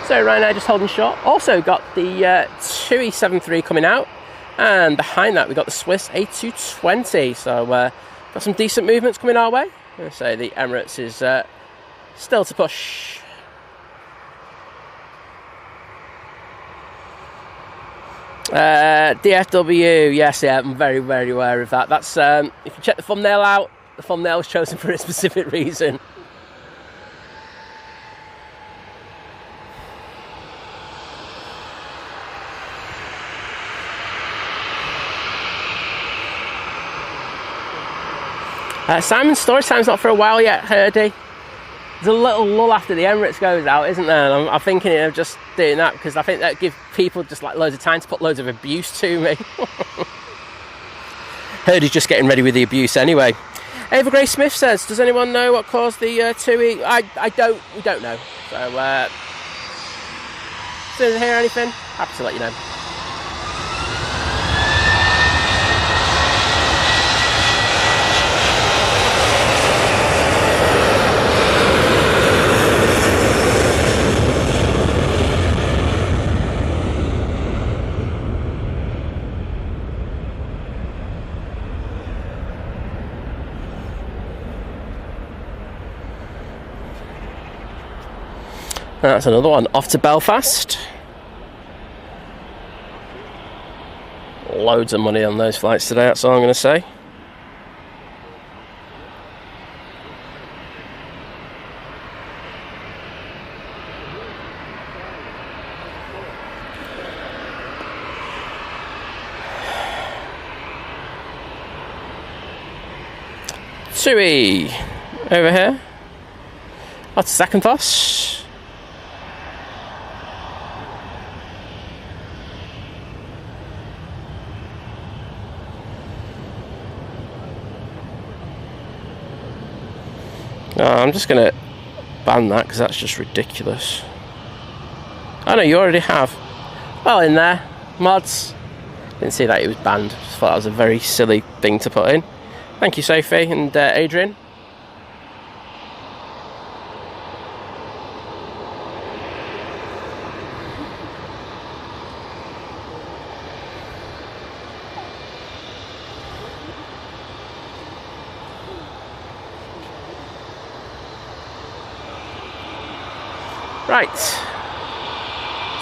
So Ryanair just holding short. Also got the TUI 73 coming out. And behind that, we've got the Swiss A220. So, got some decent movements coming our way. I'm going to say the Emirates is still to push. DFW, yes, yeah, I'm very, very aware of that. That's, if you check the thumbnail out, the thumbnail was chosen for a specific reason. Simon's storage time's not for a while yet, Herdy. There's a little lull after the Emirates goes out, isn't there? And I'm thinking of just doing that because I think that gives people just like loads of time to put loads of abuse to me. Herdy's just getting ready with the abuse anyway. Ava Gray Smith says, does anyone know what caused the TUI? We don't know. So, as soon as I hear anything, happy to let you know. That's another one off to Belfast. Loads of money on those flights today, that's all I'm going to say. TUI over here. That's second toss. I'm just going to ban that because that's just ridiculous. Oh no, you already have. Well, in there. Mods. Didn't see that it was banned. Just thought that was a very silly thing to put in. Thank you, Sophie and Adrian. Right,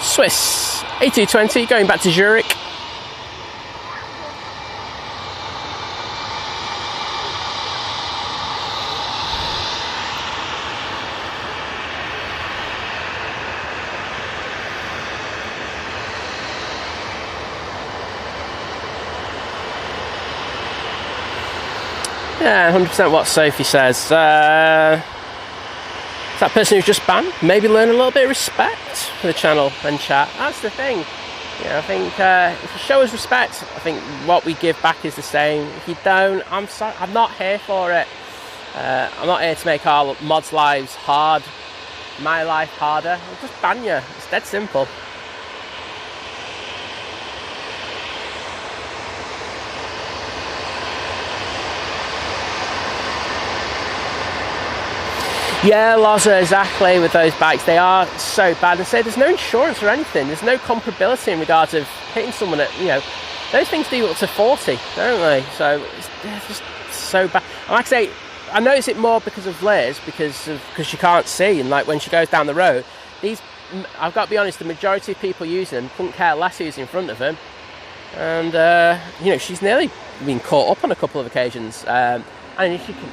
Swiss A220 going back to Zurich. Yeah, 100% what Sophie says. That person who's just banned, maybe learn a little bit of respect for the channel and chat. That's the thing. Yeah, I think if you show us respect, I think what we give back is the same. If you don't, I'm sorry, I'm not here for it. I'm not here to make our mods' lives hard, my life harder. I'll just ban you. It's dead simple. Yeah, Loza, exactly, with those bikes. They are so bad. And say there's no insurance or anything. There's no comparability in regards of hitting someone at, you know, those things do up to 40, don't they? So it's just so bad. And like I say, I notice it more because of Liz, because she can't see, and like when she goes down the road, I've got to be honest, the majority of people using them couldn't care less who's in front of them. And, you know, she's nearly been caught up on a couple of occasions. And if you can...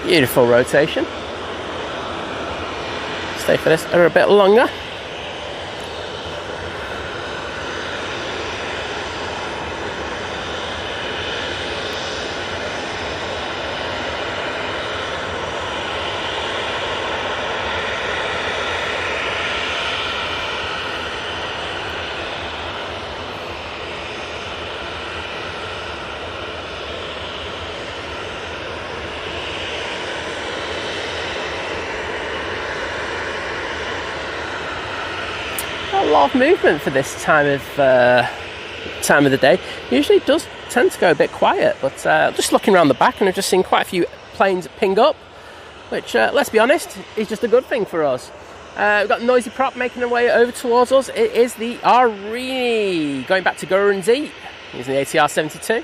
Beautiful rotation. Stay for this a bit longer. A lot of movement for this time of the day. Usually it does tend to go a bit quiet, but just looking around the back, and I've just seen quite a few planes ping up, which let's be honest is just a good thing for us. We've got Noisy Prop making their way over towards us. It is the Arini going back to Guernsey using the ATR 72.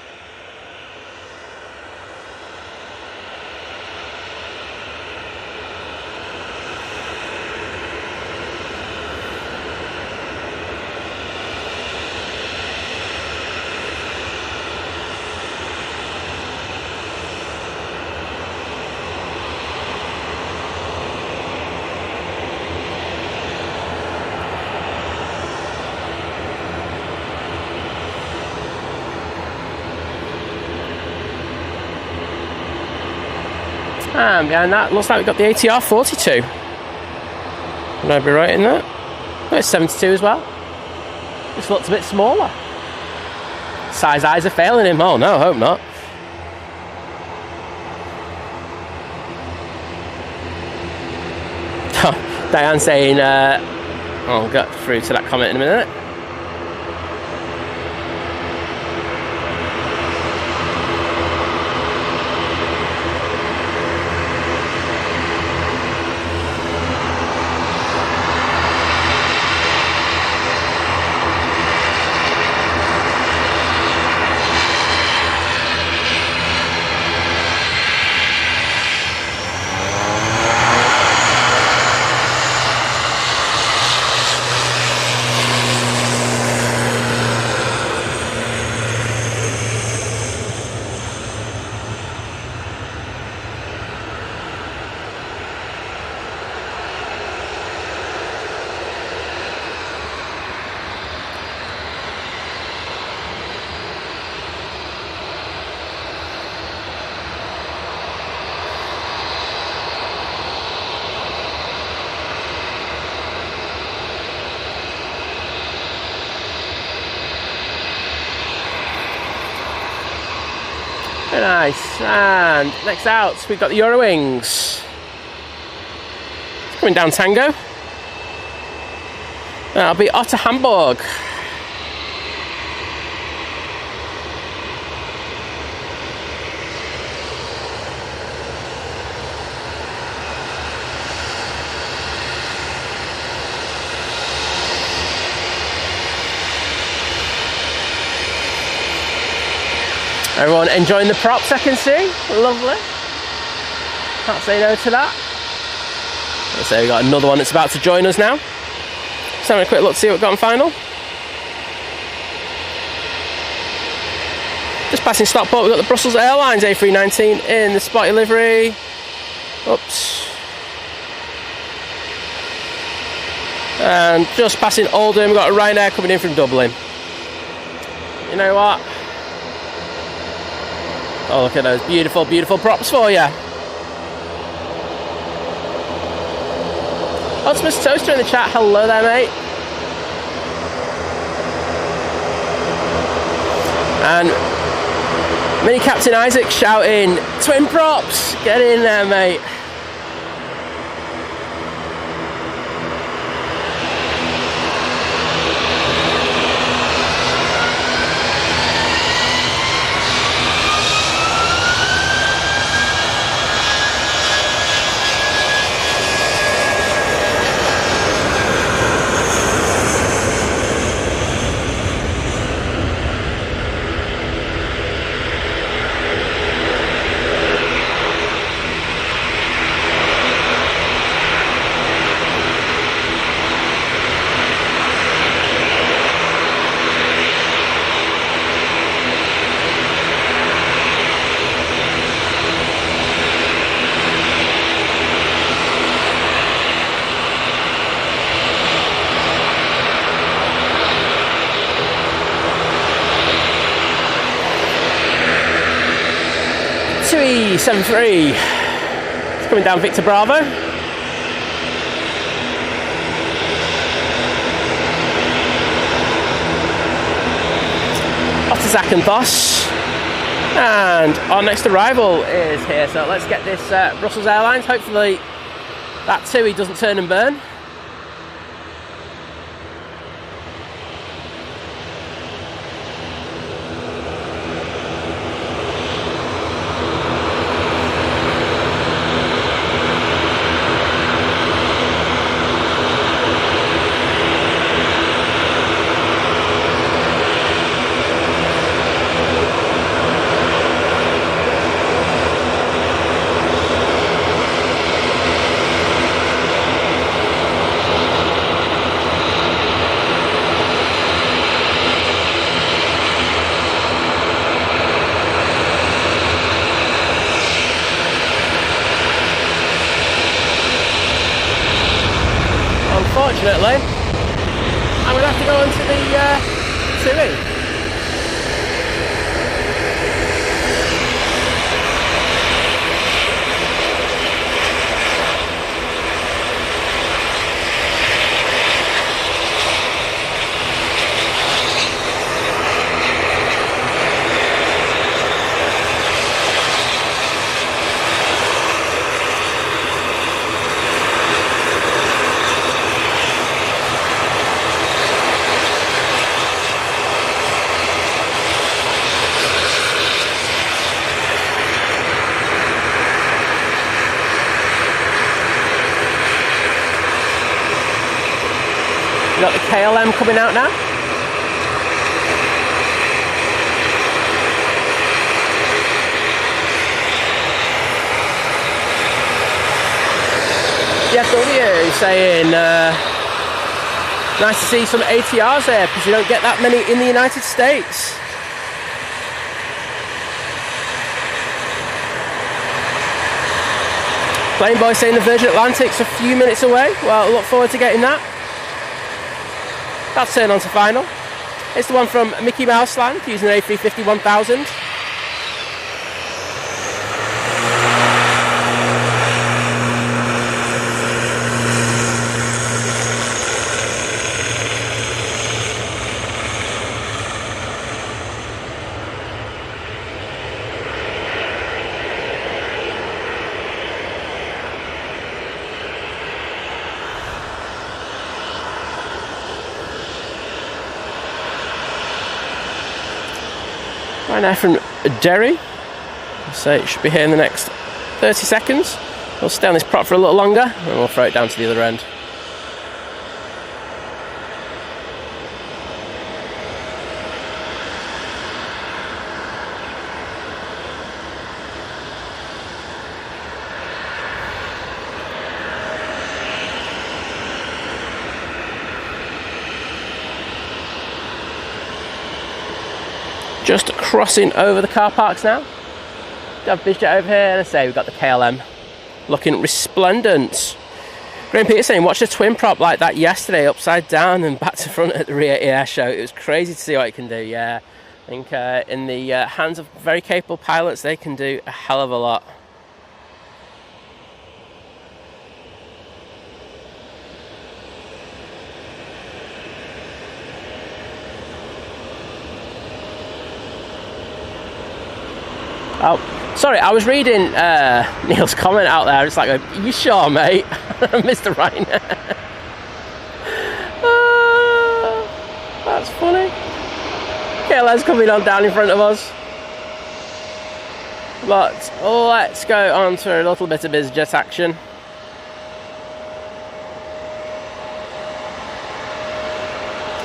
And behind that, looks like we've got the ATR 42. Would I be right in that? Oh, it's 72 as well. Just looks a bit smaller. Size eyes are failing him. Oh no, hope not. Diane saying, I'll get through to that comment in a minute. Very nice. And next out, we've got the Eurowings. It's coming down Tango. That'll be Otter Hamburg. Everyone enjoying the props, I can see. Lovely. Can't say no to that. So we've got another one that's about to join us now. Just having a quick look to see what we've got on final. Just passing Stockport, we've got the Brussels Airlines A380 in the spotty livery. Oops. And just passing Oldham, we've got a Ryanair coming in from Dublin. You know what? Oh, look at those beautiful, beautiful props for you. Optimus Toaster in the chat, hello there, mate. And Mini Captain Isaac shouting, twin props, get in there, mate. A380 it's coming down Victor Bravo. Off to Zach and Boss. And our next arrival is here, so let's get this Brussels Airlines. Hopefully that TUI doesn't turn and burn. Unfortunately, I'm going to have to go onto the TUI. Got the KLM coming out now. DFW saying nice to see some ATRs there because you don't get that many in the United States. Plane Boy saying the Virgin Atlantic's a few minutes away. Well, I look forward to getting that. That's turned on to final. It's the one from Mickey Mouse Land using an A350 1000. Right now from Derry, so it should be here in the next 30 seconds. We'll stay on this prop for a little longer and we'll throw it down to the other end. Just crossing over the car parks now. We have BizJet over here, and I say we've got the KLM looking resplendent. Graham Peter saying, watched a twin prop like that yesterday, upside down and back to front at the Air show. It was crazy to see what it can do, yeah. I think in the hands of very capable pilots, they can do a hell of a lot. Oh, sorry, I was reading Neil's comment out there. It's like, are you sure, mate? Mr. Ryanair. That's funny. KLM's coming on down in front of us. But let's go on to a little bit of BizJet action.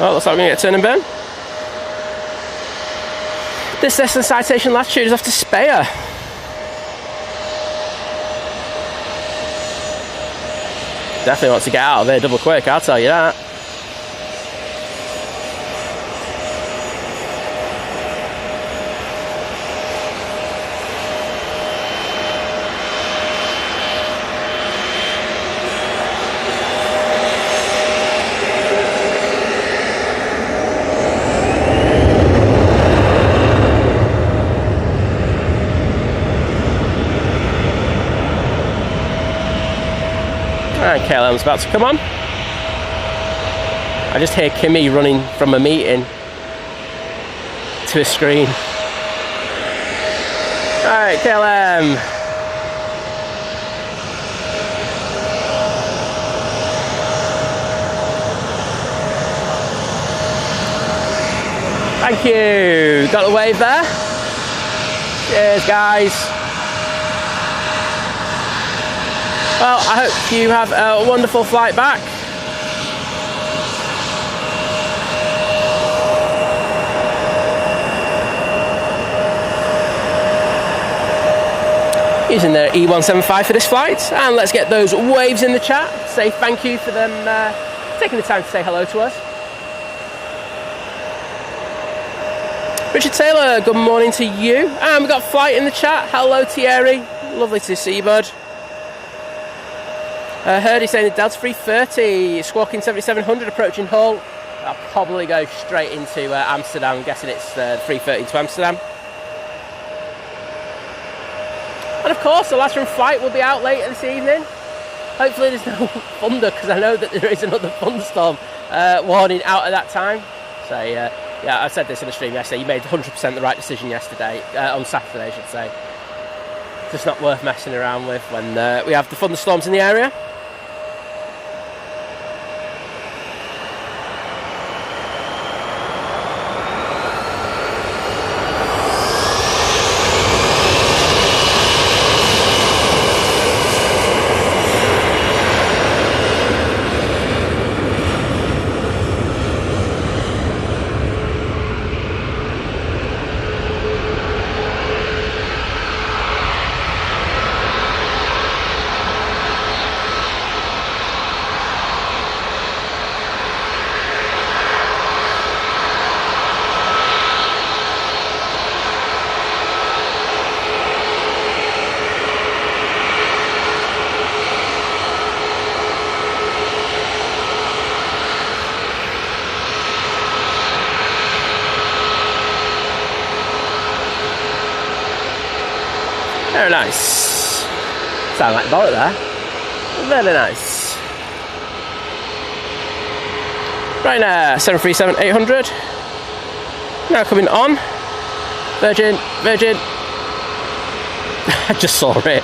Oh, looks like we're going to get a turn and burn. This destination citation latitude is off to Speyer. Definitely wants to get out of here double quick, I'll tell you that. And KLM's about to come on. I just hear Kimmy running from a meeting to a screen. Alright, KLM. Thank you. Got the wave there. Cheers, guys. Well, I hope you have a wonderful flight back. Using the E175 for this flight, and let's get those waves in the chat. Say thank you for them taking the time to say hello to us. Richard Taylor, good morning to you. And we've got Flight in the chat. Hello, Thierry. Lovely to see you, bud. Heard he's saying the Delta 330, squawking 7700 approaching Hull. I'll probably go straight into Amsterdam. I'm guessing it's 330 to Amsterdam. And of course, the last run flight will be out later this evening. Hopefully there's no thunder, because I know that there is another thunderstorm warning out at that time. So yeah, I said this in the stream yesterday. You made 100% the right decision yesterday, on Saturday I should say. Just not worth messing around with when we have the thunderstorms in the area. Very nice. Sound like Borat there. Very nice. Ryanair 737-800. Now coming on. Virgin. I just saw it.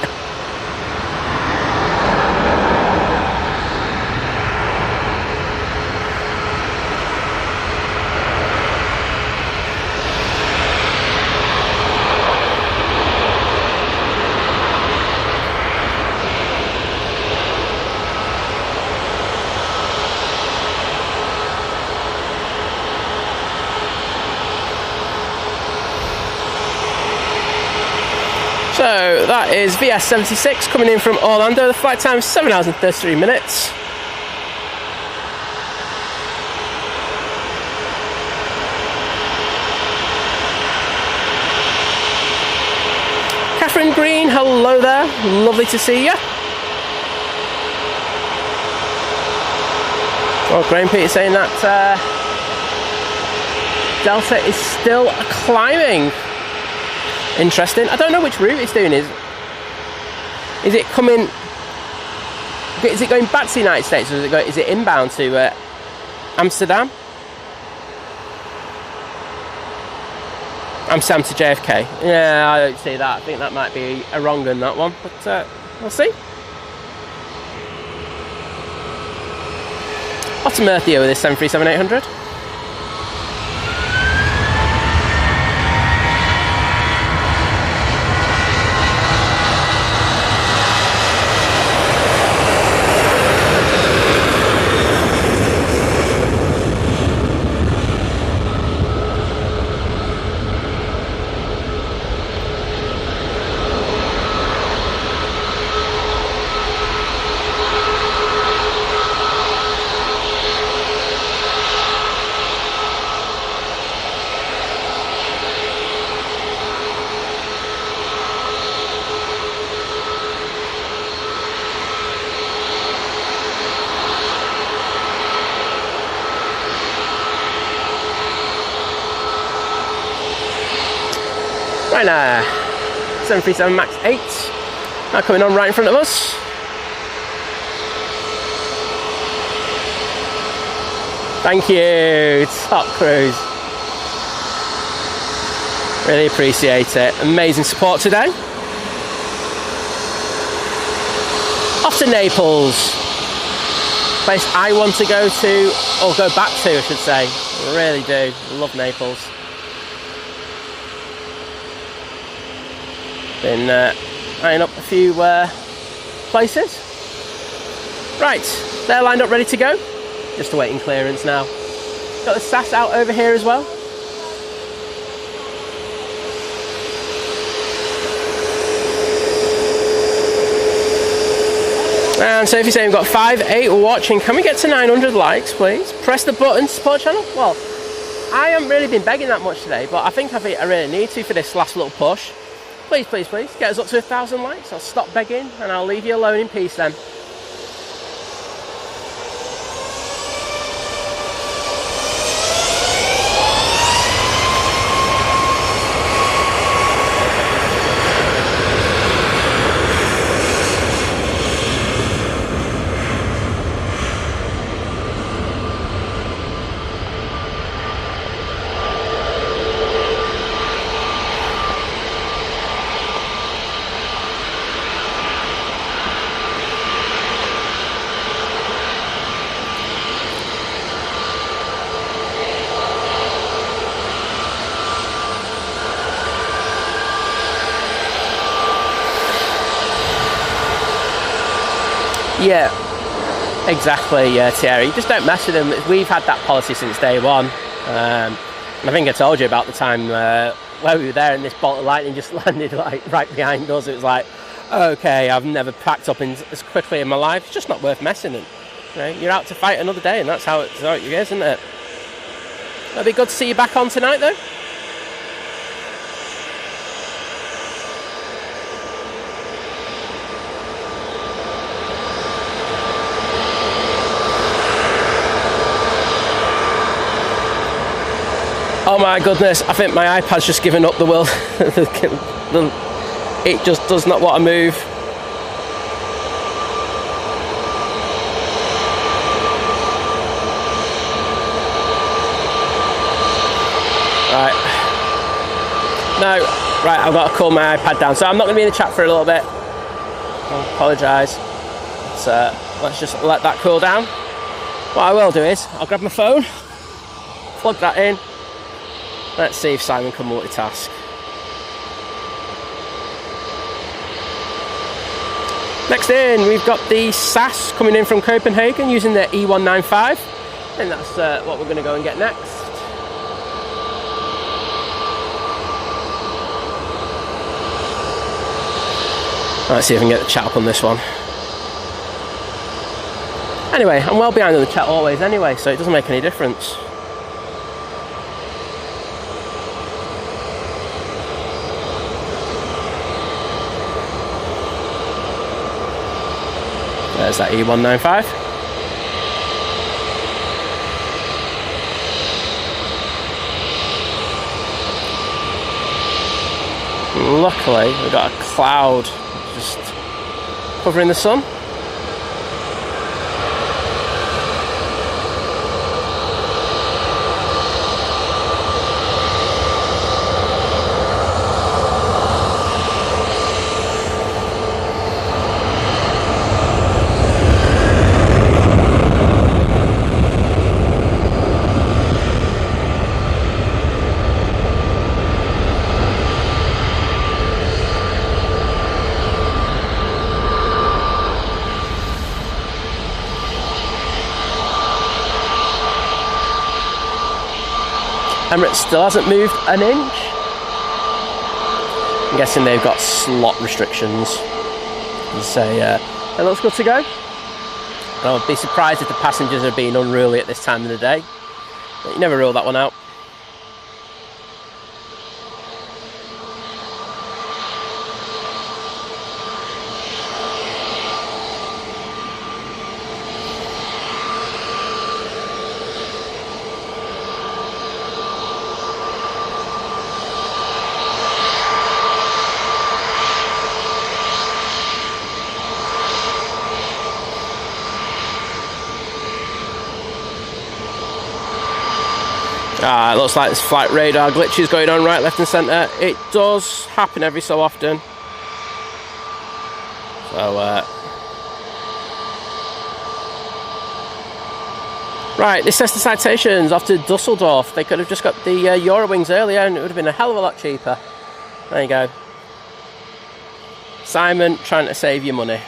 So that is VS76 coming in from Orlando. The flight time is 7 hours and 33 minutes. Catherine Green, hello there. Lovely to see you. Well, Graham Peter saying that Delta is still climbing. Interesting. I don't know which route it's doing. Is it coming? Is it going back to the United States, or is it inbound to Amsterdam? Amsterdam to JFK. Yeah, I don't see that. I think that might be a wrong on that one, but we'll see. What's on earth here with this 737-800? Ryanair 737 MAX 8 now coming on right in front of us. Thank you, top cruise. Really appreciate it. Amazing support today. Off to Naples, place I want to go to, or go back to I should say. Really do, love Naples. Been eyeing up a few places. Right, they're lined up ready to go. Just awaiting clearance now. Got the SAS out over here as well. And so if you're saying we've got 5-8 watching, can we get to 900 likes please? Press the button to support channel. Well, I haven't really been begging that much today, but I think I really need to for this last little push. Please, please, please, get us up to 1,000 likes. I'll stop begging and I'll leave you alone in peace then. Yeah, exactly, Thierry. You just don't mess with them. We've had that policy since day one. And I think I told you about the time where we were there and this bolt of lightning just landed like right behind us. It was like, okay, I've never packed up as quickly in my life. It's just not worth messing. And you know, you're out to fight another day, and that's how it is, isn't it? It'll be good to see you back on tonight, though. Oh my goodness, I think my iPad's just given up the will. It just does not want to move. Right. No, right, I've got to cool my iPad down. So I'm not going to be in the chat for a little bit. I apologise. Let's just let that cool down. What I will do is, I'll grab my phone, plug that in. Let's see if Simon can multitask. Next in, we've got the SAS coming in from Copenhagen using their E195. And that's what we're going to go and get next. Let's see if I can get the chat up on this one. Anyway, I'm well behind on the chat always anyway, so it doesn't make any difference. There's that E195. Luckily, we've got a cloud just covering the sun. Emirates still hasn't moved an inch. I'm guessing they've got slot restrictions. So it looks good to go. I'll be surprised if the passengers are being unruly at this time of the day. But you never rule that one out. It looks like there's flight radar glitches going on right, left and centre. It does happen every so often. So, right, this says the citations off to Dusseldorf. They could have just got the Eurowings earlier and it would have been a hell of a lot cheaper. There you go. Simon trying to save you money.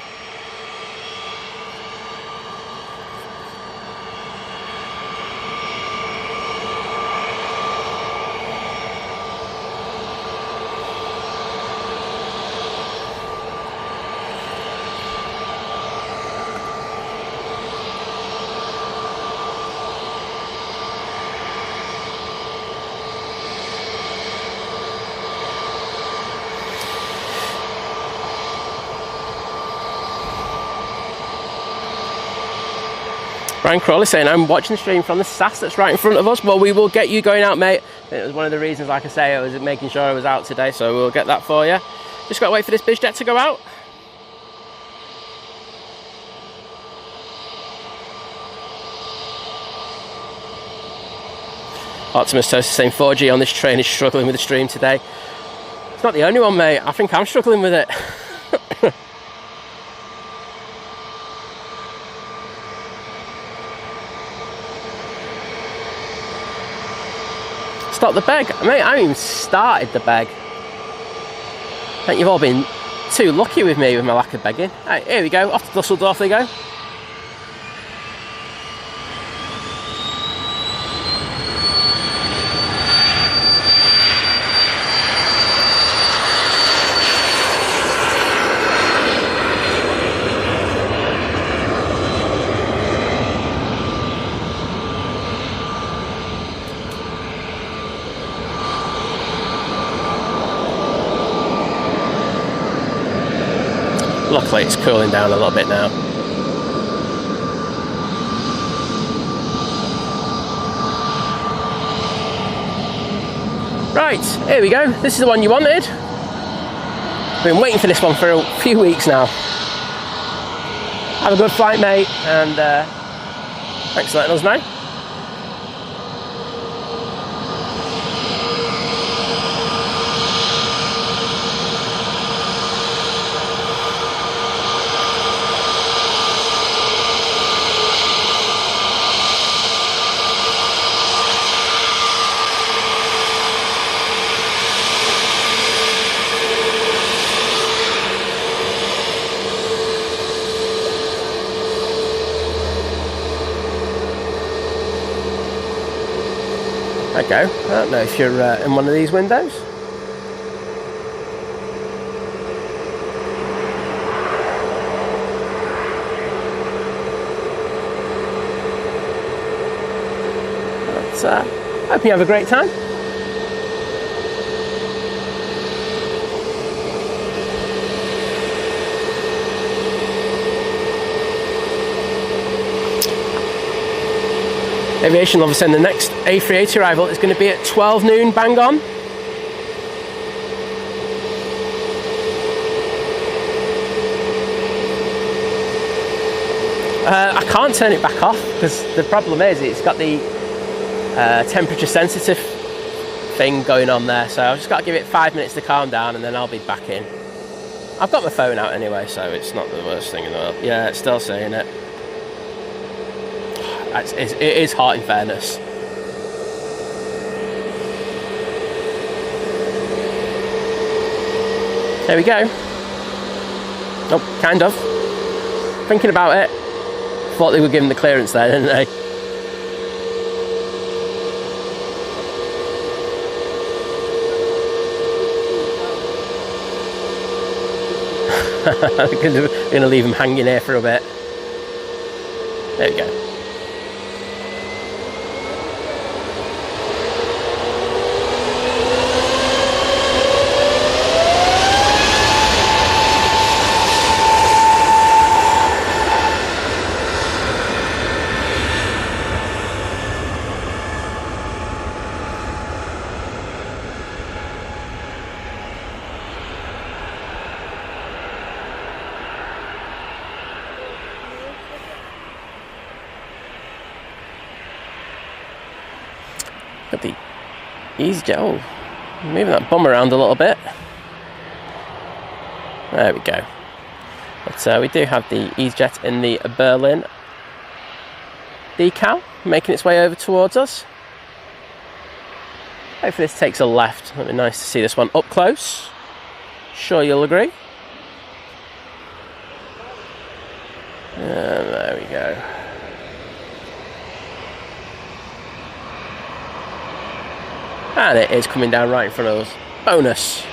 Brian Crawley saying, I'm watching the stream from the SAS that's right in front of us. Well, we will get you going out, mate. It was one of the reasons, like I say, I was making sure I was out today, so we'll get that for you. Just got to wait for this biz jet to go out. Optimus Toast is saying 4G on this train is struggling with the stream today. It's not the only one, mate. I think I'm struggling with it. Stop the beg. Mate, I haven't even started the beg. I think you've all been too lucky with me with my lack of begging. Right, here we go. Off to Dusseldorf they go. Luckily it's cooling down a little bit now. Right, here we go. This is the one you wanted. Been waiting for this one for a few weeks now. Have a good flight, mate, and thanks for letting us know. There you go. I don't know if you're in one of these windows. But I hope you have a great time. Aviation lover saying the next A380 arrival is going to be at 12 noon, bang on. I can't turn it back off because the problem is it's got the temperature sensitive thing going on there, so I've just got to give it 5 minutes to calm down and then I'll be back in. I've got my phone out anyway, so it's not the worst thing in the world. Yeah, it's still saying it. It is hot in fairness. There we go. Oh, kind of. Thinking about it. Thought they were giving the clearance there, didn't they? I'm going to leave them hanging here for a bit. There we go. Got the EasyJet. Oh, moving that bum around a little bit. There we go. But we do have the EasyJet in the Berlin decal, making its way over towards us. Hopefully this takes a left. It'll be nice to see this one up close. Sure you'll agree. There we go. And it is coming down right in front of us. Bonus.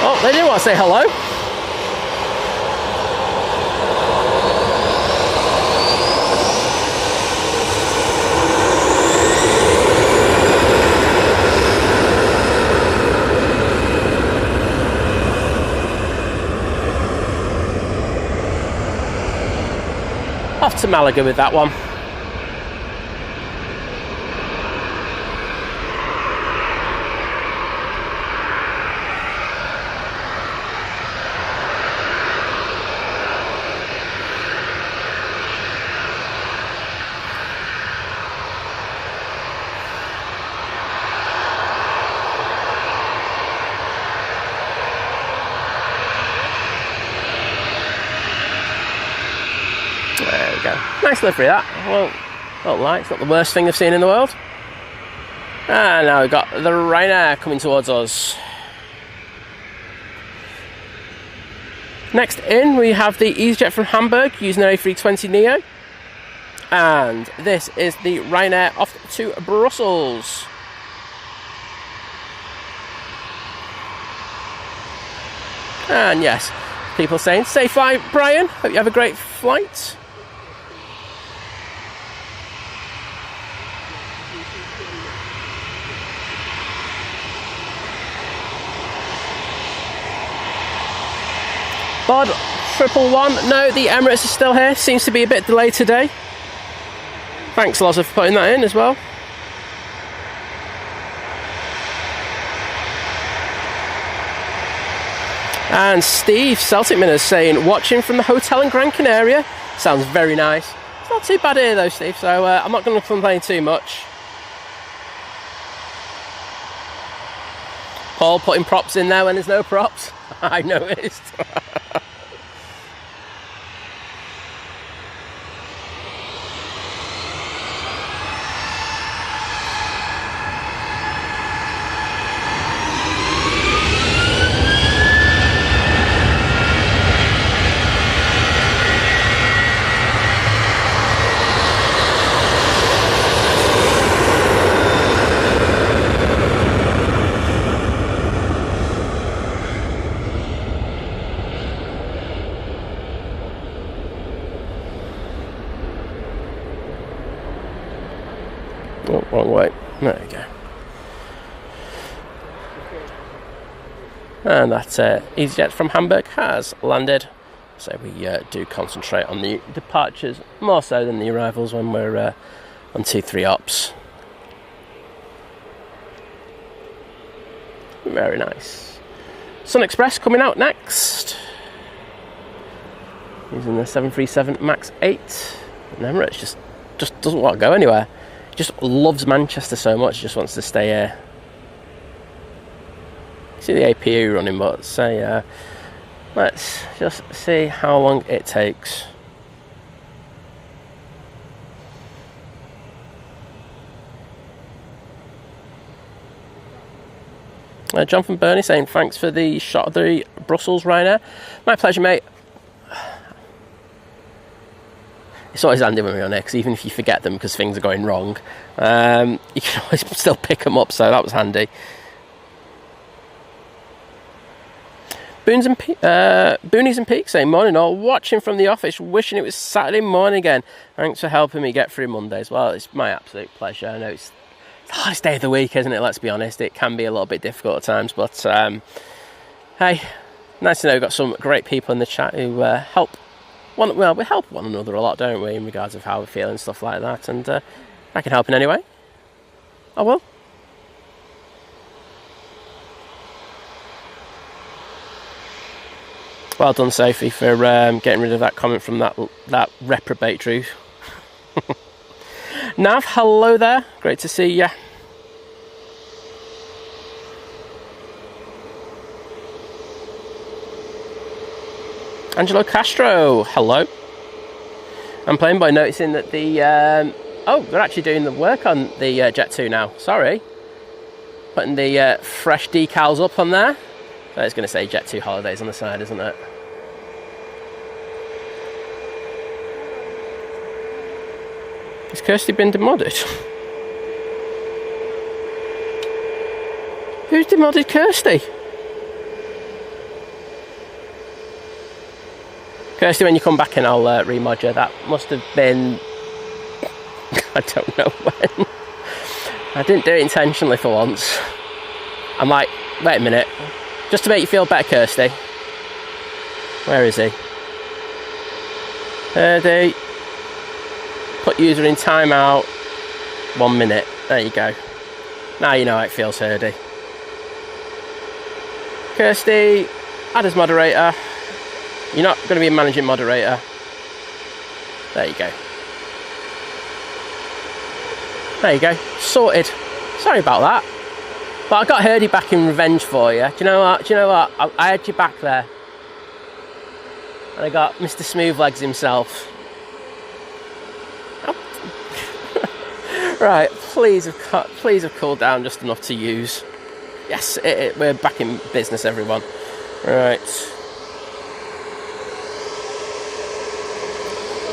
Oh, they didn't want to say hello. Off to Malaga with that one. There we go. Nice livery that. Well, not lie, it's not the worst thing I've seen in the world. And now we've got the Ryanair coming towards us. Next in, we have the EasyJet from Hamburg using an A320neo. And this is the Ryanair off to Brussels. And yes, people saying, safe flight, Brian. Hope you have a great flight. Bod 111. No, the Emirates is still here. Seems to be a bit delayed today. Thanks, Loza, for putting that in as well. And Steve Celticman is saying, watching from the hotel in Gran Canaria. Sounds very nice. It's not too bad here though, Steve, so I'm not going to complain too much. Paul putting props in there when there's no props. I noticed. Oh, wrong way. There we go. And that EasyJet from Hamburg has landed. So we do concentrate on the departures more so than the arrivals when we're on 2-3 ops. Very nice. Sun Express coming out next. Using the 737 MAX 8. And Emirates just doesn't want to go anywhere. He just loves Manchester so much, just wants to stay here. See the APU running, but say let's just see how long it takes. Jonathan Burney saying thanks for the shot of the Brussels Ryanair. My pleasure, mate. It's always handy when we're on here, because even if you forget them because things are going wrong, you can always still pick them up, so that was handy. Boonies and Peaks saying morning all, watching from the office, wishing it was Saturday morning again. Thanks for helping me get through Mondays. Well, it's my absolute pleasure. I know it's the hardest day of the week, isn't it? Let's be honest, it can be a little bit difficult at times, but hey, nice to know we've got some great people in the chat who help. We help one another a lot, don't we, in regards of how we feel and stuff like that, and I can help in any way. I will. Well done, Sophie, for getting rid of that comment from that reprobate Drew. Nav, hello there. Great to see you. Angelo Castro, hello. I'm playing by noticing that the... they're actually doing the work on the Jet 2 now. Sorry. Putting the fresh decals up on there. I was going to say Jet 2 Holidays on the side, isn't it? Has Kirsty been demodded? Who's demodded Kirsty? Kirsty, when you come back in, I'll remod you. That must have been... I don't know when. I didn't do it intentionally for once. I'm like, wait a minute. Just to make you feel better, Kirsty. Where is he? Herdy. Put user in timeout. 1 minute. There you go. Now you know how it feels, Herdy. Kirsty, add as moderator. You're not going to be a managing moderator. There you go. There you go. Sorted. Sorry about that. But I got Herdy back in revenge for you. Do you know what? I had you back there. And I got Mr. Smoothlegs himself. Oh. Right, please have cooled down just enough to use. Yes, we're back in business, everyone. Right.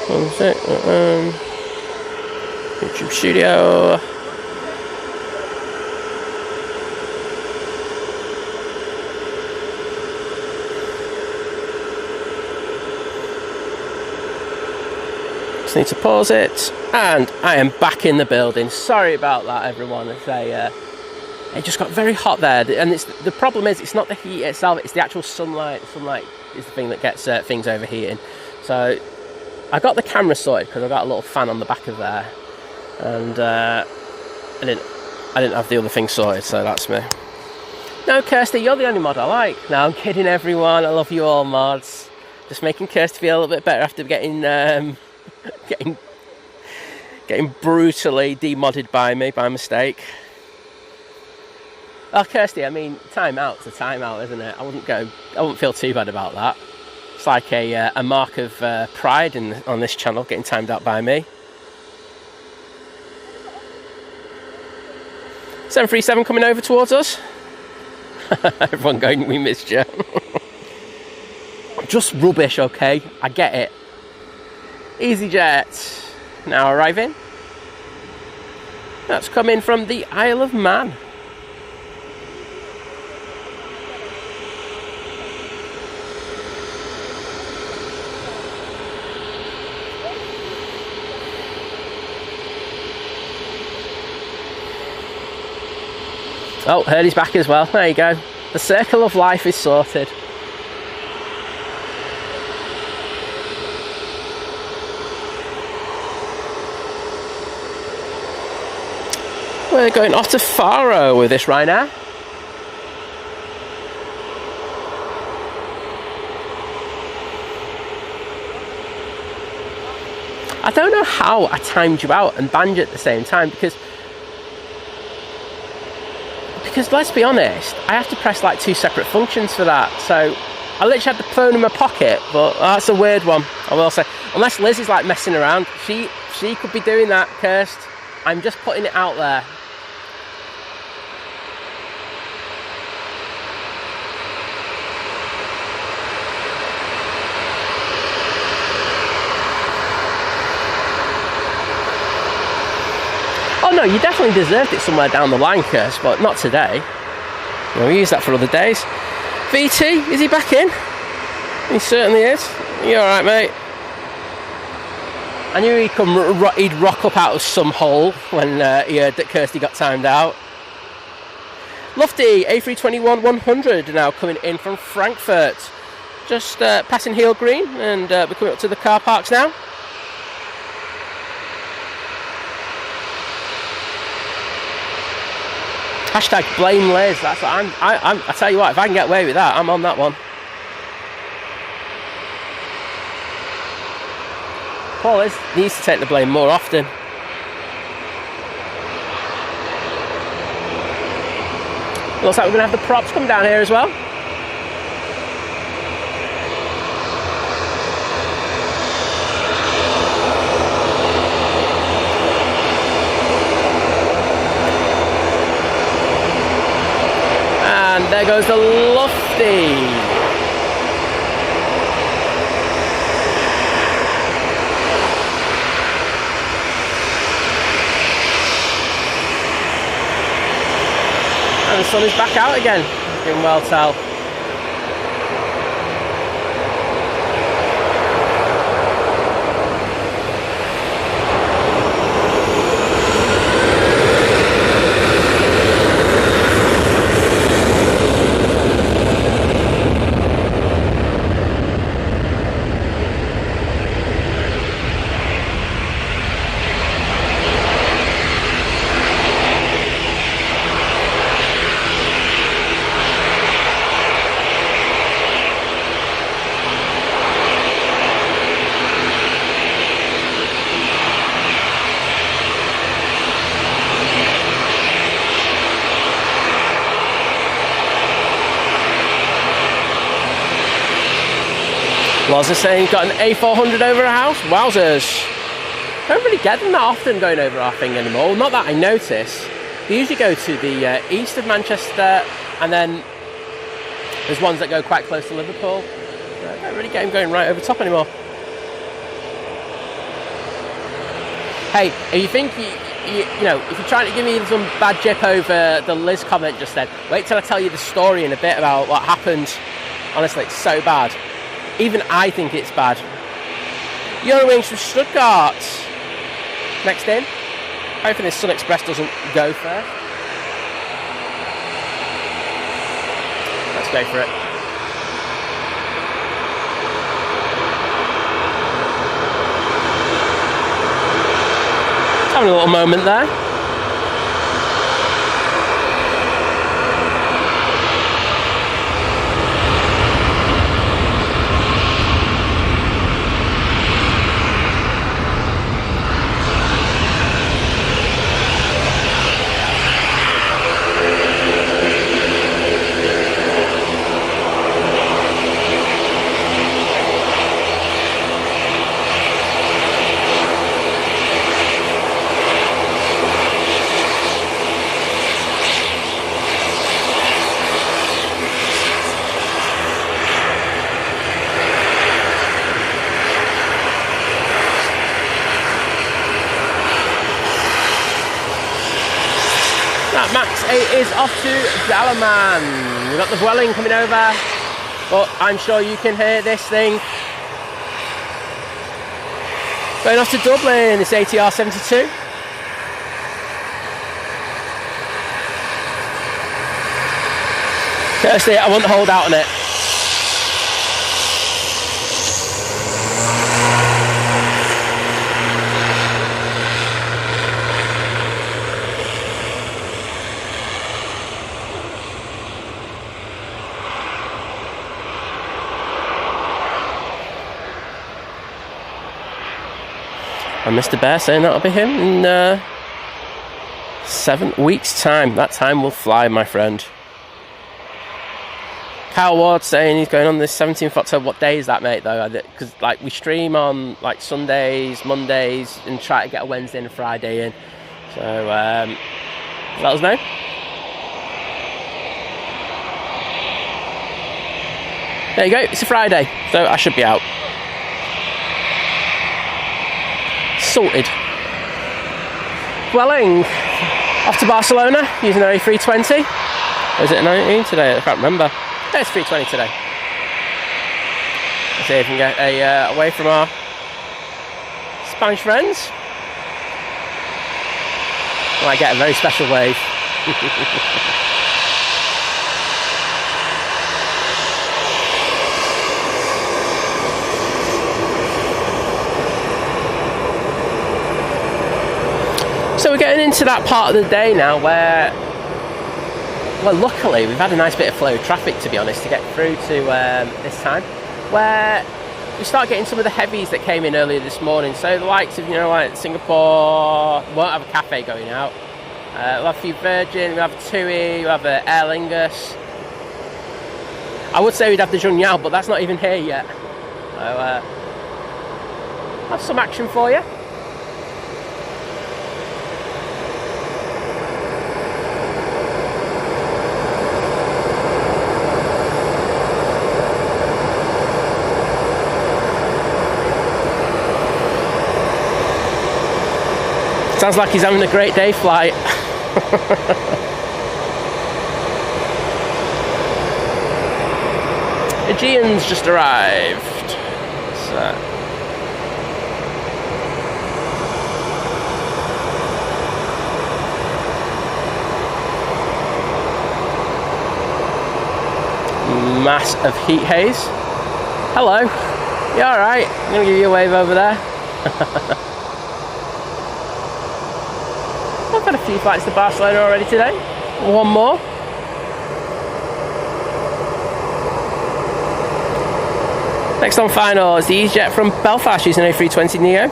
One sec. YouTube Studio. Just need to pause it, and I am back in the building. Sorry about that, everyone. It just got very hot there, and the problem is it's not the heat itself; it's the actual sunlight. The sunlight is the thing that gets things overheating. So I got the camera sorted because I got a little fan on the back of there, and I didn't have the other thing sorted, so that's me. No, Kirsty, you're the only mod I like. No, I'm kidding, everyone. I love you all, mods. Just making Kirsty feel a little bit better after getting brutally demodded by me by mistake. Well, Kirsty, I mean, timeout's a timeout, isn't it? I wouldn't feel too bad about that. It's like a mark of pride on this channel, getting timed out by me. 737 coming over towards us. Everyone going, we missed you. Just rubbish, okay? I get it. EasyJet now arriving. That's coming from the Isle of Man. Oh, Hurley's back as well. There you go. The circle of life is sorted. We're going off to Faro with this Ryanair. I don't know how I timed you out and banned you at the same time, because let's be honest, I have to press like 2 separate functions for that. So I literally had the phone in my pocket, but that's a weird one, I will say. Unless Liz is like messing around, she could be doing that, cursed. I'm just putting it out there. Oh no, you definitely deserved it somewhere down the line, Curse, but not today. Well, we use that for other days. VT, is he back in? He certainly is. You alright, mate? I knew he'd rock up out of some hole when he heard that Kirsty got timed out. Lofty, A321-100 now coming in from Frankfurt. Just passing Heel Green, and we're coming up to the car parks now. Hashtag blame Liz. That's what I tell you what, if I can get away with that, I'm on that one. Poor Liz needs to take the blame more often. Looks like we're going to have the props come down here as well. And there goes the Lofty. And the sun is back out again. You can well tell. Was the saying got an A400 over a house? Wowzers. Don't really get them that often going over our thing anymore. Not that I notice. They usually go to the east of Manchester, and then there's ones that go quite close to Liverpool. I don't really get them going right over top anymore. Hey, if you think you know, if you're trying to give me some bad jip over the Liz comment just then, wait till I tell you the story in a bit about what happened. Honestly, it's so bad. Even I think it's bad. Eurowings from Stuttgart. Next in. Hoping this Sun Express doesn't go first. Let's go for it. Having a little moment there. Max 8 is off to Dalaman. We've got the Vueling coming over, but I'm sure you can hear this thing. Going off to Dublin, it's ATR 72. Seriously, I wouldn't hold out on it. And Mr. Bear saying that'll be him in 7 weeks' time. That time will fly, my friend. Kyle Ward saying he's going on this 17th of October. What day is that, mate, though? Because like, we stream on like Sundays, Mondays, and try to get a Wednesday and a Friday in. So let us know. There you go. It's a Friday, so I should be out. Sorted. Welling off to Barcelona using their A320. Or is it a 19 today? I can't remember. Yeah, it's 320 today. Let's see if we can get away from our Spanish friends. Might get a very special wave. So we're getting into that part of the day now where, well, luckily we've had a nice bit of flow of traffic, to be honest, to get through to this time, where we start getting some of the heavies that came in earlier this morning. So the likes of, you know, like Singapore won't have a Cathay going out. We'll have a few Virgin, we'll have a TUI, we'll have a Aer Lingus. I would say we'd have the Junyao, but that's not even here yet. So have some action for you. Sounds like he's having a great day flight. Aegean's just arrived. So. Mass of heat haze. Hello. You alright? I'm going to give you a wave over there. I've had a few flights to Barcelona already today. One more. Next on final is the EasyJet from Belfast using A320 Neo.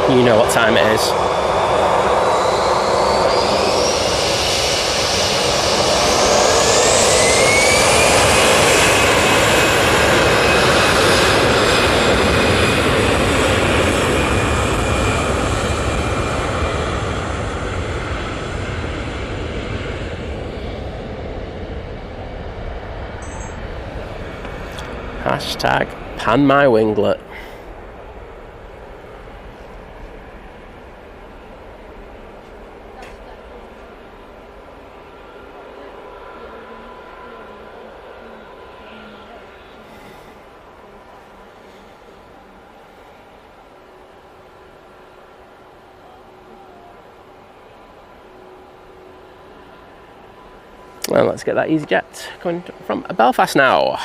You know what time it is. Hashtag pan my winglet. Well, let's get that EasyJet coming from Belfast now.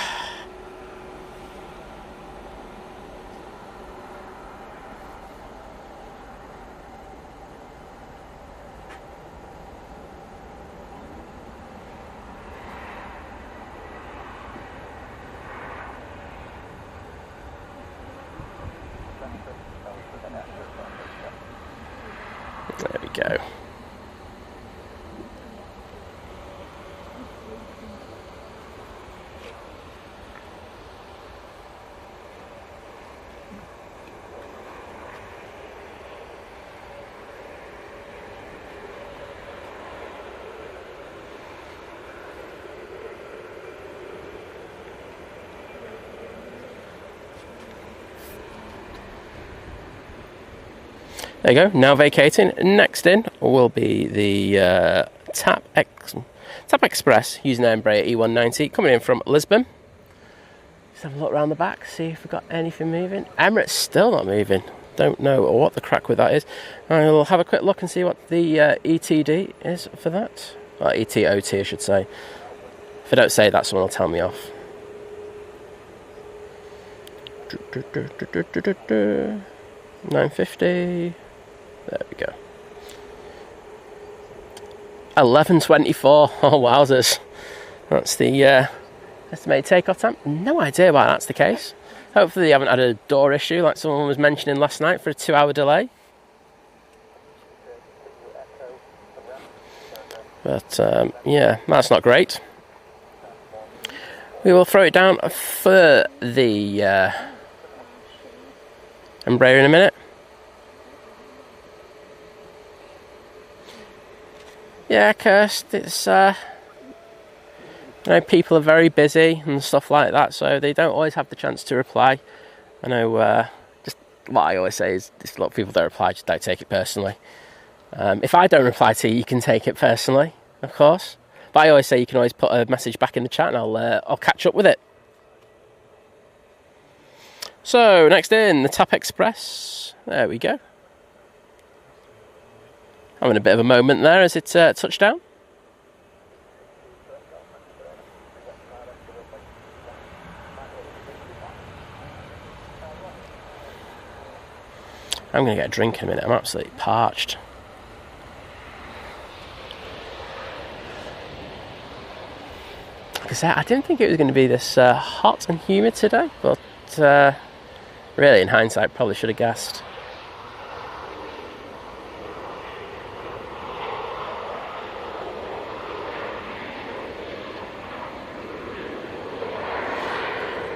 There we go. There you go, now vacating. Next in will be the Tap Express using Embraer E190 coming in from Lisbon. Let's have a look around the back, see if we've got anything moving. Emirates still not moving. Don't know what the crack with that is. I'll have a quick look and see what the ETD is for that. Or ETOT, I should say. If I don't say that, someone will tell me off. 950. There we go. 11:24. Oh, wowzers. That's the estimated takeoff time. No idea why that's the case. Hopefully they haven't had a door issue like someone was mentioning last night for a 2-hour delay. But yeah, that's not great. We will throw it down for the Embraer in a minute. Yeah, cursed. It's you know, people are very busy and stuff like that, so they don't always have the chance to reply. I know. Just what I always say is, a lot of people don't reply. Just don't take it personally. If I don't reply to you, you can take it personally, of course. But I always say you can always put a message back in the chat, and I'll catch up with it. So next in, the Tap Express. There we go. Having a bit of a moment there as it touched down. I'm going to get a drink in a minute. I'm absolutely parched. Because I didn't think it was going to be this hot and humid today, but really, in hindsight, probably should have guessed.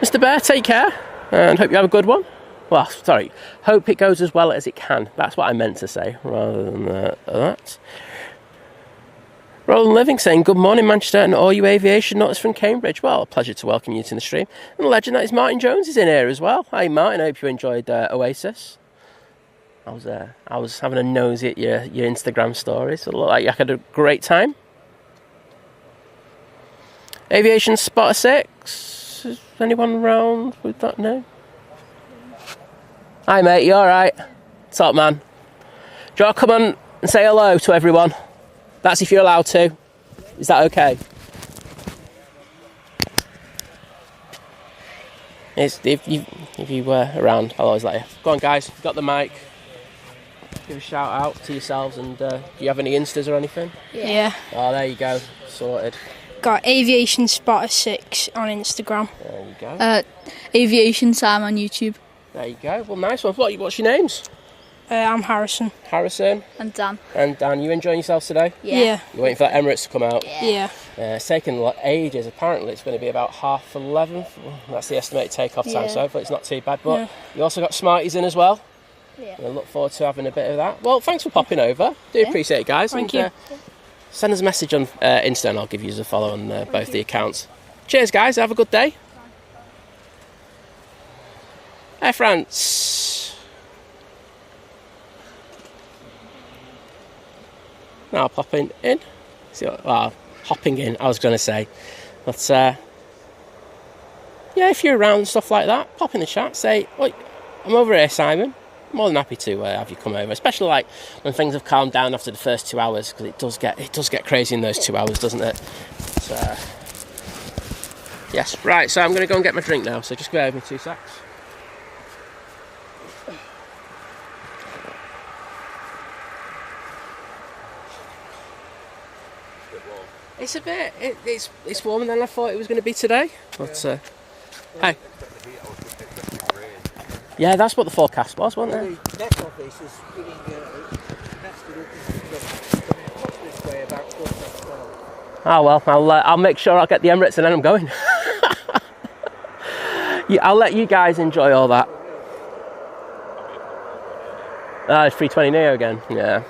Mr. Bear, take care, and hope you have a good one. Well, sorry, hope it goes as well as it can. That's what I meant to say, rather than that. Roland Living saying, good morning, Manchester, and all you aviation nuts from Cambridge. Well, a pleasure to welcome you to the stream. And the legend that is Martin Jones is in here as well. Hi, Martin, I hope you enjoyed Oasis. I was having a nosy at your Instagram stories. It looked like you had a great time. Aviation Spotter 6. Is anyone around with that name? Hi, mate, you alright? Top man. Do you want to come on and say hello to everyone? That's if you're allowed to. Is that okay? If you were around, I'll always let you. Go on, guys. You've got the mic. Give a shout out to yourselves. And do you have any Instas or anything? Yeah. Oh, there you go. Sorted. Got Aviation Spotter 6 on Instagram. There you go. Aviation Sam on YouTube. There you go. Well, nice one. What's your names? I'm Harrison. Harrison. And Dan. And Dan, you enjoying yourselves today? Yeah. You're waiting for that Emirates to come out? Yeah. It's taken ages. Apparently it's going to be about 11:30. That's the estimated takeoff time, so hopefully it's not too bad. But you also got Smarties in as well. Yeah. I look forward to having a bit of that. Well, thanks for popping over. Do appreciate it, guys. Thank you. Send us a message on Insta and I'll give you a follow on both the accounts. Cheers, guys. Have a good day. Air France. Now popping in. Hopping in, I was going to say. But, yeah, if you're around and stuff like that, pop in the chat. Say, look, I'm over here, Simon. I'm more than happy to have you come over. Especially, like, when things have calmed down after the first 2 hours. Because it does get crazy in those 2 hours, doesn't it? So, yes. Right, so I'm going to go and get my drink now. So just bear with me 2 secs. It's a bit. It's warmer than I thought it was going to be today. But hey, yeah, that's what the forecast was, wasn't it? The net office is giving this way about 12. Oh well, I'll make sure I'll get the Emirates and then I'm going. Yeah, I'll let you guys enjoy all that. It's 320 Neo again. Yeah.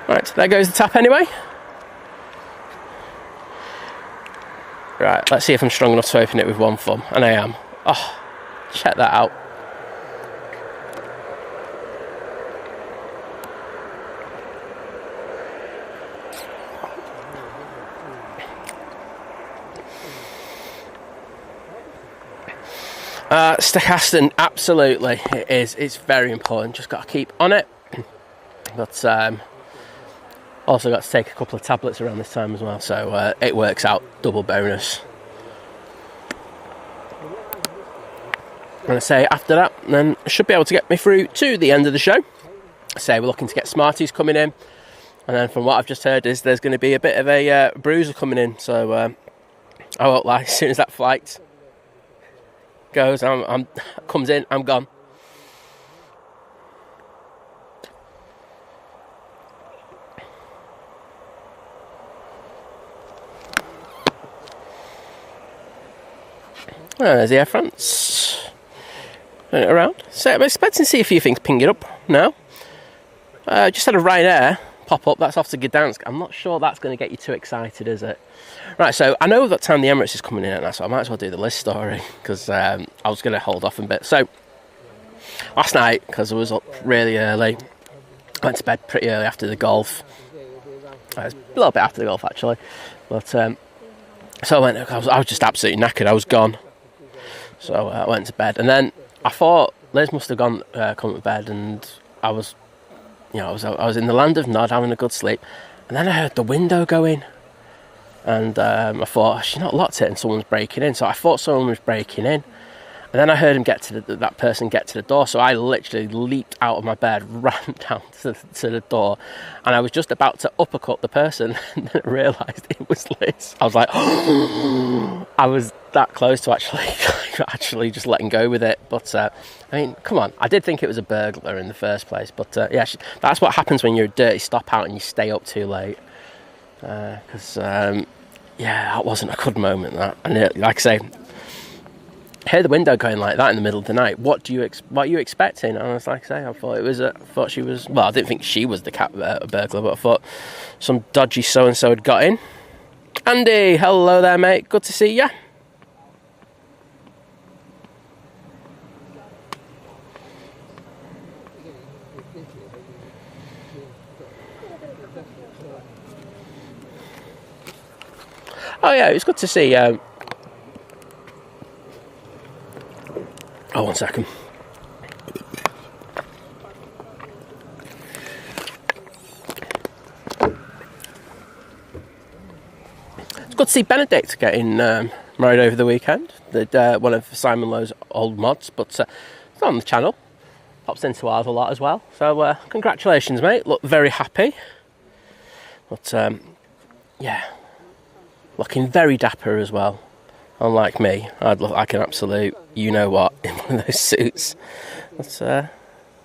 Right, there goes the tap anyway. Right, let's see if I'm strong enough to open it with one thumb. And I am. Oh, check that out. Stochastic, absolutely, it is. It's very important. Just got to keep on it. But also got to take a couple of tablets around this time as well, so it works out double bonus. And I say after that, then I should be able to get me through to the end of the show. Say we're looking to get Smarties coming in, and then from what I've just heard is there's going to be a bit of a bruiser coming in. So I won't lie. As soon as that flight goes, comes in, I'm gone. There's the Air France around. So I'm expecting to see a few things pinging up now. Just had a Ryanair pop up. That's off to Gdansk. I'm not sure that's going to get you too excited, is it? Right, so I know that time the Emirates is coming in at that, so I might as well do the list story because I was going to hold off a bit. So last night, because I was up really early, I went to bed pretty early after the golf. It was a little bit after the golf actually, but so I was just absolutely knackered. I was gone. So I went to bed, and then I thought Liz must have come to bed, and I was in the land of Nod, having a good sleep, and then I heard the window go in, and I thought she's not locked it, and someone's breaking in. So I thought someone was breaking in, and then I heard him that person get to the door. So I literally leaped out of my bed, ran down to the door, and I was just about to uppercut the person, and then I realised it was Liz. I was like, I was that close to actually just letting go with it. But I mean, come on, I did think it was a burglar in the first place. But yeah, that's what happens when you're a dirty stop out and you stay up too late. Because yeah, that wasn't a good moment. That, and like I say, hear the window going like that in the middle of the night. What are you expecting? And I was like, I thought she was. Well, I didn't think she was the burglar, but I thought some dodgy so and so had got in. Andy, hello there, mate. Good to see ya. Oh yeah, it was good to see. Oh, 1 second. It's good to see Benedict getting married over the weekend. One of Simon Lowe's old mods, but it's on the channel. Pops into ours a lot as well. So congratulations, mate. Look very happy. But yeah, looking very dapper as well. Unlike me, I'd look like an absolute you-know-what in one of those suits. But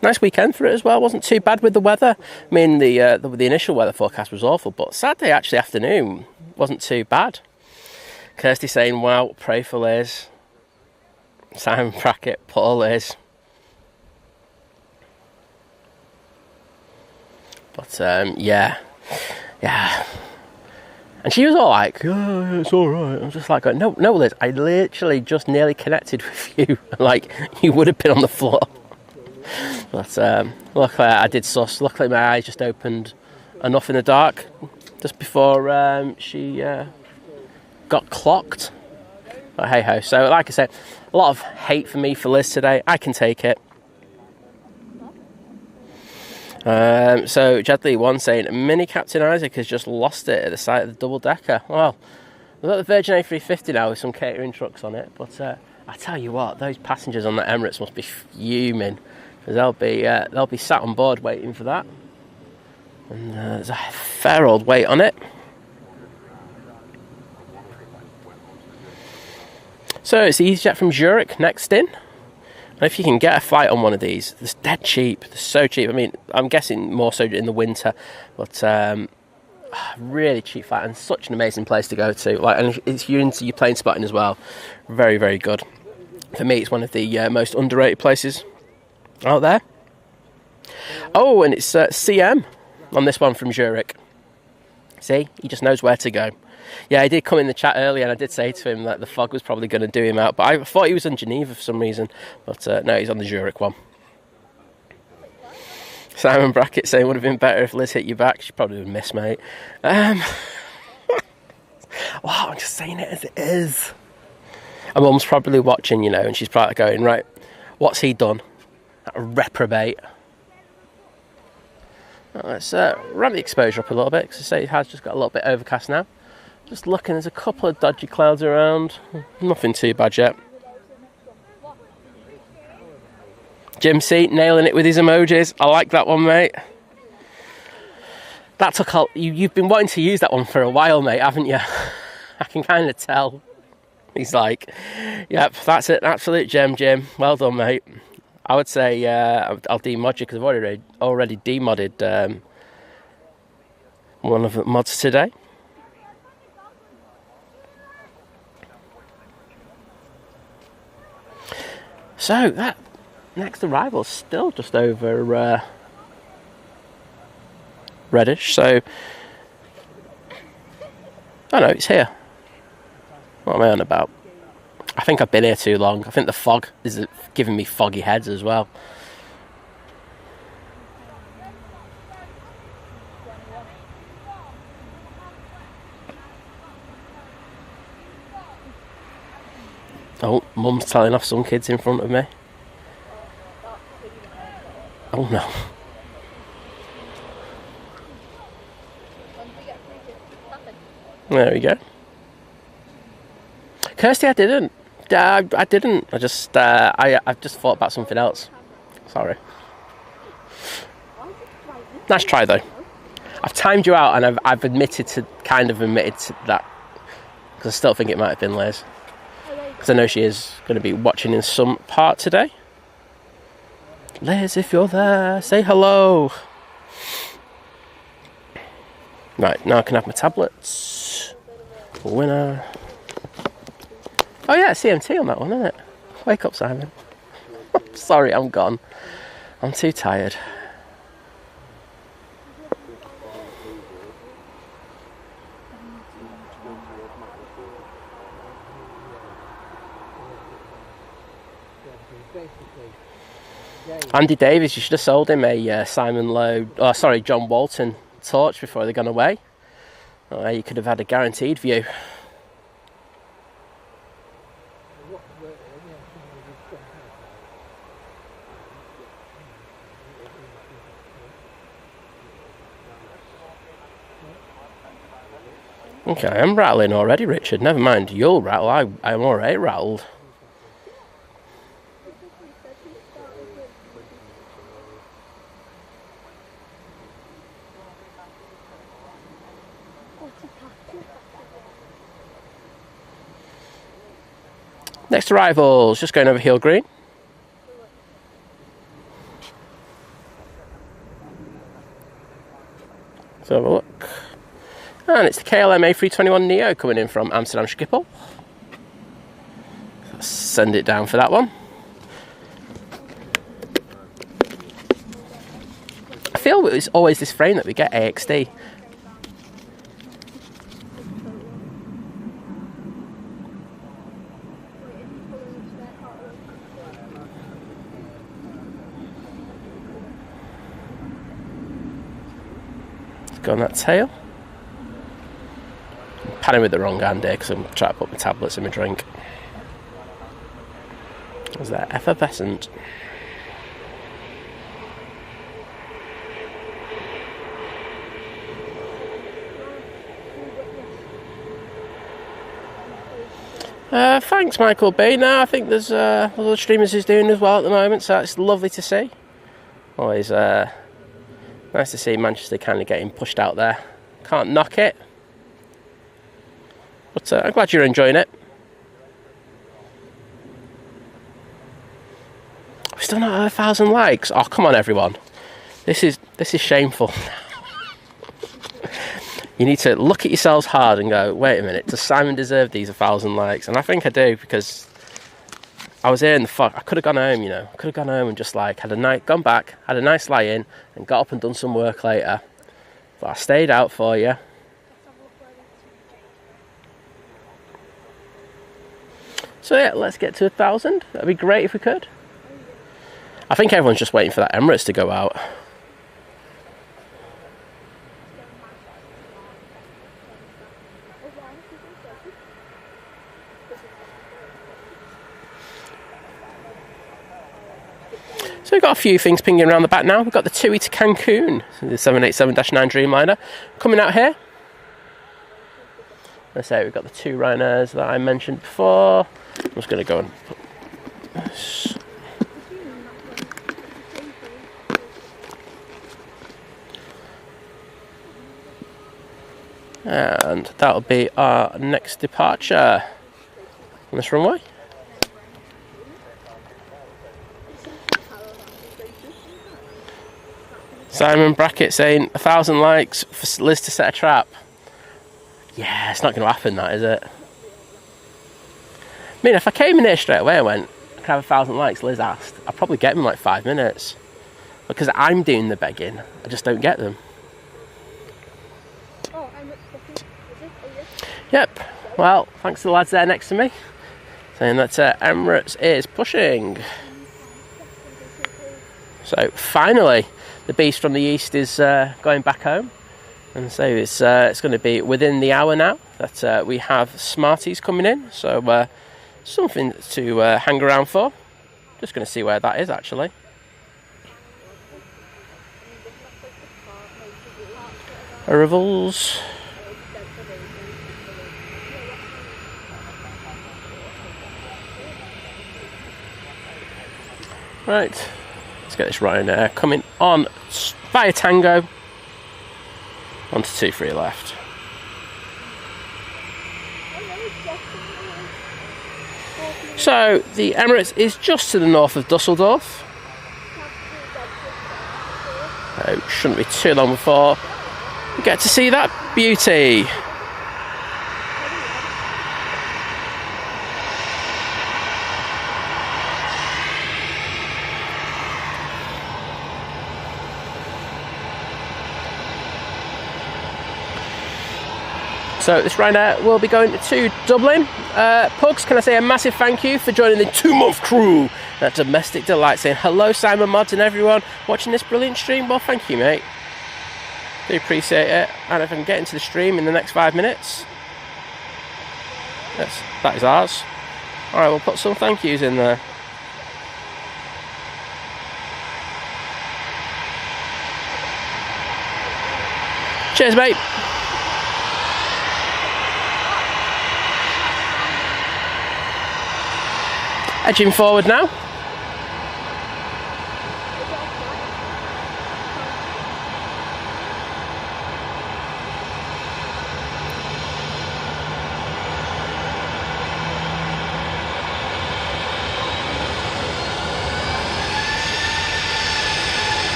nice weekend for it as well. Wasn't too bad with the weather. I mean, the initial weather forecast was awful, but Saturday actually afternoon wasn't too bad. Kirsty saying, wow, pray for Liz. Simon Brackett, poor Liz. But yeah. And she was all like, oh, it's all right. I was just like, no, Liz, I literally just nearly connected with you. Like, you would have been on the floor. But luckily I did sus. Luckily my eyes just opened enough in the dark just before she got clocked. But hey-ho. So, like I said, a lot of hate for me for Liz today. I can take it. So Jedley one saying Mini Captain Isaac has just lost it at the site of the double decker. Well, we've got the Virgin A380 now with some catering trucks on it, but I tell you what, those passengers on the Emirates must be fuming because they'll be sat on board waiting for that, and there's a fair old wait on it. So it's the EasyJet from Zurich next in. If you can get a flight on one of these, it's dead cheap. They're so cheap. I mean, I'm guessing more so in the winter, but really cheap flight and such an amazing place to go to. Like, and if you're into your plane spotting as well, very, very good. For me, it's one of the most underrated places out there. Oh, and it's CM on this one from Zurich. See, he just knows where to go. Yeah, he did come in the chat earlier, and I did say to him that the fog was probably going to do him out, but I thought he was in Geneva for some reason, but no, he's on the Zurich one. Simon Brackett saying, would have been better if Liz hit you back. She probably would miss, mate. Wow, I'm just saying it as it is. And Mum's probably watching, you know, and she's probably going, right, what's he done? That reprobate. Right, let's ramp the exposure up a little bit, because I say it has just got a little bit overcast now. Just looking, there's a couple of dodgy clouds around. Nothing too bad yet. Jim C, nailing it with his emojis. I like that one, mate. That took you've been wanting to use that one for a while, mate, haven't you? I can kind of tell. He's like, yep, that's it, absolute gem, Jim. Well done, mate. I would say I'll demod you, because I've already demodded one of the mods today. So that next arrival is still just over reddish, so oh no, it's here. What am I on about? I think I've been here too long. I think the fog is giving me foggy heads as well. Oh, Mum's telling off some kids in front of me. Oh no. There we go. Kirsty, I didn't. I didn't. I just thought about something else. Sorry. Nice try though. I've timed you out, and I've admitted to that, because I still think it might have been Liz, because I know she is going to be watching in some part today. Liz, if you're there, say hello. Right, now I can have my tablets. Winner. Oh yeah, CMT on that one, isn't it? Wake up, Simon. Sorry, I'm gone. I'm too tired. Andy Davis, you should have sold him a John Walton torch before they'd gone away. Oh, you could have had a guaranteed view. Okay, I'm rattling already, Richard. Never mind, you'll rattle. I'm already rattled. Next arrivals, just going over Hill Green. Let's have a look. And it's the KLM A321 Neo coming in from Amsterdam Schiphol. Let's send it down for that one. I feel it's always this frame that we get AXD. Go on that tail. I'm panning with the wrong hand here because I'm trying to put my tablets in my drink. Is that effervescent? Thanks, Michael B. No, I think there's other streamers who's doing as well at the moment, so it's lovely to see. Always nice to see Manchester kind of getting pushed out there. Can't knock it. But I'm glad you're enjoying it. We've still not had 1,000 likes. Oh, come on, everyone. This is shameful. You need to look at yourselves hard and go, wait a minute, does Simon deserve these 1,000 likes? And I think I do, because I was here in the fog. I could have gone home, you know. I could have gone home and just like gone back, had a nice lie in, and got up and done some work later. But I stayed out for you. So yeah, let's get to 1,000. That'd be great if we could. I think everyone's just waiting for that Emirates to go out. So we've got a few things pinging around the back now. We've got the TUI to Cancun, so the 787-9 Dreamliner, coming out here. Let's say we've got the 2 Ryanairs that I mentioned before. I'm just going to go and put this. And that'll be our next departure on this runway. Simon Brackett saying 1,000 likes for Liz to set a trap. Yeah, it's not going to happen, that, is it? I mean, if I came in here straight away and went, I could have 1,000 likes, Liz asked, I'd probably get them in like 5 minutes. Because I'm doing the begging, I just don't get them. Yep, well, thanks to the lads there next to me, saying that Emirates is pushing. So, finally, the beast from the east is going back home. And so it's going to be within the hour now that we have Smarties coming in. So something to hang around for. Just going to see where that is actually. Arrivals. Right, let's get this Ryanair coming on via Tango. On to 23 left. So the Emirates is just to the north of Dusseldorf. So it shouldn't be too long before we get to see that beauty. So this Ryanair will be going to Dublin. Pugs, can I say a massive thank you for joining the 2-month crew at Domestic Delight, saying hello Simon Mods and everyone watching this brilliant stream. Well, thank you, mate. Do appreciate it. And if I can get into the stream in the next 5 minutes. Yes, that is ours. Alright, we'll put some thank yous in there. Cheers, mate. Edging forward now.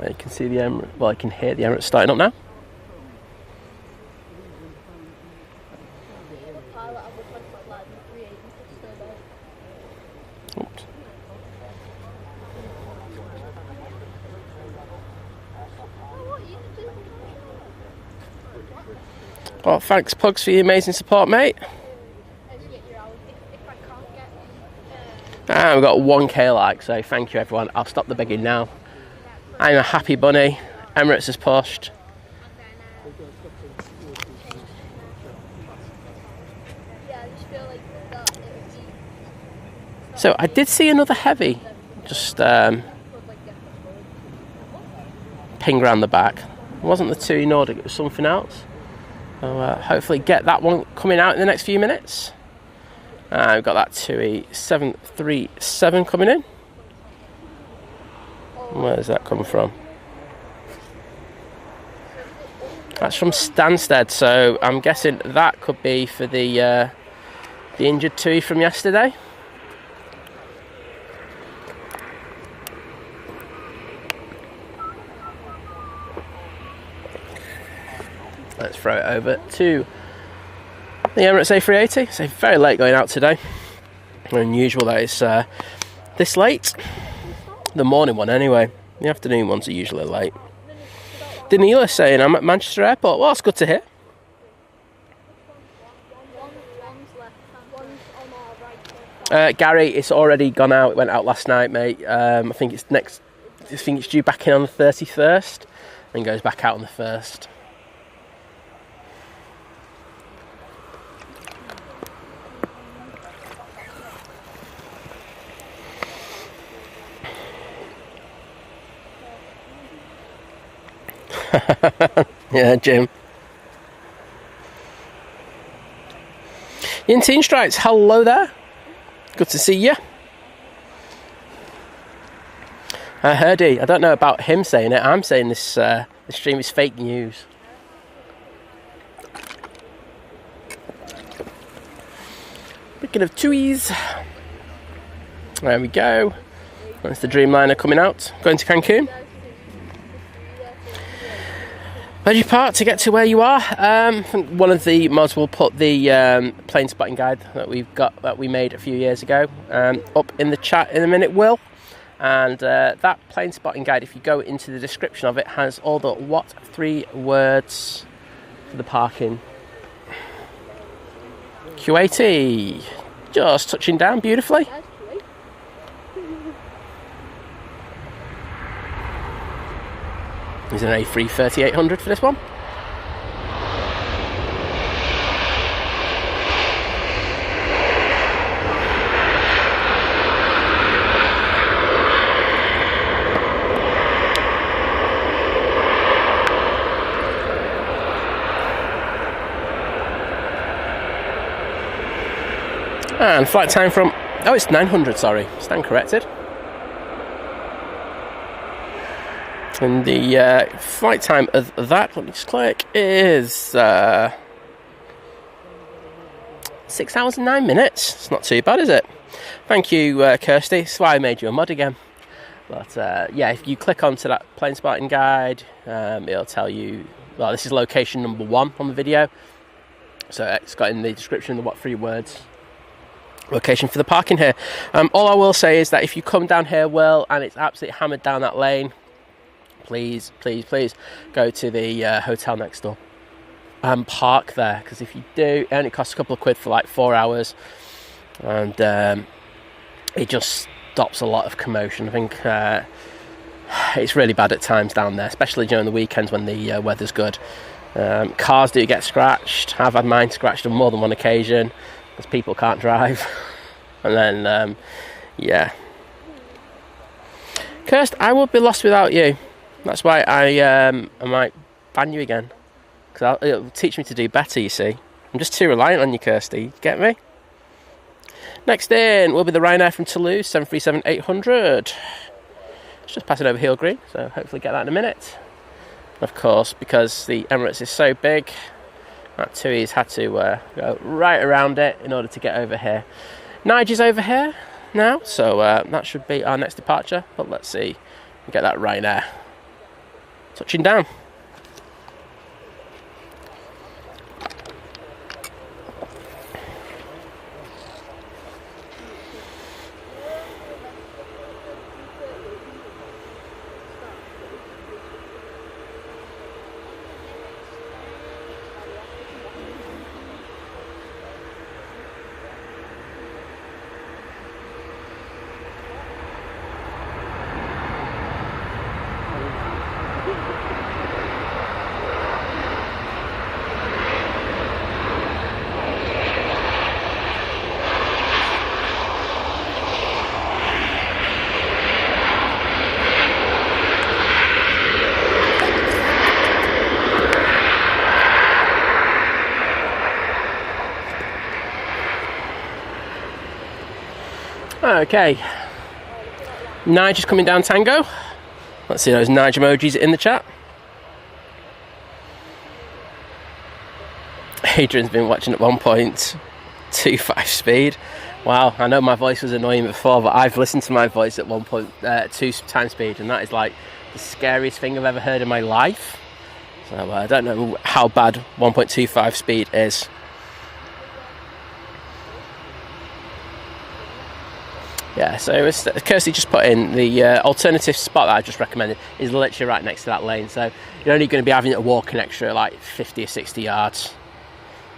You can see the Emirates, well, I can hear the Emirates starting up now. Oops. Well, thanks Pugs for your amazing support, mate. And we've got 1k like, so thank you everyone. I'll stop the begging now. I'm a happy bunny. Emirates has pushed. So I did see another heavy just ping around the back. It wasn't the TUI Nordic, it was something else. So hopefully get that one coming out in the next few minutes. We've got that TUI 737 coming in. Where does that come from? That's from Stansted, so I'm guessing that could be for the injured TUI from yesterday. Let's throw it over to the Emirates A380. So very late going out today. Unusual that it's this late. The morning one anyway. The afternoon ones are usually late. Danila saying I'm at Manchester Airport. Well, that's good to hear. Gary, it's already gone out. It went out last night, mate. I think it's due back in on the 31st and goes back out on the 1st. Yeah, Jim. In Teen Strikes, hello there. Good to see you. Herdy, I don't know about him saying it. I'm saying this stream is fake news. Speaking of TUIs, there we go. That's the Dreamliner coming out. Going to Cancun. Where do you park to get to where you are? I think one of the mods will put the plane spotting guide that we made a few years ago up in the chat in a minute, Will. And that plane spotting guide, if you go into the description of it, has all the what 3 words for the parking. Q80, just touching down beautifully. Is an A380 for this one. And flight time from... Oh, it's 900, sorry. Stand corrected. And the flight time of that, let me just click, is 6 hours and 9 minutes. It's not too bad, is it? Thank you, Kirsty. That's why I made you a mod again. But yeah, if you click onto that plane spotting guide, it'll tell you, well, this is location number 1 on the video. So it's got in the description the what 3 words. Location for the parking here. All I will say is that if you come down here, Will, and it's absolutely hammered down that lane, please go to the hotel next door and park there, because if you do, it only costs a couple of quid for like 4 hours, and it just stops a lot of commotion. I think it's really bad at times down there, especially during the weekends when the weather's good. Cars do get scratched. I've had mine scratched on more than one occasion because people can't drive. And then yeah, Kirst, I would be lost without you. That's why I might ban you again, because it'll teach me to do better, you see. I'm just too reliant on you, Kirsty. Get me? Next in will be the Ryanair from Toulouse, 737-800. It's just passing over Heel Green, so hopefully get that in a minute. Of course, because the Emirates is so big, that TUI's had to go right around it in order to get over here. Nigel's over here now, so that should be our next departure. But let's see, we get that Ryanair touching down. Okay, Nigel's coming down Tango. Let's see those Nigel emojis in the chat. Adrian's been watching at 1.25 speed. Wow, I know my voice was annoying before, but I've listened to my voice at 1.2 times speed, and that is like the scariest thing I've ever heard in my life. So I don't know how bad 1.25 speed is. Yeah, so Kirsty just put in the alternative spot that I just recommended is literally right next to that lane. So you're only going to be having to walk an extra like 50 or 60 yards.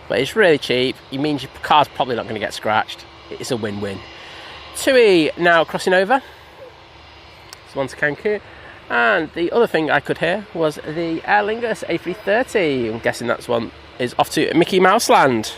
But it's really cheap. It means your car's probably not going to get scratched. It's a win-win. TUI now crossing over. It's on to Cancun. And the other thing I could hear was the Aer Lingus A380. I'm guessing that's one is off to Mickey Mouse Land.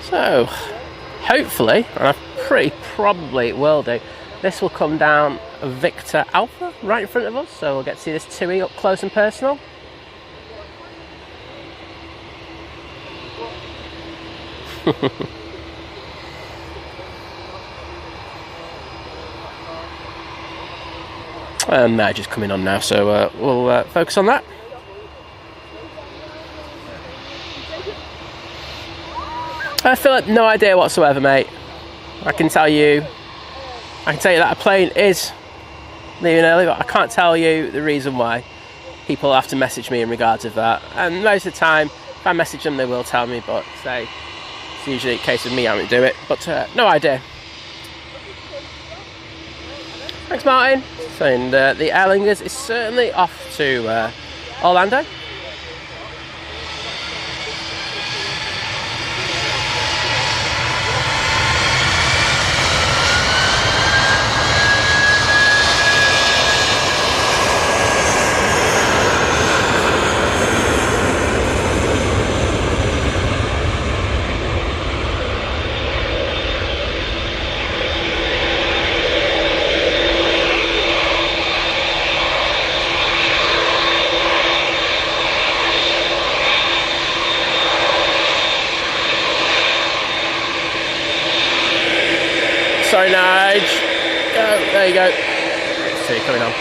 So, hopefully, and I pretty probably will do, this will come down Victor Alpha right in front of us, so we'll get to see this TUI up close and personal. And they're just coming on now, so we'll focus on that. Philip, no idea whatsoever, mate. I can tell you that a plane is leaving early, but I can't tell you the reason why. People have to message me in regards of that, and most of the time, if I message them, they will tell me. But say it's usually a case of me having to do it. But no idea. Thanks, Martin. Saying the Aer Lingus is certainly off to Orlando. Sorry, Nige. Go. There you go. See you coming on.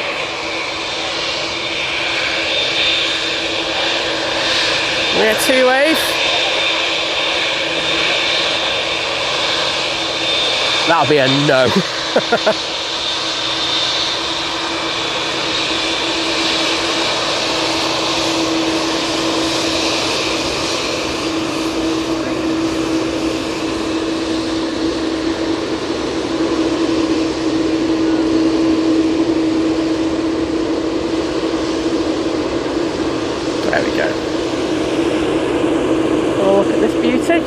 We get two wave. That'll be a no. There we go. Oh, look at this beauty.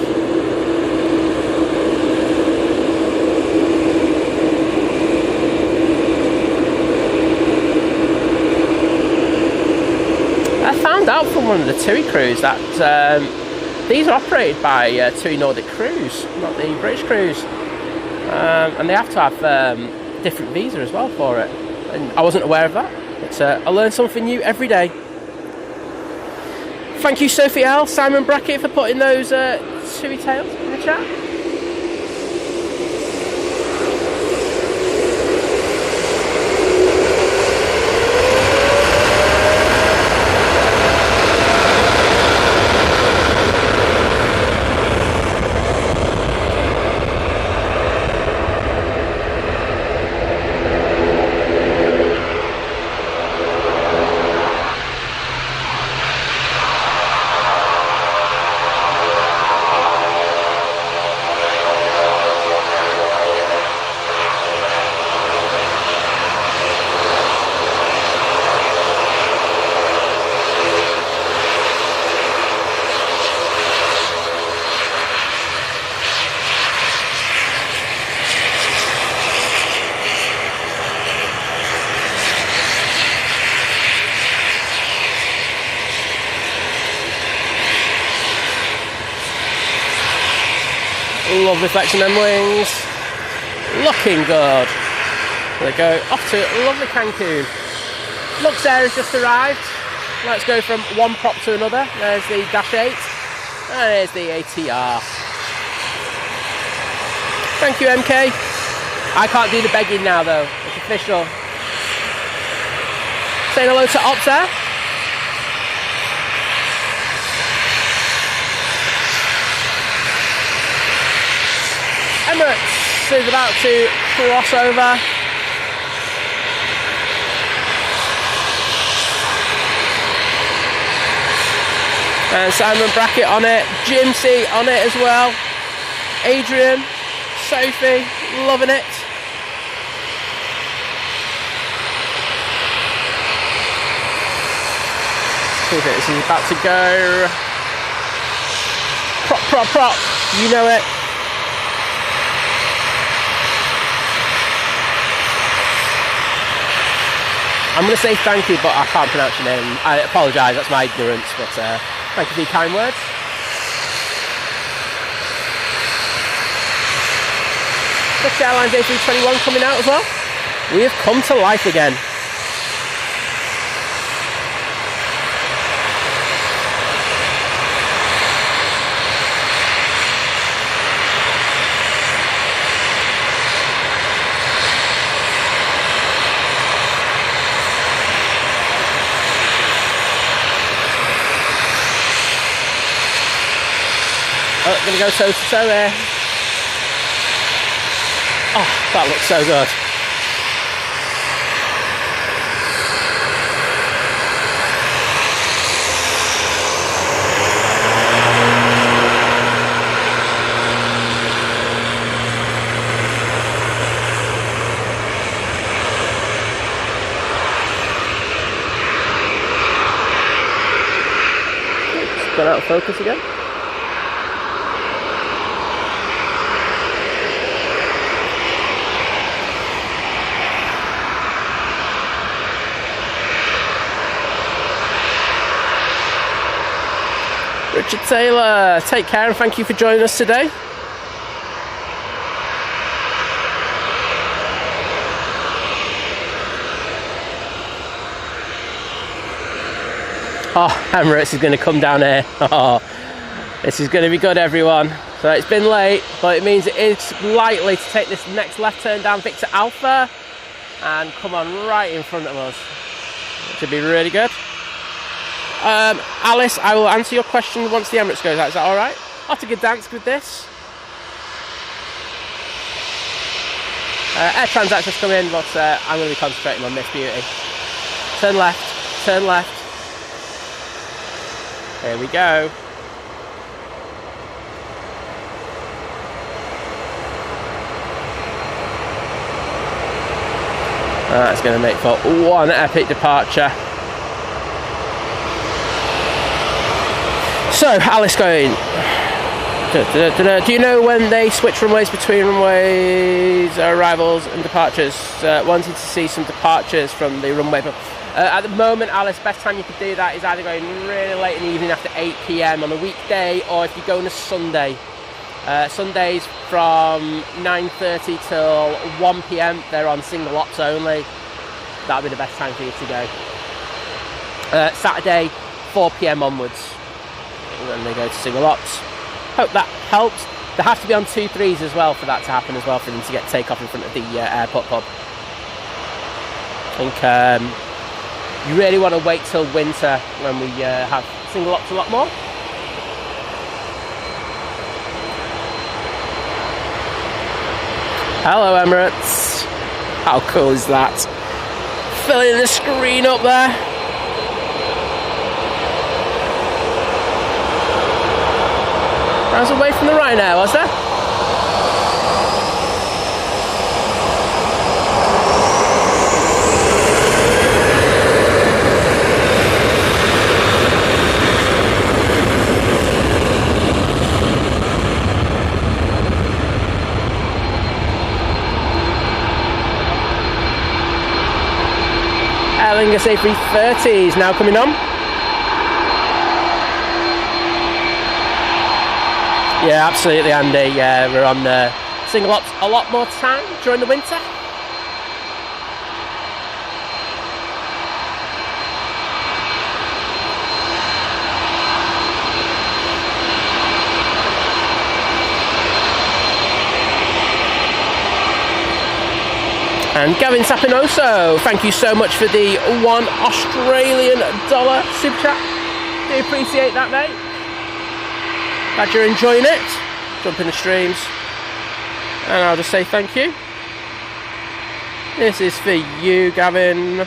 I found out from one of the TUI crews that these are operated by TUI Nordic Cruise, not the British Cruise. And they have to have different visa as well for it. And I wasn't aware of that. But I learn something new every day. Thank you, Sophie L, Simon Brackett, for putting those TUI tails in the chat. Lovely flexion them wings. Looking good. There they go. Off to lovely Cancun. Luxair has just arrived. Let's go from one prop to another. There's the Dash 8. And there's the ATR. Thank you, MK. I can't do the begging now though. It's official. Saying hello to Ops there. Emirates is about to cross over. And Simon Brackett on it, Jim C on it as well, Adrian, Sophie, loving it. This is about to go. Prop, prop, prop, you know it. I'm going to say thank you, but I can't pronounce your name. I apologise, that's my ignorance, but thank you for your kind words. British Airlines A321 coming out as well. We have come to life again. Oh, gonna go toe to toe there. Oh, that looks so good. It's gone out of focus again. Richard Taylor, take care and thank you for joining us today. Oh, Emirates is going to come down here. Oh, this is going to be good, everyone. So it's been late, but it means it is likely to take this next left turn down Victor Alpha and come on right in front of us. It should be really good. Alice, I will answer your question once the Emirates goes out. Is that alright? I'll have to good dance with this. Air Transat's just come in, but I'm going to be concentrating on this beauty. Turn left, turn left. Here we go. That's going to make for one epic departure. So, Alice going, do you know when they switch runways between runways, arrivals and departures? Wanted to see some departures from the runway. At the moment, Alice, best time you could do that is either going really late in the evening after 8 PM on a weekday, or if you go on a Sunday. Sundays from 9:30 till 1 PM, they're on single ops only. That'll be the best time for you to go. Saturday, 4 PM onwards. And then they go to single ops. Hope that helps. They have to be on 2-3s as well for that to happen as well, for them to get takeoff in front of the airport pub. I think you really want to wait till winter when we have single ops a lot more. Hello Emirates. How cool is that? Filling the screen up there. I was away from the Ryanair, was there? Aer Lingus A380 is now coming on. Yeah, absolutely, Andy. Yeah, we're on single ops a lot more time during the winter. And Gavin Sapinoso, thank you so much for the $1 Australian super chat. Do appreciate that, mate. Glad you're enjoying it. Jump in the streams. And I'll just say thank you. This is for you, Gavin.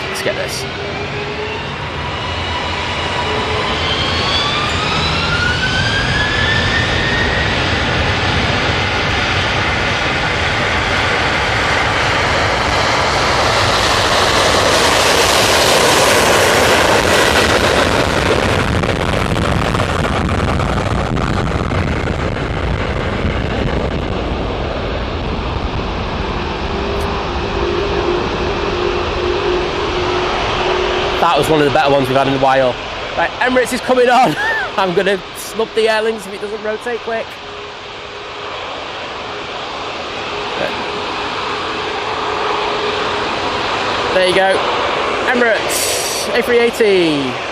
Let's get this. That was one of the better ones we've had in a while. Right, Emirates is coming on. I'm going to snub the Aer Lingus if it doesn't rotate quick. There you go. Emirates A380.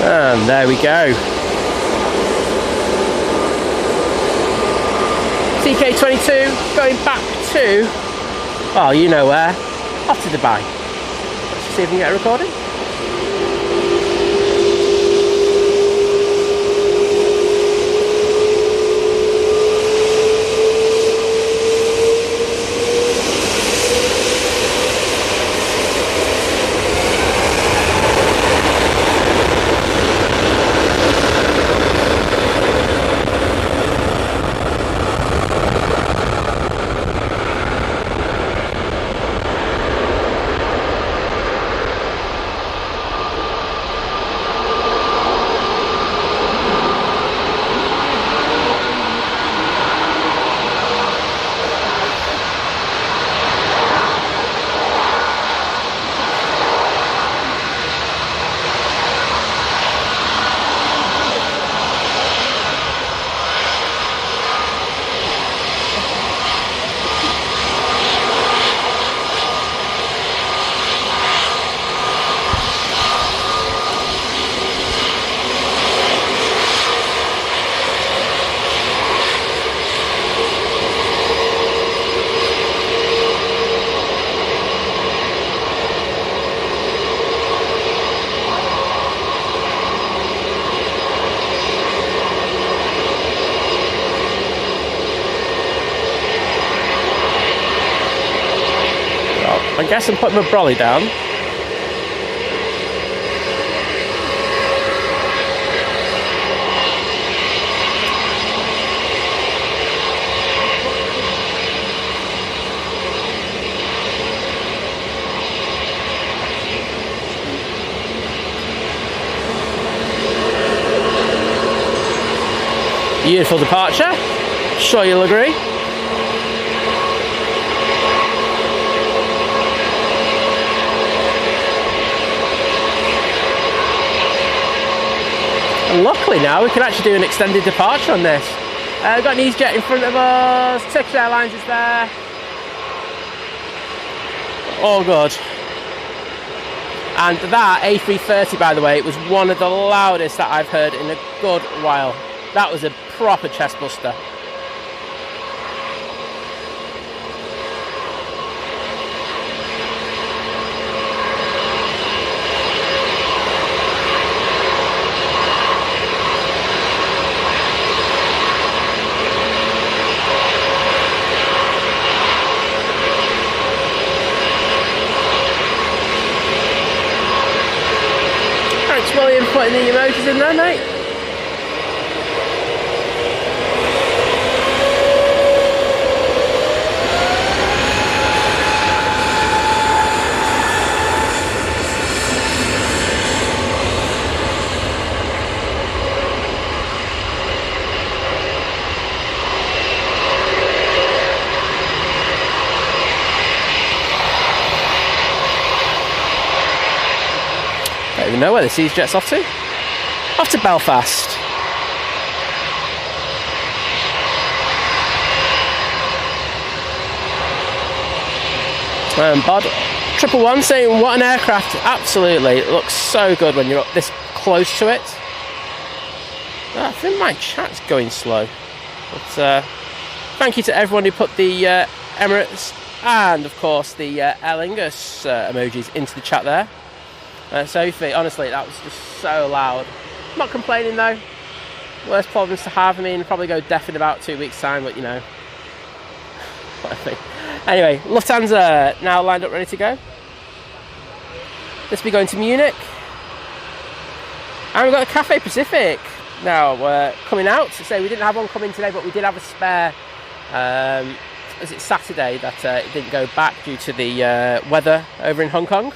And there we go. TK22 going back to, well, you know where, off to Dubai. Let's see if we can get a recording. I guess I'm putting my brolly down. Beautiful departure. Sure you'll agree. And luckily now we can actually do an extended departure on this. We've got an EasyJet in front of us, Turkish Airlines is there. All good. And that A330, by the way, was one of the loudest that I've heard in a good while. That was a proper chest buster. Thanks, William, putting the emojis in there, mate. even know where this EasyJet's off to. Off to Belfast. Bod 111 saying, what an aircraft. Absolutely, it looks so good when you're up this close to it. I think my chat's going slow, but thank you to everyone who put the Emirates and of course the Aer Lingus emojis into the chat there. Sophie, honestly, that was just so loud. I'm not complaining though. Worst problems to have. I mean, probably go deaf in about 2 weeks time, but you know, what I think. Anyway, Lufthansa now lined up ready to go. This will be going to Munich. And we've got the Cathay Pacific now coming out. So we didn't have one coming today, but we did have a spare. Was it Saturday that it didn't go back due to the weather over in Hong Kong?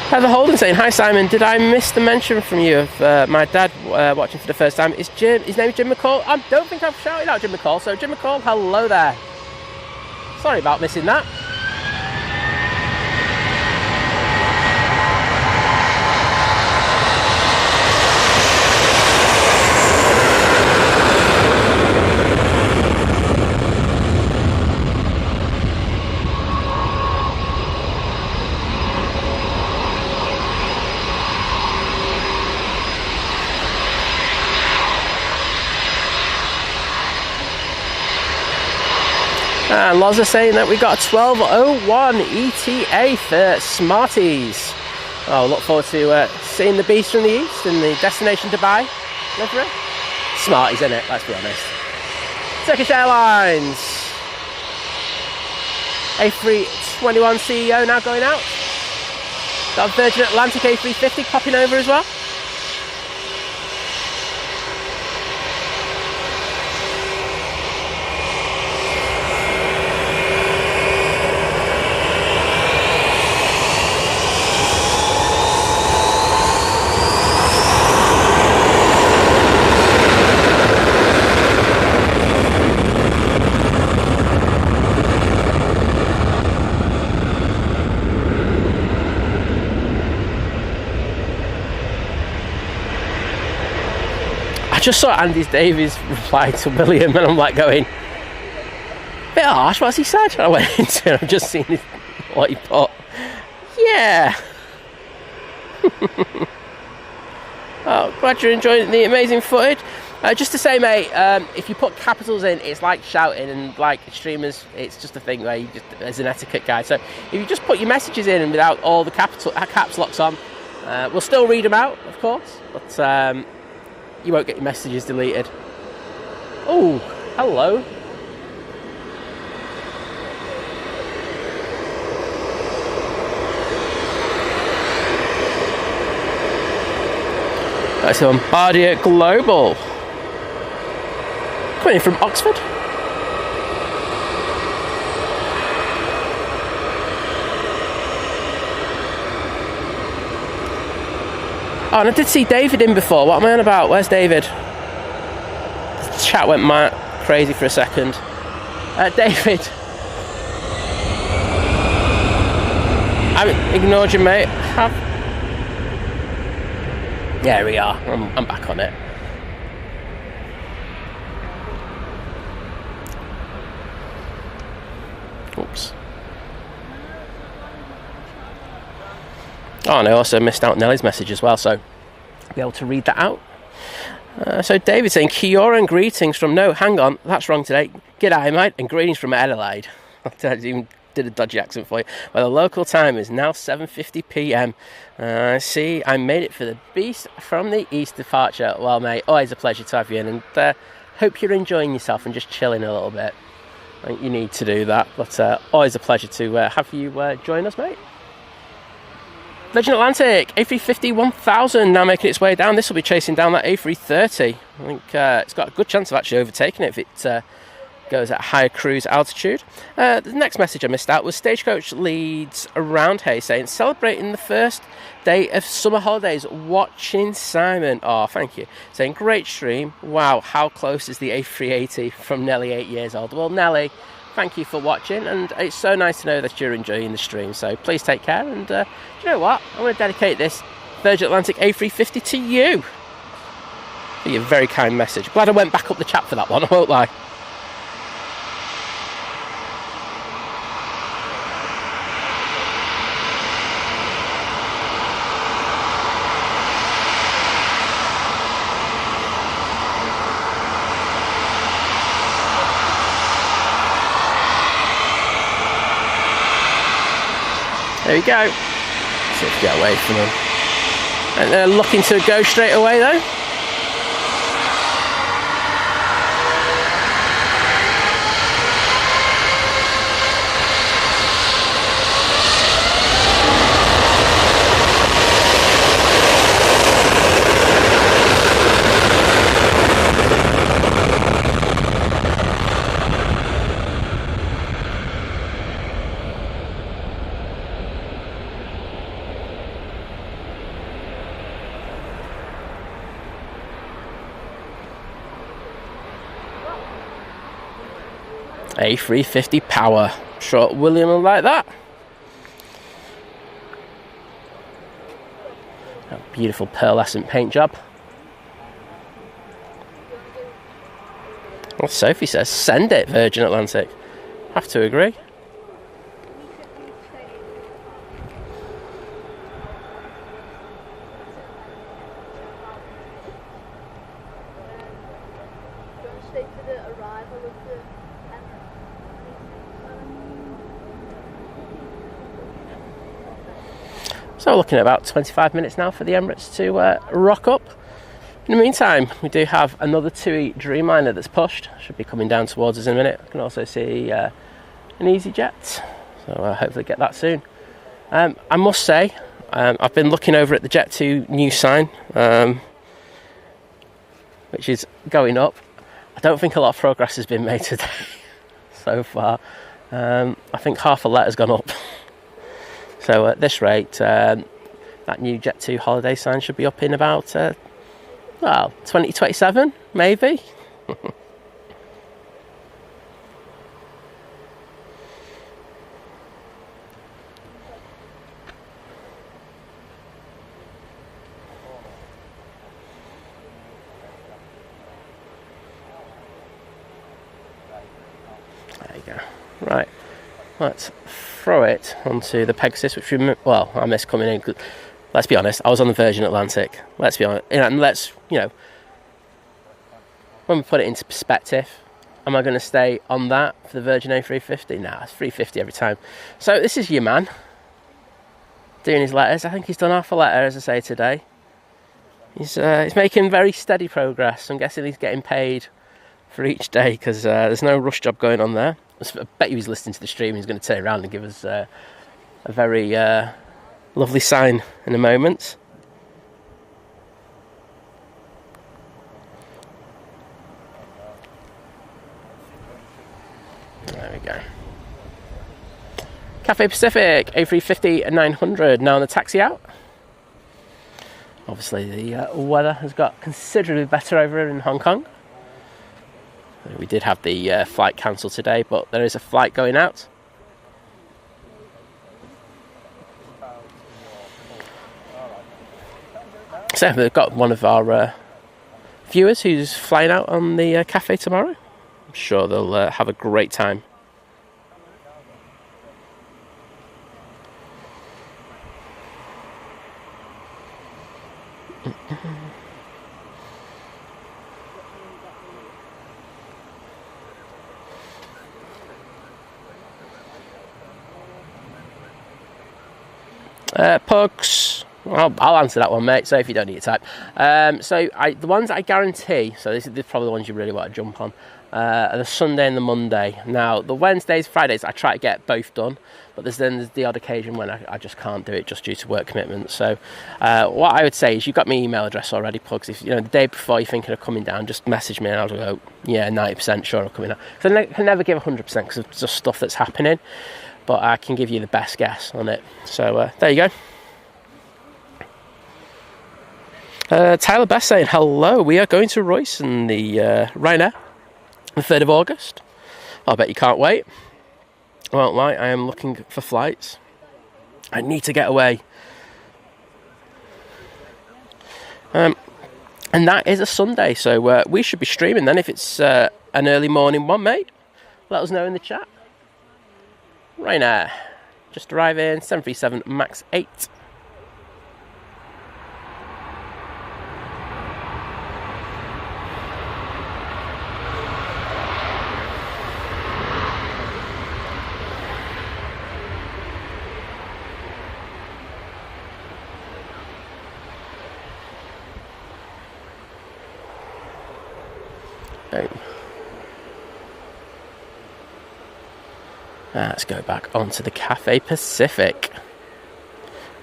Heather Holden saying, hi Simon, did I miss the mention from you of my dad watching for the first time? His name is Jim McCall. I don't think I've shouted out Jim McCall, so Jim McCall, hello there. Sorry about missing that. And Loz are saying that we got a 1201 ETA for Smarties. Oh, look forward to seeing the beast from the east and the destination Dubai livery. Smarties, isn't it? Let's be honest. Turkish Airlines. A321 CEO now going out. Got Virgin Atlantic A350 popping over as well. I just saw Andy Davies reply to William and I'm like going, bit harsh, what's he said? I went into it, I've just seen what he put. Yeah. Oh, glad you're enjoying the amazing footage. Just to say, mate, if you put capitals in, it's like shouting, and like streamers, it's just a thing where you just, there's an etiquette guide. So if you just put your messages in and without all the caps locks on, we'll still read them out, of course, but you won't get your messages deleted. Oh, hello. That's Bombardier Global. Coming in from Oxford. Oh, and I did see David in before. What am I on about? Where's David? The chat went crazy for a second. David. I ignored you, mate. Yeah, we are. I'm back on it. Oops. Oh, and I also missed out Nellie's message as well, so I'll be able to read that out. So David saying, Kia ora and greetings from, no, hang on, that's wrong today. G'day, mate, and greetings from Adelaide. I even did a dodgy accent for you. Well, the local time is now 7:50 p.m. See, I made it for the beast from the east departure. Well, mate, always a pleasure to have you in, and hope you're enjoying yourself and just chilling a little bit. I think you need to do that, but always a pleasure to have you join us, mate. Virgin Atlantic, A350 1000 now making its way down. This will be chasing down that A330. I think it's got a good chance of actually overtaking it if goes at higher cruise altitude. The next message I missed out was Stagecoach leads around here saying, celebrating the first day of summer holidays, watching Simon. Oh, thank you. Saying, great stream. Wow, how close is the A380 from Nelly 8 years old? Well, Nelly, thank you for watching, and it's so nice to know that you're enjoying the stream. So please take care, and you know what? I'm going to dedicate this Virgin Atlantic A350 to you for your very kind message. Glad I went back up the chat for that one, I won't lie. There we go. See if we get away from them. And they're looking to go straight away though. A350 power. Sure, William will like that. A beautiful pearlescent paint job. Well, Sophie says, send it, Virgin Atlantic. Have to agree. So we're looking at about 25 minutes now for the Emirates to rock up. In the meantime, we do have another TUI Dreamliner that's pushed. Should be coming down towards us in a minute. I can also see an EasyJet, so I'll hopefully get that soon. I must say, I've been looking over at the Jet2 new sign, which is going up. I don't think a lot of progress has been made today so far. I think half a letter's gone up. So at this rate, that new Jet2 holiday sign should be up in about, well, 2027, maybe. There you go. Right, let's throw it onto the Pegasus, which I missed coming in. Let's be honest, I was on the Virgin Atlantic. Let's be honest, and let's, when we put it into perspective, am I going to stay on that for the Virgin A350? Nah, it's 350 every time. So this is your man doing his letters. I think he's done half a letter, as I say, today. He's making very steady progress. I'm guessing he's getting paid for each day because there's no rush job going on there. I bet he was listening to the stream. He's going to turn around and give us a very lovely sign in a moment. There we go. Cathay Pacific A350 and 900 now on the taxi out. Obviously the weather has got considerably better over here in Hong Kong. We did have the flight cancelled today, but there is a flight going out. So we've got one of our viewers who's flying out on the Cathay tomorrow. I'm sure they'll have a great time. Pugs, I'll answer that one, mate. So if you don't need to type. The ones I guarantee, so this is probably the ones you really want to jump on, are the Sunday and the Monday. Now, the Wednesdays, Fridays, I try to get both done, but there's the odd occasion when I just can't do it just due to work commitments. So what I would say is, you've got my email address already, Pugs. If the day before you're thinking of coming down, just message me and I'll go, yeah, 90% sure I'm coming down. So I can never give 100% because of just stuff that's happening, but I can give you the best guess on it. So there you go. Tyler Best saying, hello, we are going to Royston, the Ryanair, the 3rd of August. I bet you can't wait. I won't lie, I am looking for flights. I need to get away. And that is a Sunday, so we should be streaming then if it's an early morning one, mate. Let us know in the chat. Ryanair, just arriving, 737 MAX 8. Let's go back onto the Cathay Pacific.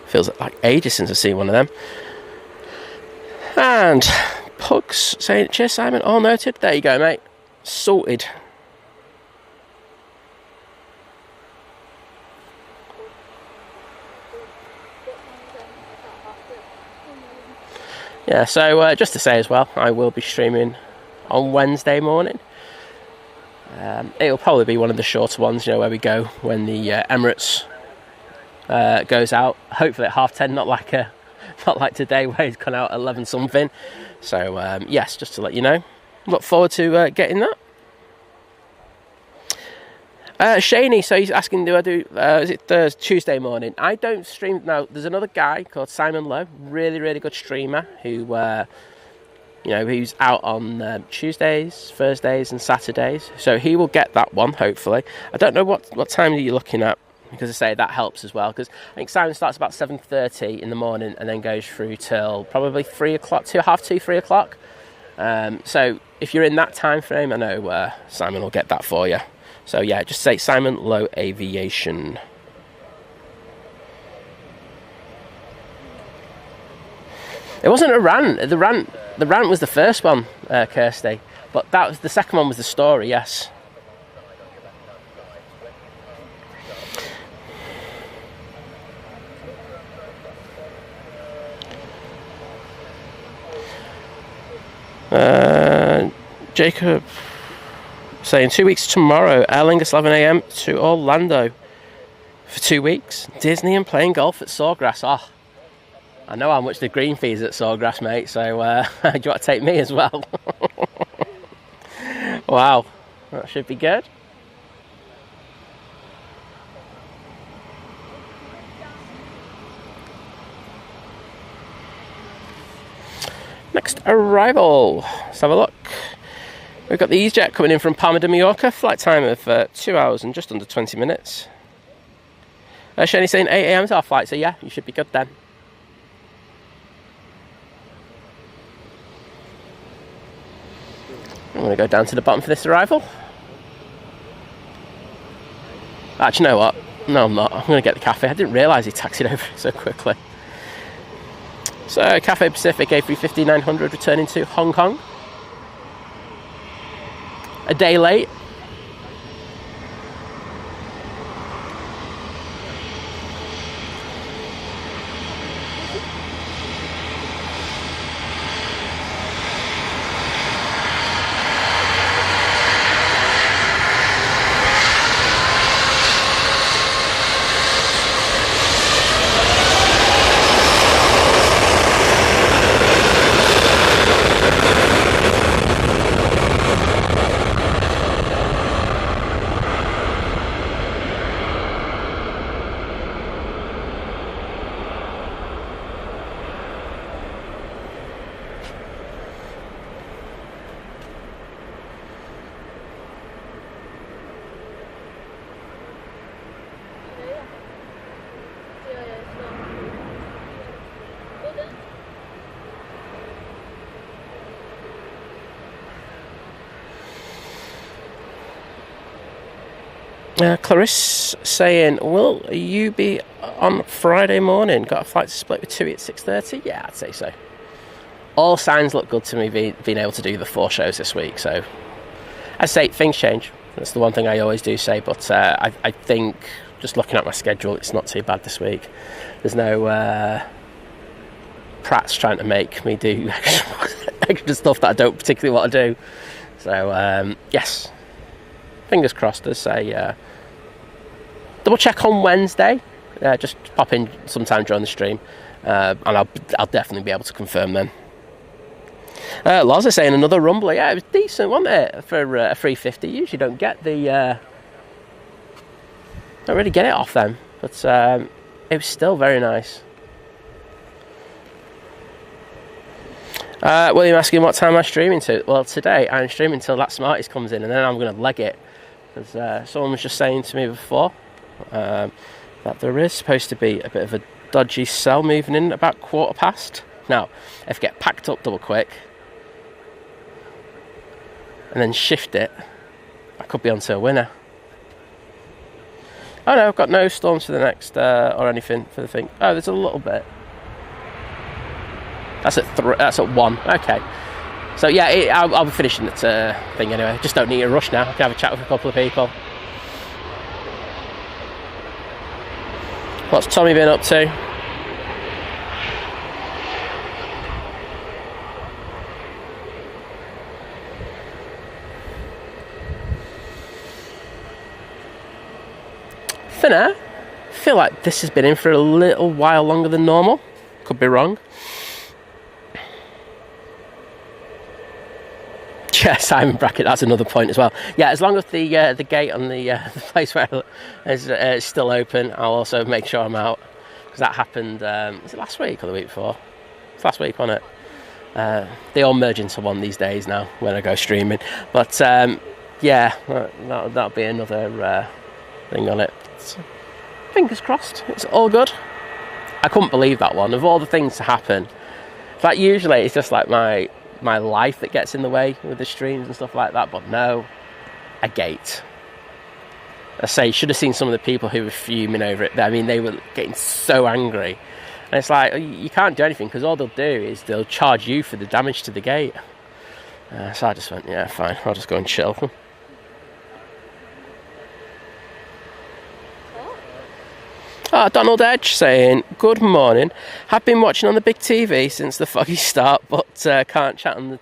Feels like ages since I've seen one of them. And Pugs saying, cheers Simon, all noted. There you go, mate. Sorted. Yeah, so just to say as well, I will be streaming on Wednesday morning. It'll probably be one of the shorter ones, where we go when the Emirates goes out. Hopefully at 10:30, not like today where it's gone out at 11 something. So yes, just to let you know, look forward to getting that. Shaney, so he's asking, do I do, is it Thursday, Tuesday morning? I don't stream, now there's another guy called Simon Lowe, really, really good streamer, who, who's out on Tuesdays, Thursdays and Saturdays, so he will get that one, hopefully. I don't know what time are you looking at, because I say that helps as well, because I think Simon starts about 7:30 in the morning and then goes through till probably 3 o'clock, 3 o'clock. So if you're in that time frame, I know Simon will get that for you. So yeah, just say Simon Lowe Aviation. It wasn't a rant. The rant was the first one, Kirsty. But that was the second one was the story. Yes. Jacob saying 2 weeks tomorrow, Aer Lingus 11 a.m. to Orlando for 2 weeks. Disney and playing golf at Sawgrass. Oh, I know how much the green fee is at Sawgrass, mate. So do you want to take me as well? Wow, that should be good. Next arrival. Let's have a look. We've got the EasyJet coming in from Palma de Mallorca. Flight time of 2 hours and just under 20 minutes. Shani's saying 8 a.m. is our flight, so yeah, you should be good then. I'm going to go down to the bottom for this arrival. Actually, you know what? No, I'm not. I'm going to get the cafe. I didn't realise he taxied over so quickly. So, Cathay Pacific A350-900 returning to Hong Kong. A day late. Clarisse saying, will you be on Friday morning? Got a flight to split with TUI at 6:30? Yeah, I'd say so. All signs look good to me being able to do the 4 shows this week. So, I say things change. That's the one thing I always do say. But I think, just looking at my schedule, it's not too bad this week. There's no prats trying to make me do extra stuff that I don't particularly want to do. So, yes. Fingers crossed, as say, double check on Wednesday. Just pop in sometime during the stream, and I'll definitely be able to confirm then. Loz is saying another Rumbler. Yeah, it was decent, wasn't it, for a 350? You usually don't get the, don't really get it off them, but it was still very nice. William asking what time I'm streaming to. Well, today I'm streaming till that Smarties comes in, and then I'm going to leg it. Because someone was just saying to me before that there is supposed to be a bit of a dodgy cell moving in about 1:15. Now, if I get packed up double quick and then shift it, I could be onto a winner. Oh no, I've got no storms for the next or anything for the thing. Oh, there's a little bit. That's at 1. Okay. So yeah, I'll be finishing that thing anyway. Just don't need a rush now. I can have a chat with a couple of people. What's Tommy been up to? Finna, I feel like this has been in for a little while longer than normal. Could be wrong. Yeah, Simon Brackett, that's another point as well. Yeah, as long as the gate on the place where is still open, I'll also make sure I'm out. Because that happened, was it last week or the week before? It's last week, wasn't it? They all merge into one these days now when I go streaming. But yeah, that'll be another thing on it. So, fingers crossed, it's all good. I couldn't believe that one. Of all the things to happen, like usually it's just like my life that gets in the way with the streams and stuff like that, but no, a gate. I say, should have seen some of the people who were fuming over it. I mean, they were getting so angry, and it's like, you can't do anything because all they'll do is they'll charge you for the damage to the gate. So I just went, yeah, fine, I'll just go and chill. Donald Edge saying, good morning. Have been watching on the big TV since the foggy start, but can't chat on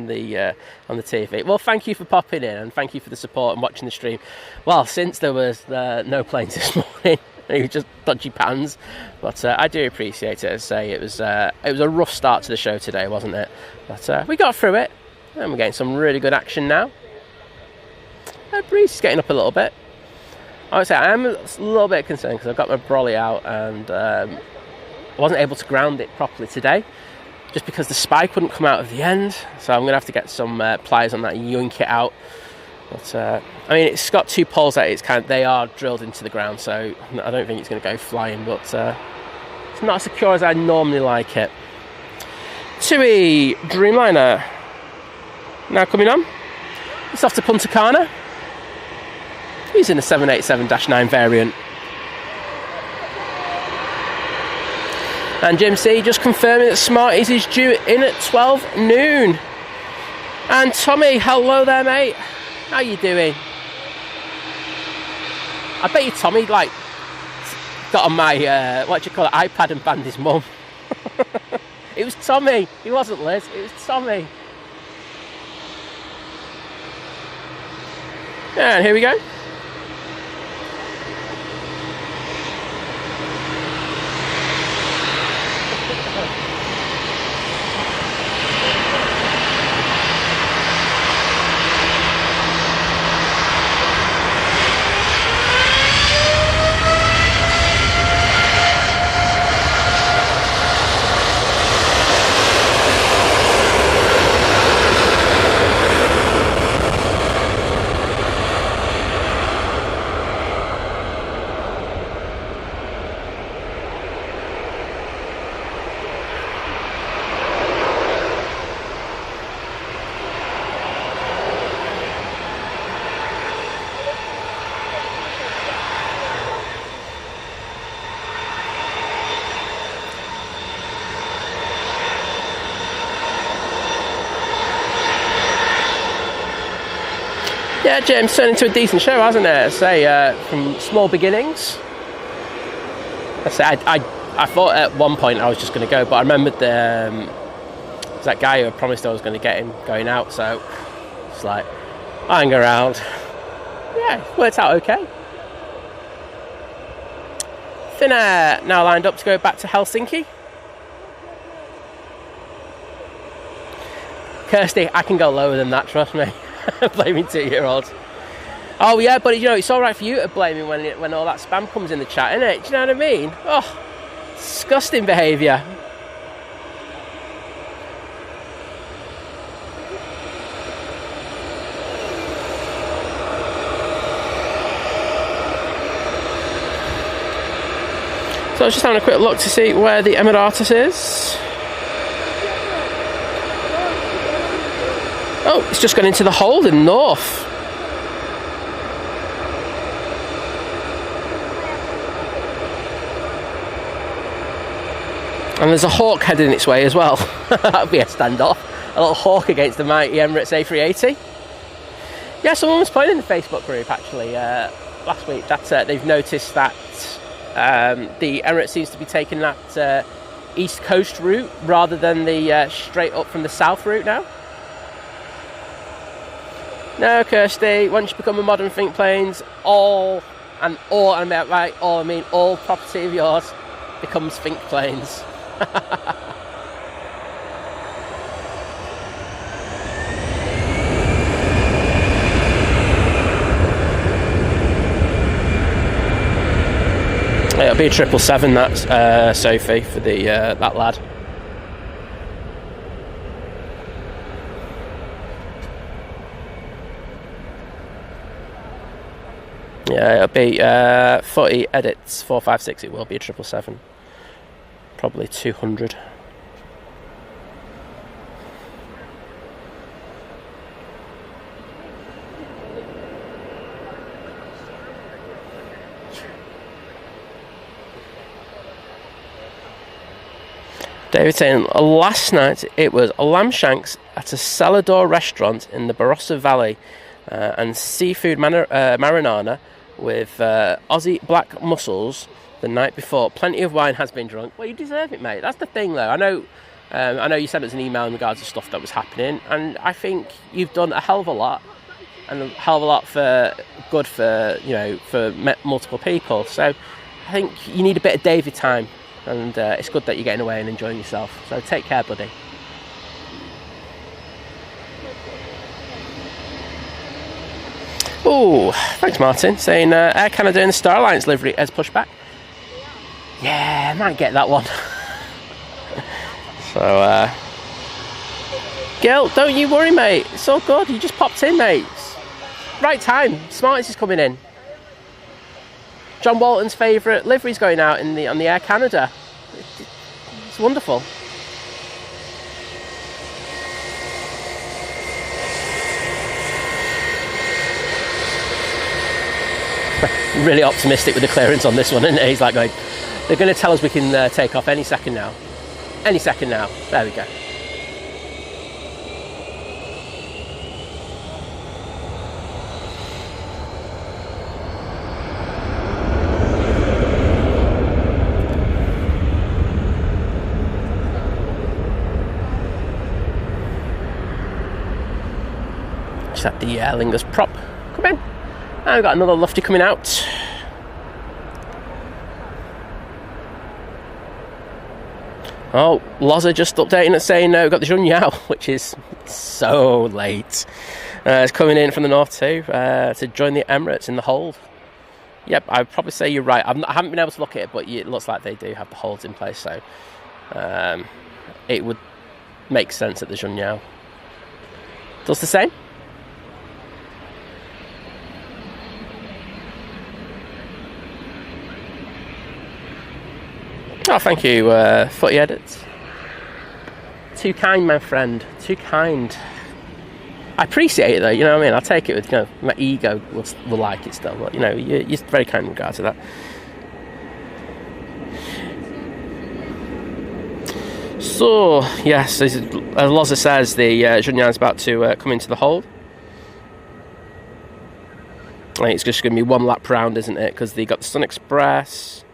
the TV. Well, thank you for popping in, and thank you for the support and watching the stream. Well, since there was no planes this morning, it was just dodgy pans, but I do appreciate it. As I say, it was a rough start to the show today, wasn't it? But we got through it, and we're getting some really good action now. Breeze is getting up a little bit. I would say I am a little bit concerned because I've got my brolly out and I wasn't able to ground it properly today just because the spike wouldn't come out of the end. So I'm going to have to get some pliers on that and yoink it out. But I mean, it's got 2 poles that they are drilled into the ground, so I don't think it's going to go flying, but it's not as secure as I normally like it. TUI Dreamliner now coming on. It's off to Punta Cana. He's in a 787-9 variant. And Jim C just confirming that Smarties is due in at 12 noon. And Tommy, hello there, mate. How you doing? I bet you Tommy, got on my, iPad and banned his mum. It was Tommy. It wasn't Liz. It was Tommy. And here we go. Yeah, James, turned into a decent show, hasn't it? Say, from small beginnings. I thought at one point I was just going to go, but I remembered that guy who had promised I was going to get him going out, so it's like, I hang around. Yeah, it worked out okay. Finnair now lined up to go back to Helsinki. Kirsty, I can go lower than that, trust me. Blaming 2-year-olds. Oh yeah, but you know, it's alright for you to blame me when all that spam comes in the chat, isn't it? Do you know what I mean? Oh, disgusting behaviour. So I was just having a quick look to see where the Emirates is. Oh, it's just gone into the hold in north. And there's a hawk heading its way as well. That'll be a standoff. A little hawk against the mighty Emirates A380. Yeah, someone was playing in the Facebook group actually last week that they've noticed that the Emirates seems to be taking that east coast route rather than the straight up from the south route now. No, Kirsty, once you become a modern think planes, all property of yours becomes think planes. It'll be a 777, that's Sophie, for the that lad. Yeah, it'll be 40 edits, 456, it will be a 777. Probably 200. David saying, last night it was lamb shanks at a cellar door restaurant in the Barossa Valley and seafood marinara with Aussie black mussels the night before. Plenty of wine has been drunk. Well, you deserve it, mate. That's the thing, though. I know you sent us an email in regards to stuff that was happening, and I think you've done a hell of a lot, and a hell of a lot for good for multiple people. So I think you need a bit of David time, and it's good that you're getting away and enjoying yourself. So take care, buddy. Oh, thanks, Martin. Saying Air Canada and the Star Alliance livery has pushed back. Yeah, I might get that one. So, Gil, don't you worry, mate. It's all good. You just popped in, mate. Right time. Smarties is coming in. John Walton's favourite livery's going out on the Air Canada. It's wonderful. Really optimistic with the clearance on this one, isn't he? He's like going, they're going to tell us we can take off any second now. Any second now. There we go. Just had the Aer Lingus prop come in. And we've got another lofty coming out. Oh, Loza just updating and saying we've got the Jun Yao, which is so late. It's coming in from the north too to join the Emirates in the hold. Yep, I'd probably say you're right. I haven't been able to look at it, but it looks like they do have the holds in place, so it would make sense that the Jun Yao does the same. Oh, thank you, Footy Edits. Too kind, my friend. Too kind. I appreciate it, though. You know what I mean? I'll take it with, my ego will like it still. But, you're very kind in regard to that. So, yes, as Loza says, the Jun Yao is about to come into the hold. think it's just going to be one lap round, isn't it? Because they got the Sun Express,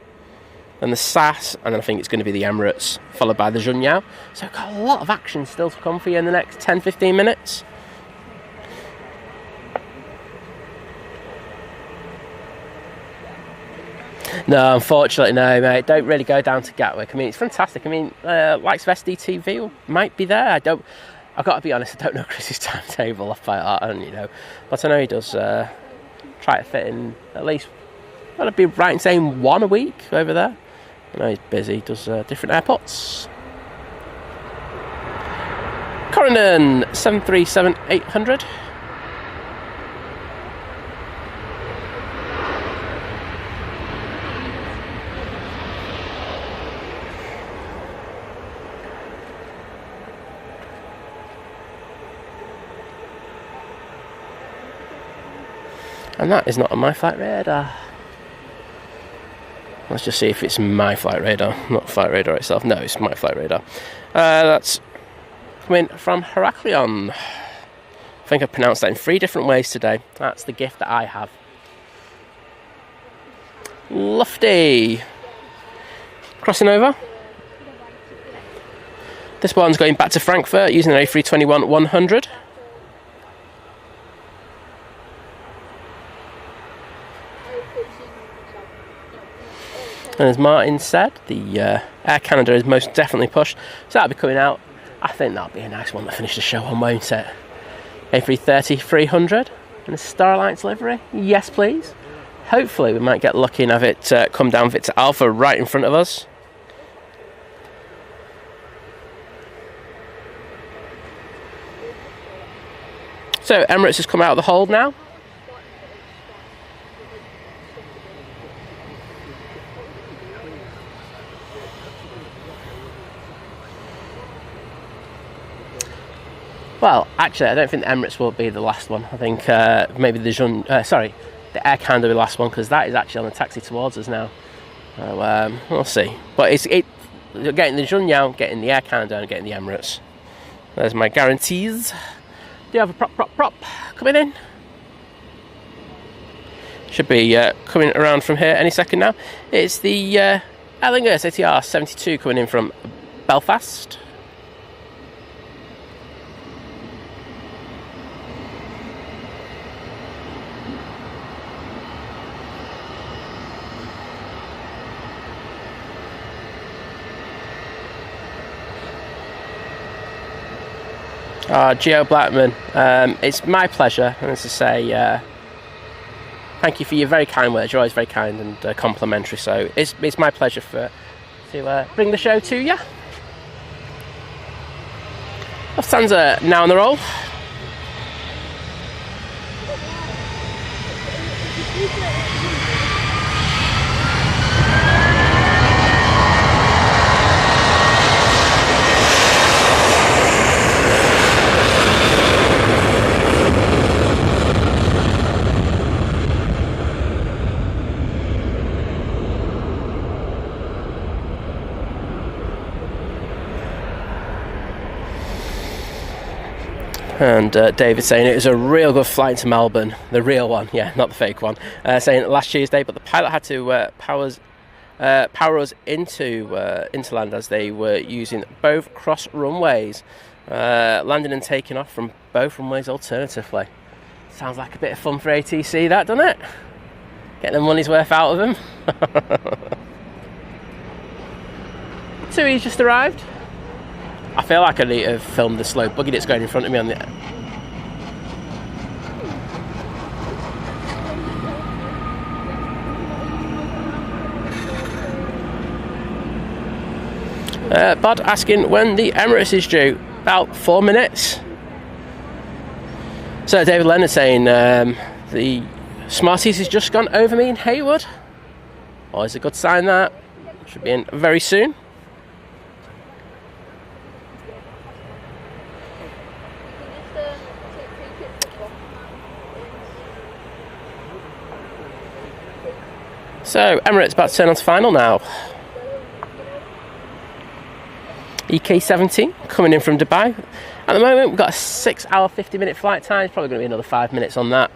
then the SAS, and then I think it's going to be the Emirates, followed by the Junyao. So I've got a lot of action still to come for you in the next 10-15 minutes. No, unfortunately, no, mate. Don't really go down to Gatwick. I mean, it's fantastic. I mean, likes of SDTV might be there. I've got to be honest, I don't know Chris's timetable off by heart, and but I know he does try to fit in at least. I'd be right in saying one a week over there. I know he's busy. He does different airports. Corendon 737-800. And that is not on my flight radar. Let's just see if it's my flight radar, not flight radar itself. No, it's my flight radar. That's coming from Heraklion. I think I pronounced that in 3 different ways today. That's the gift that I have. Lofty. Crossing over. This one's going back to Frankfurt using an A321-100. And as Martin said, the Air Canada is most definitely pushed. So that'll be coming out. I think that'll be a nice one to finish the show on, won't it? A330-300 in a Starlight livery. Yes, please. Hopefully we might get lucky and have it come down Victor Alpha right in front of us. So Emirates has come out of the hold now. Well, actually, I don't think the Emirates will be the last one. I think maybe the Air Canada will be the last one, because that is actually on the taxi towards us now. So, we'll see. But it's getting the Junyao, getting the Air Canada, and getting the Emirates. There's my guarantees. Do you have a prop coming in? Should be coming around from here any second now. It's the Aer Lingus ATR 72 coming in from Belfast. Geo Blackman, it's my pleasure, and as I say, thank you for your very kind words. You're always very kind and complimentary, so it's my pleasure to bring the show to you. Lufthansa now on the roll. And David saying it was a real good flight to Melbourne, the real one, yeah, not the fake one. Saying last Tuesday, but the pilot had to power us into land as they were using both cross runways, landing and taking off from both runways alternatively. Sounds like a bit of fun for ATC, that, doesn't it? Getting the money's worth out of them. TUI's just arrived. I feel like I need to film the slow buggy that's going in front of me on the... Bod asking when the Emirates is due. About 4 minutes. So David Leonard saying the Smarties has just gone over me in Haywood. Always a good sign that. Should be in very soon. So, Emirates about to turn on to final now. EK17 coming in from Dubai. At the moment, we've got a 6 hour, 50 minute flight time. It's probably going to be another 5 minutes on that.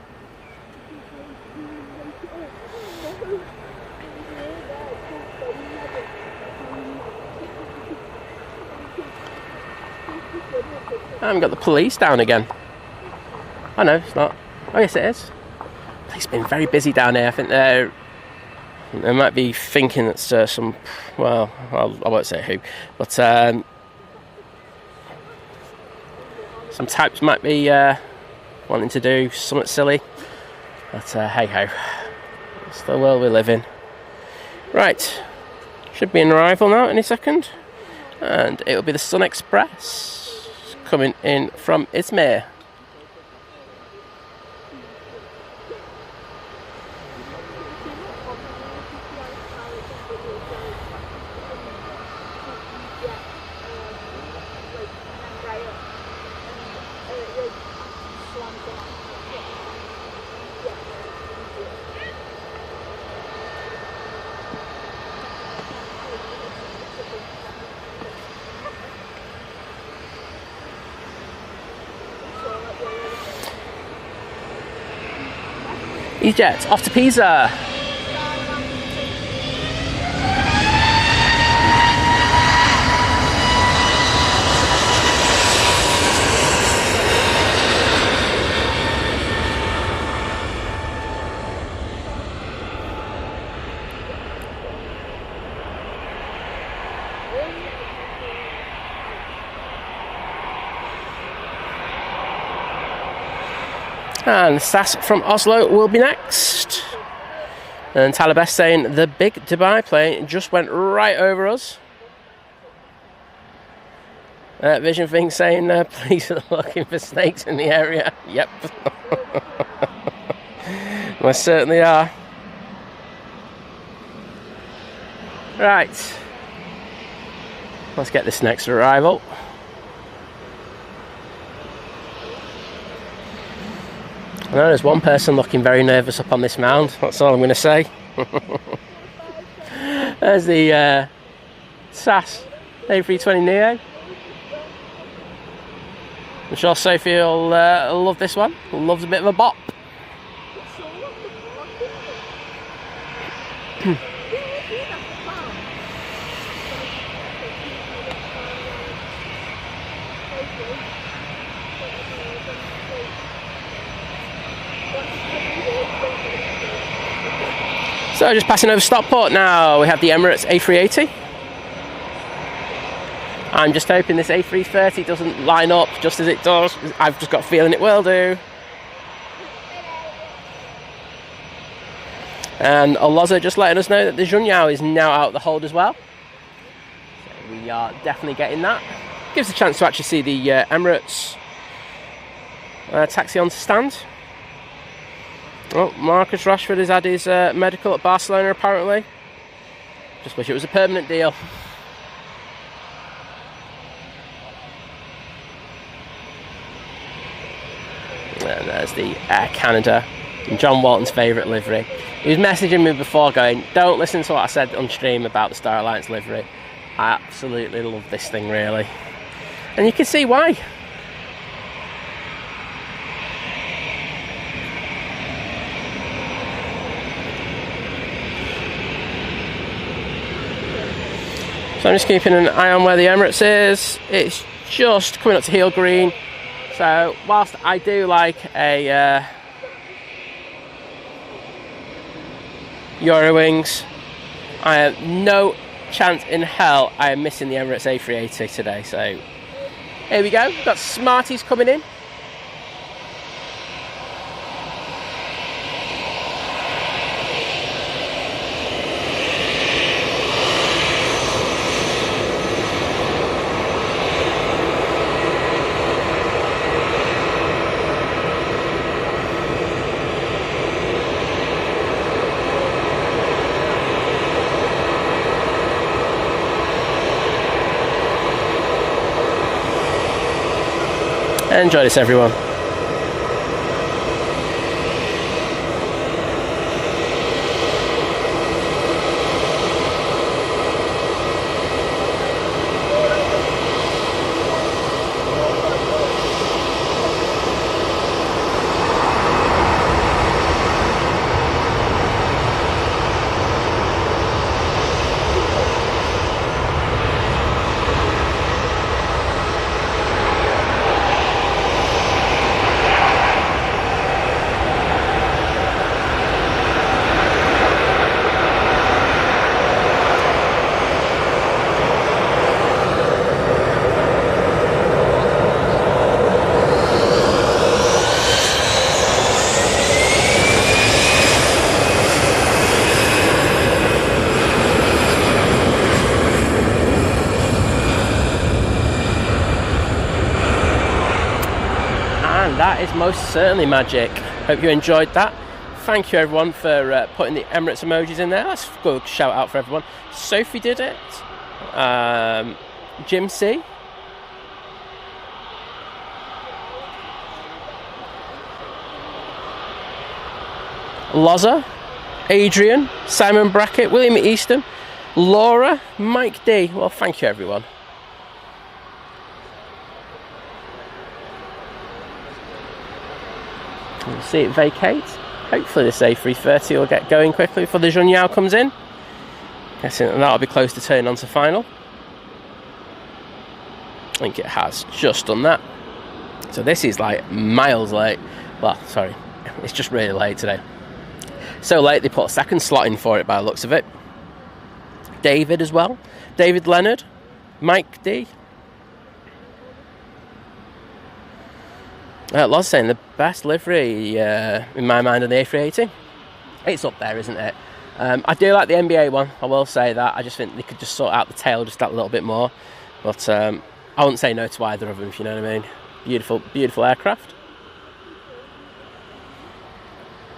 I haven't got the police down again. Oh no, it's not. Oh yes, it is. It's been very busy down here. I think they might be thinking that some, well, I won't say who, but some types might be wanting to do something silly. But hey ho, it's the world we live in. Right, should be in arrival now any second, and it will be the Sun Express coming in from Izmir. EasyJet, off to Pisa. And SAS from Oslo will be next. And Talibest saying the big Dubai plane just went right over us. Vision Thing saying police are looking for snakes in the area. Yep. We certainly are. Right. Let's get this next arrival. I know there's one person looking very nervous up on this mound, that's all I'm going to say. There's the SAS A320 Neo. I'm sure Sophie will love this one, loves a bit of a bop. So just passing over Stockport now, we have the Emirates A380. I'm just hoping this A330 doesn't line up just as it does. I've just got a feeling it will do. And Olozo just letting us know that the Junyao is now out the hold as well. So we are definitely getting that. Gives a chance to actually see the Emirates taxi on stand. Oh, Marcus Rashford has had his medical at Barcelona apparently. Just wish it was a permanent deal. And there's the Air Canada, John Walton's favourite livery. He was messaging me before going, don't listen to what I said on stream about the Star Alliance livery. I absolutely love this thing really. And you can see why. So I'm just keeping an eye on where the Emirates is. It's just coming up to heel green. So whilst I do like a Eurowings, I have no chance in hell I am missing the Emirates A380 today. So here we go. We've got Smarties coming in. Enjoy this, everyone. And that is most certainly magic. Hope you enjoyed that. Thank you everyone for putting the Emirates emojis in there. That's a good shout out for everyone. Sophie did it. Jim C. Loza, Adrian, Simon Brackett, William Easton, Laura, Mike D. Well, thank you everyone. We'll see it vacate. Hopefully this A330 will get going quickly before the Junyao comes in. Guessing that'll be close to turning on to final. I think it has just done that. So this is like miles late. Well, sorry, it's just really late today. So late they put a second slot in for it by the looks of it. David as well. David Leonard. Mike D. Loz saying the best livery in my mind on the A380. It's up there, isn't it? I do like the NBA one, I will say that. I just think they could just sort out the tail just that little bit more. But I wouldn't say no to either of them, if you know what I mean. Beautiful, beautiful aircraft.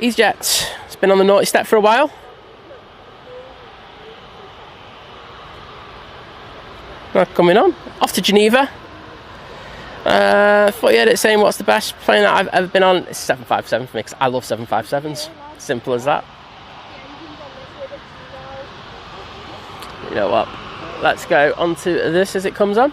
EasyJet. It's been on the naughty step for a while. Coming on. Off to Geneva. Thought you had it saying what's the best plane that I've ever been on. It's 757 for me because I love 757s. Simple as that. You know what? Let's go on to this as it comes on.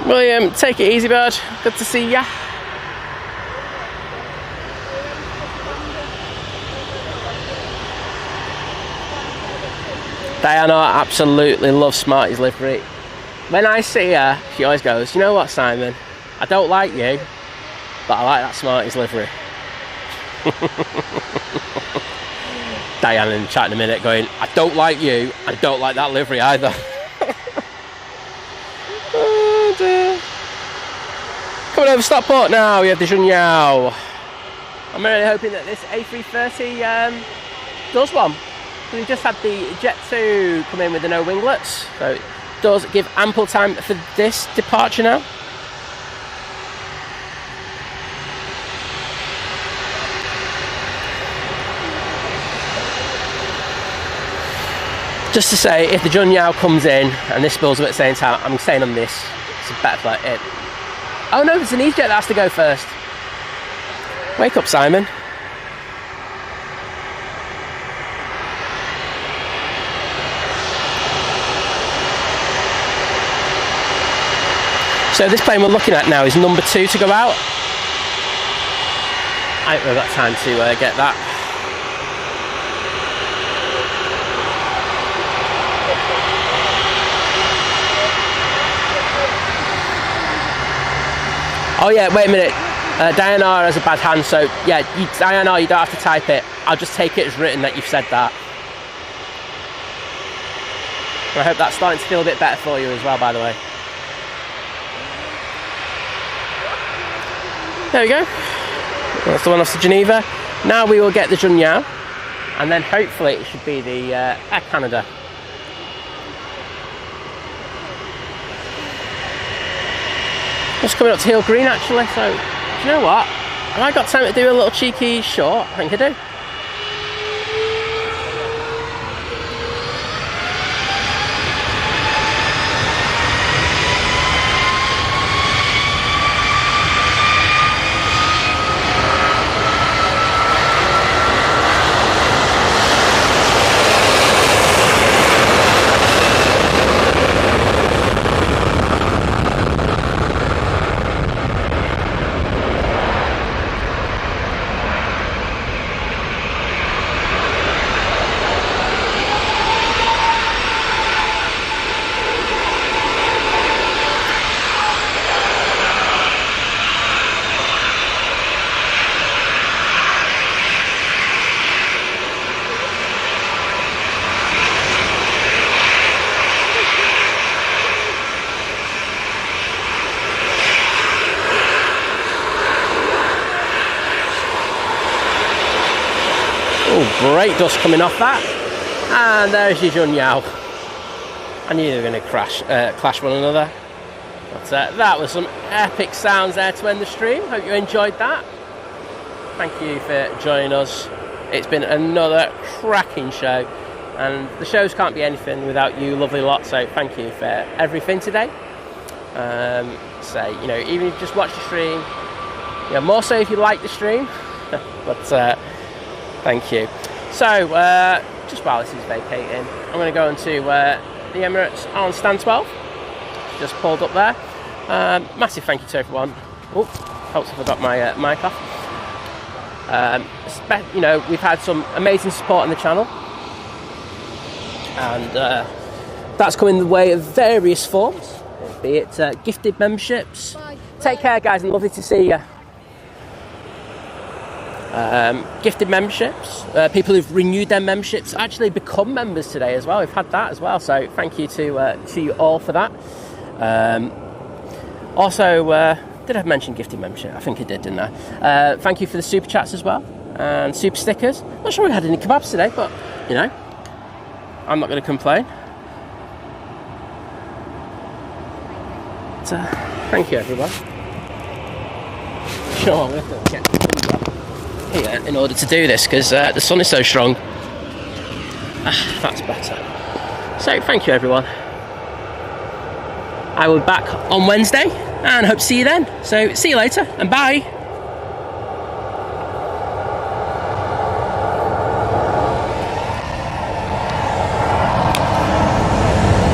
William, take it easy, bud. Good to see ya. Diana absolutely loves Smarty's livery. When I see her, she always goes, you know what, Simon? I don't like you, but I like that Smarty's livery. Diana in the chat in a minute going, I don't like you, I don't like that livery either. Oh dear. Coming over Stockport now, we have the Junyao. I'm really hoping that this A330 does one. We just had the Jet 2 come in with the no winglets, so it does give ample time for this departure now. Just to say, if the Junyao comes in and this spills up at the same time, I'm staying on this. It's a better flight in. Oh no, there's an EasyJet that has to go first. Wake up, Simon. So this plane we're looking at now is number 2 to go out. I think we've got time to get that. Oh yeah, wait a minute. Diana has a bad hand, so yeah, Diana, you don't have to type it. I'll just take it as written that you've said that. And I hope that's starting to feel a bit better for you as well, by the way. There we go. That's the one off to Geneva. Now we will get the Junyao, and then hopefully it should be the Air Canada. Just coming up to Hill Green actually, so do you know what? Have I got time to do a little cheeky short? I think I do. great dust coming off that. And there's your Junyao. I knew they were going to clash one another. But that was some epic sounds there to end the stream. Hope you enjoyed that. Thank you for joining us. It's been another cracking show, and the shows can't be anything without you lovely lot, so thank you for everything today. So, you know, even if you just watch the stream, you know, more so if you like the stream, but thank you. So, just while this is vacating, I'm going to go into the Emirates on stand 12. Just pulled up there. Massive thank you to everyone. Oh, helps if I got my mic off. You know, we've had some amazing support on the channel, and that's come in the way of various forms, be it gifted memberships. Take care, guys, and lovely to see you. Gifted memberships, people who've renewed their memberships actually become members today as well. We've had that as well, so thank you to you all for that. Also, did I mention gifted membership? I think I did, didn't I? Thank you for the super chats as well, and super stickers. Not sure we had any kebabs today, but you know, I'm not going to complain. So, thank you, everyone. Sure, we have to get here in order to do this because the sun is so strong. That's better. So, thank you, everyone. I will be back on Wednesday and hope to see you then. So, see you later and bye.